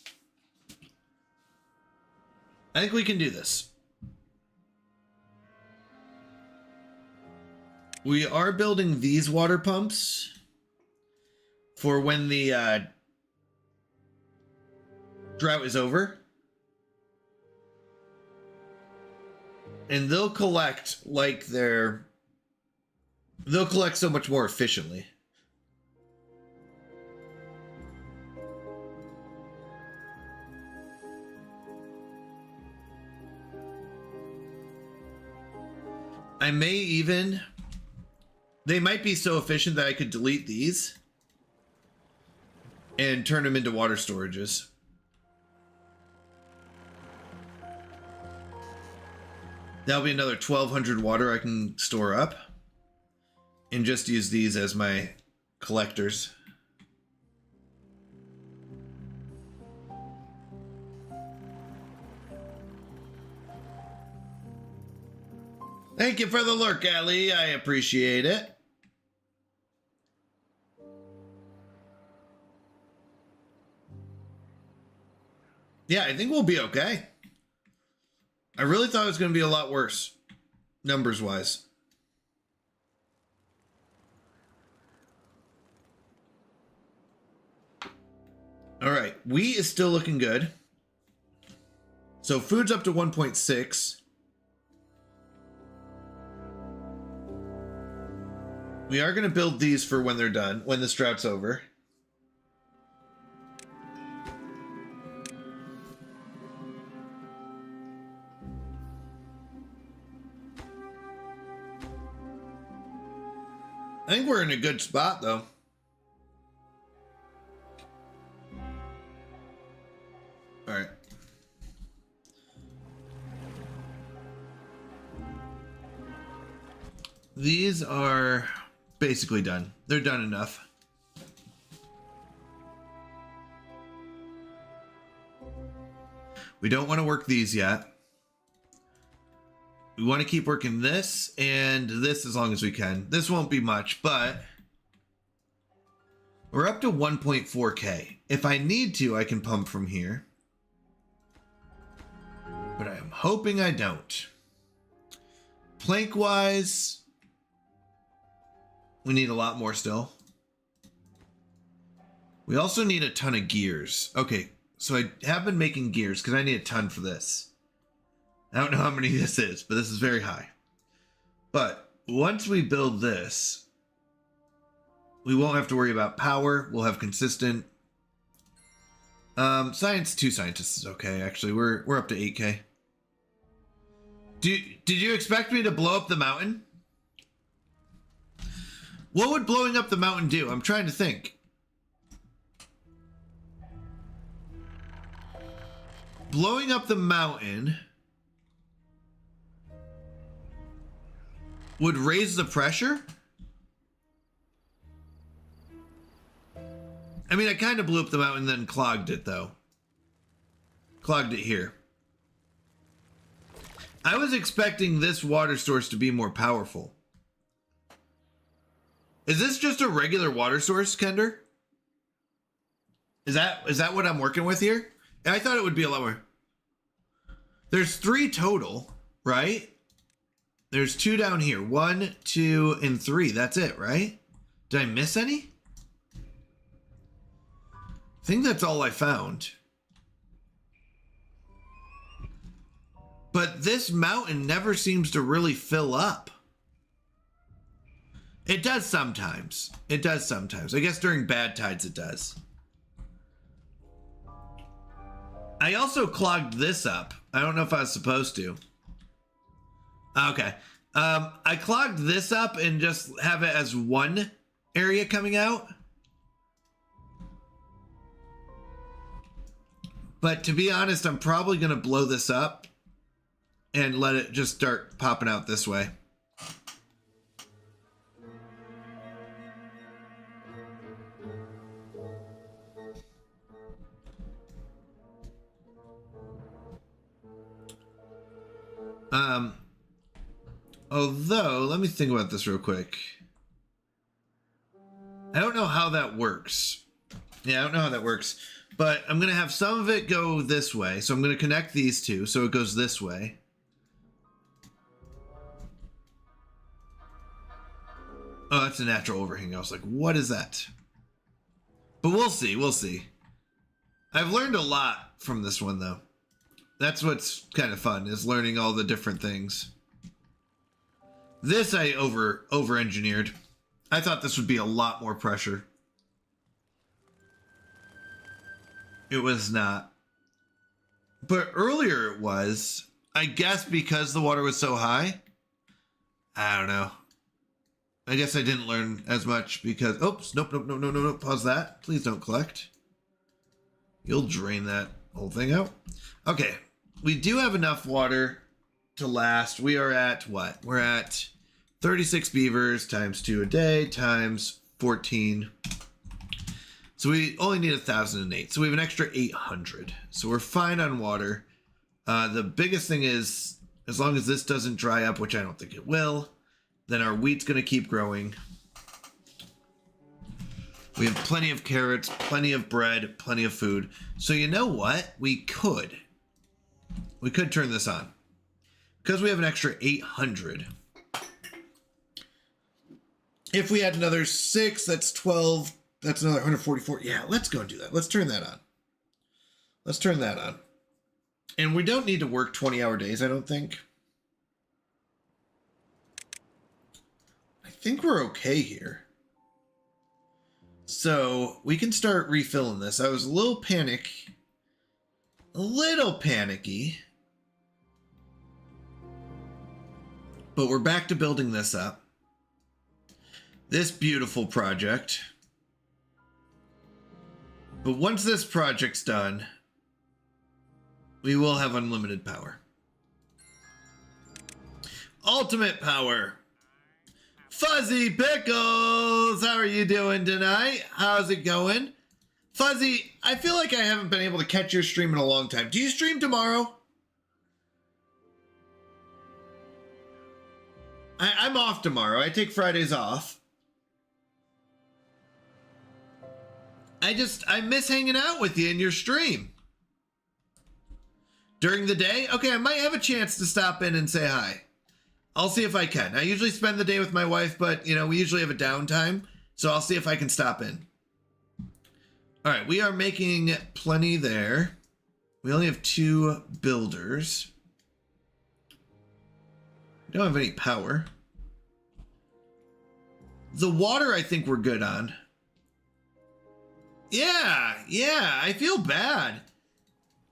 I think we can do this. We are building these water pumps for when the drought is over. And they'll collect like they'll collect so much more efficiently. I may even... They might be so efficient that I could delete these and turn them into water storages. That'll be another 1,200 water I can store up and just use these as my collectors. Thank you for the lurk, Ali. I appreciate it. Yeah, I think we'll be okay. I really thought it was going to be a lot worse, numbers-wise. All right, wheat is still looking good. So food's up to 1.6. We are going to build these for when they're done, when this drought's over. I think we're in a good spot, though. All right. These are basically done. They're done enough. We don't want to work these yet. We want to keep working this and this as long as we can. This won't be much, but we're up to 1.4K. If I need to, I can pump from here. But I'm hoping I don't. Plank-wise, we need a lot more still. We also need a ton of gears. Okay, so I have been making gears because I need a ton for this. I don't know how many this is, but this is very high. But once we build this, we won't have to worry about power. We'll have consistent. Science, 2 scientists is okay. Actually, we're up to 8K. Did you expect me to blow up the mountain? What would blowing up the mountain do? I'm trying to think. Blowing up the mountain would raise the pressure? I mean, I kind of blew up the mountain, then clogged it, though. Clogged it here. I was expecting this water source to be more powerful. Is this just a regular water source, Kender? Is that what I'm working with here? I thought it would be a lot more. There's 3 total, right? There's 2 down here. 1, 2, and 3. That's it, right? Did I miss any? I think that's all I found. But this mountain never seems to really fill up. It does sometimes. It does sometimes. I guess during bad tides it does. I also clogged this up. I don't know if I was supposed to. Okay. I clogged this up and just have it as one area coming out. But to be honest, I'm probably going to blow this up and let it just start popping out this way. Although, let me think about this real quick. I don't know how that works. Yeah, I don't know how that works. But I'm going to have some of it go this way. So I'm going to connect these two so it goes this way. Oh, that's a natural overhang. I was like, what is that? But we'll see. We'll see. I've learned a lot from this one, though. That's what's kind of fun, is learning all the different things. This I over-engineered. I thought this would be a lot more pressure. It was not. But earlier it was, I guess because the water was so high. I don't know. I guess I didn't learn as much because, oops, nope, pause that. Please don't collect. You'll drain that whole thing out. Okay, we do have enough water to last. We are at what? We're at 36 beavers times 2 a day times 14. So we only need 1,008. So we have an extra 800. So we're fine on water. The biggest thing is, as long as this doesn't dry up, which I don't think it will, then our wheat's going to keep growing. We have plenty of carrots, plenty of bread, plenty of food. So you know what? We could turn this on. Because we have an extra 800. If we had another 6, that's 12. That's another 144. Yeah, let's go and do that. Let's turn that on. Let's turn that on. And we don't need to work 20-hour days, I don't think. I think we're okay here. So we can start refilling this. I was a little panicky. But we're back to building this up. This beautiful project. But once this project's done, we will have unlimited power. Ultimate power. Fuzzy Pickles, how are you doing tonight? How's it going? Fuzzy, I feel like I haven't been able to catch your stream in a long time. Do you stream tomorrow? I'm off tomorrow. I take Fridays off. I miss hanging out with you in your stream. During the day? Okay, I might have a chance to stop in and say hi. I'll see if I can. I usually spend the day with my wife, but, you know, we usually have a downtime. So I'll see if I can stop in. All right, we are making plenty there. We only have 2 builders. We don't have any power. The water, I think we're good on. Yeah, I feel bad.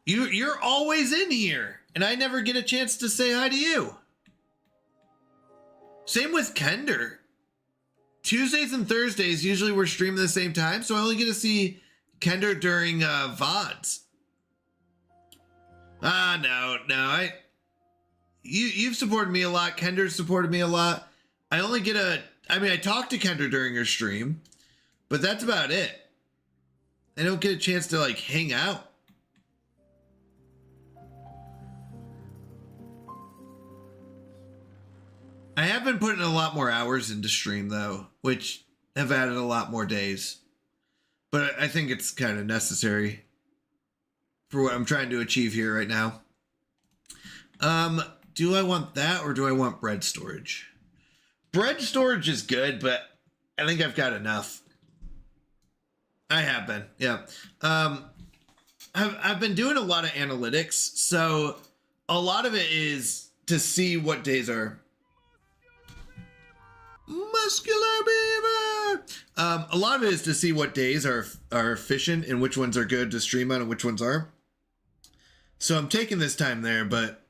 You're always in here, and I never get a chance to say hi to you. Same with Kender. Tuesdays and Thursdays, usually we're streaming the same time, so I only get to see Kender during VODs. No. You've supported me a lot. Kender's supported me a lot. I talk to Kender during her stream, but that's about it. I don't get a chance to, like, hang out. I have been putting a lot more hours into stream, though, which have added a lot more days. But I think it's kind of necessary for what I'm trying to achieve here right now. Do I want that or do I want bread storage? Bread storage is good, but I think I've got enough. I have been, yeah. I've been doing a lot of analytics, so a lot of it is to see what days are. Muscular beaver. A lot of it is to see what days are efficient and which ones are good to stream on and which ones aren't. So I'm taking this time there, but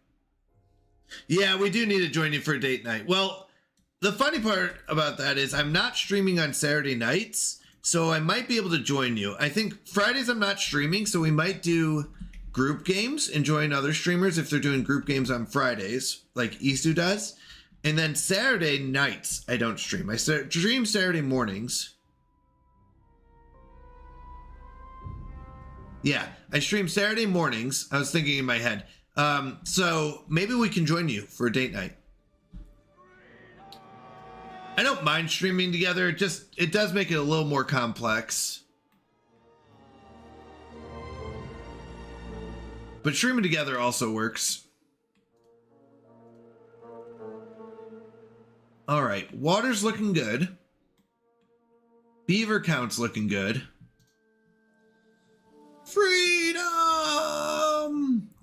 yeah, we do need to join you for a date night. Well, the funny part about that is I'm not streaming on Saturday nights, so I might be able to join you. I think Fridays I'm not streaming, so we might do group games and join other streamers if they're doing group games on Fridays, like Isu does. And then Saturday nights, I don't stream. I stream Saturday mornings. Yeah, I stream Saturday mornings. I was thinking in my head. So maybe we can join you for a date night. I don't mind streaming together. It does make it a little more complex. But streaming together also works. All right, water's looking good. Beaver count's looking good. Freedom!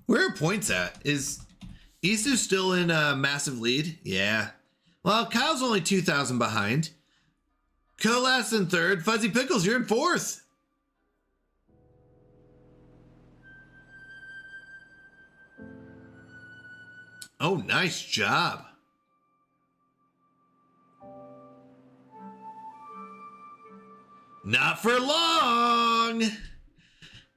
Where are points at? Is Isu still in a massive lead? Yeah. Well, Kyle's only 2,000 behind. Colas in 3rd. Fuzzy Pickles, you're in 4th. Oh, nice job. Not for long.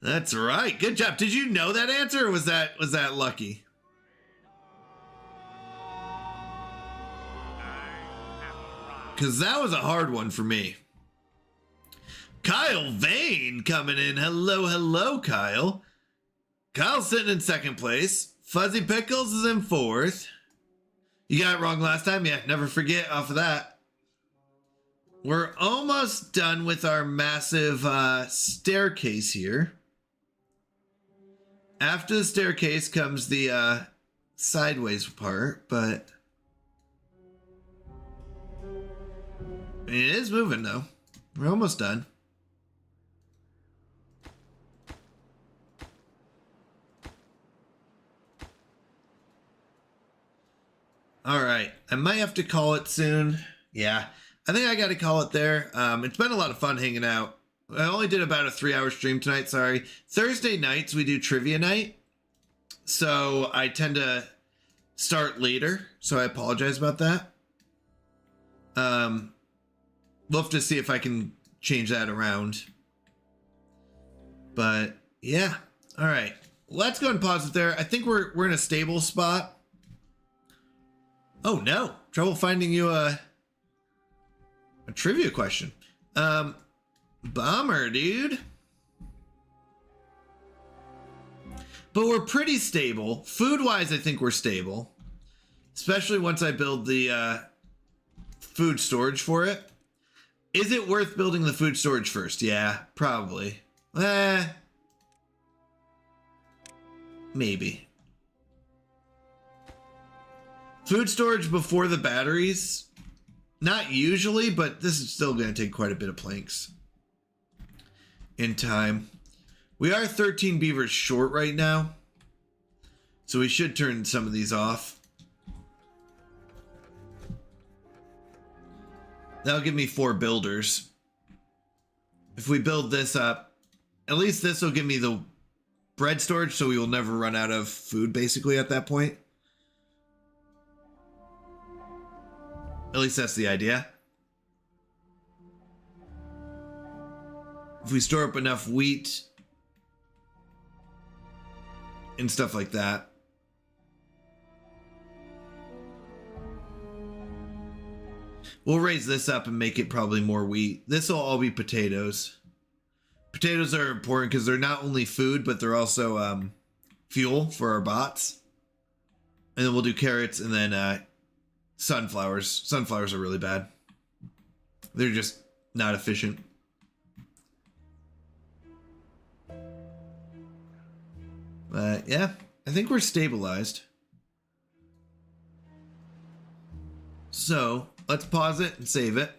That's right. Good job. Did you know that answer, or was that lucky? Because that was a hard one for me. Kyle Vane coming in. Hello, Kyle. Kyle's sitting in second place. Fuzzy Pickles is in fourth. You got it wrong last time? Yeah, never forget off of that. We're almost done with our massive staircase here. After the staircase comes the sideways part, but it is moving though. We're almost done. All right, I might have to call it soon. Yeah, I think I got to call it there. It's been a lot of fun hanging out. I only did about a 3-hour stream tonight, sorry. Thursday nights we do trivia night, so I tend to start later, so I apologize about that. We'll have to see if I can change that around. But yeah, all right. Let's go and pause it there. I think we're in a stable spot. Oh no, trouble finding you a trivia question. Bummer, dude. But we're pretty stable. Food-wise, I think we're stable. Especially once I build the food storage for it. Is it worth building the food storage first? Yeah, probably. Maybe. Food storage before the batteries? Not usually, but this is still going to take quite a bit of planks in time. We are 13 beavers short right now, so we should turn some of these off. That'll give me 4 builders. If we build this up, at least this will give me the bread storage, so we will never run out of food basically at that point. At least that's the idea. If we store up enough wheat and stuff like that. We'll raise this up and make it probably more wheat. This will all be potatoes. Potatoes are important because they're not only food, but they're also fuel for our bots. And then we'll do carrots and then sunflowers. Sunflowers are really bad. They're just not efficient. But yeah, I think we're stabilized. So let's pause it and save it.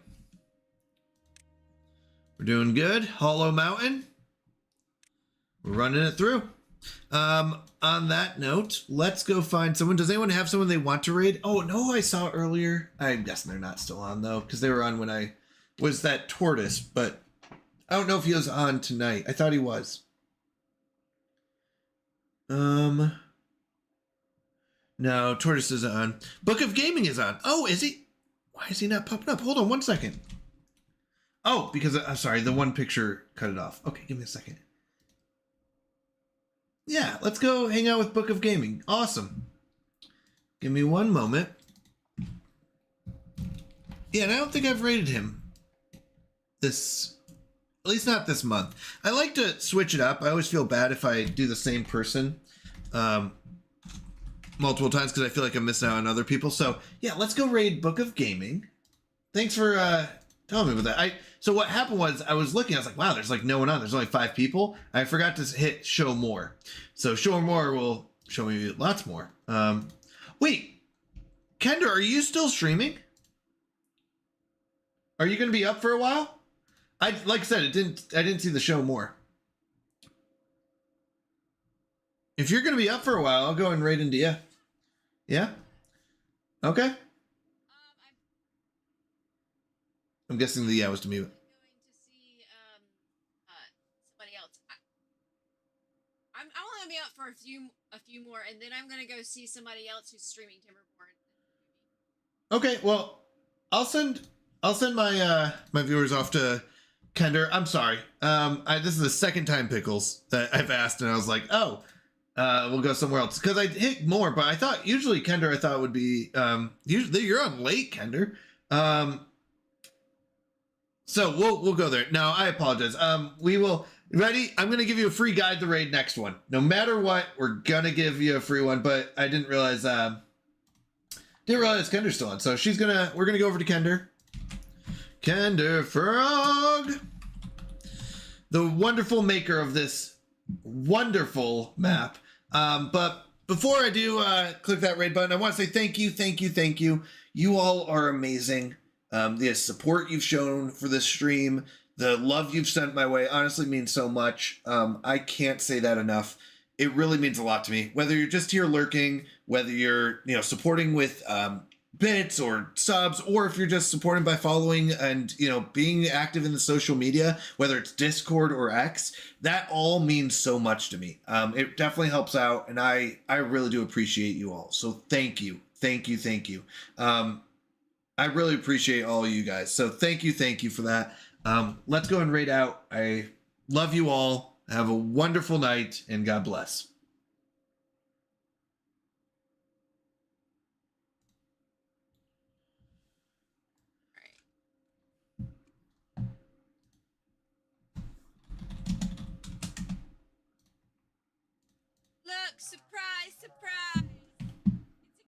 We're doing good. Hollow Mountain. We're running it through. On that note, let's go find someone. Does anyone have someone they want to raid? Oh, no, I saw earlier. I'm guessing they're not still on, though, because they were on when I was that Tortoise, but I don't know if he was on tonight. I thought he was. No, Tortoise isn't on. Book of Gaming is on. Oh, is he? Why is he not popping up? Hold on 1 second. Oh, because I'm sorry, the one picture cut it off. Okay, give me a second. Yeah, let's go hang out with Book of Gaming. Awesome. Give me one moment. Yeah, and I don't think I've rated him this, at least not this month. I like to switch it up. I always feel bad if I do the same person multiple times because I feel like I'm missing out on other people. So yeah, let's go raid Book of Gaming. Thanks for telling me about that. So what happened was I was looking, I was like, wow, there's like no one on. There's only 5 people. I forgot to hit show more. So show more will show me lots more. Wait, Kendra, are you still streaming? Are you going to be up for a while? Like I said, I didn't see the show more. If you're going to be up for a while, I'll go and raid into you. Yeah? Okay. I'm guessing the yeah was to me. Going to see somebody else. I'm only gonna be out for a few more, and then I'm gonna go see somebody else who's streaming Timberborn. Okay, well, I'll send my my viewers off to Kender, I'm sorry. This is the second time Pickles that I've asked, and I was like, oh, we'll go somewhere else because I hit more. But I thought usually Kender, I thought would be usually you're on late, Kender. So we'll go there. Now I apologize. We will ready. I'm gonna give you a free guide to raid next one. No matter what, we're gonna give you a free one. But I didn't realize Kender's still on. So we're gonna go over to Kender. Kender Frog, the wonderful maker of this wonderful map. But before I do click that raid button, I want to say thank you. You all are amazing. The support you've shown for this stream, the love you've sent my way, honestly means so much. I can't say that enough. It really means a lot to me. Whether you're just here lurking, whether you're supporting with bits or subs, or if you're just supporting by following and being active in the social media, whether it's Discord or X, that all means so much to me. It definitely helps out, and I really do appreciate you all. So thank you. I really appreciate all you guys. So thank you for that. Let's go and raid out. I love you all. Have a wonderful night, and God bless. Look, surprise, surprise.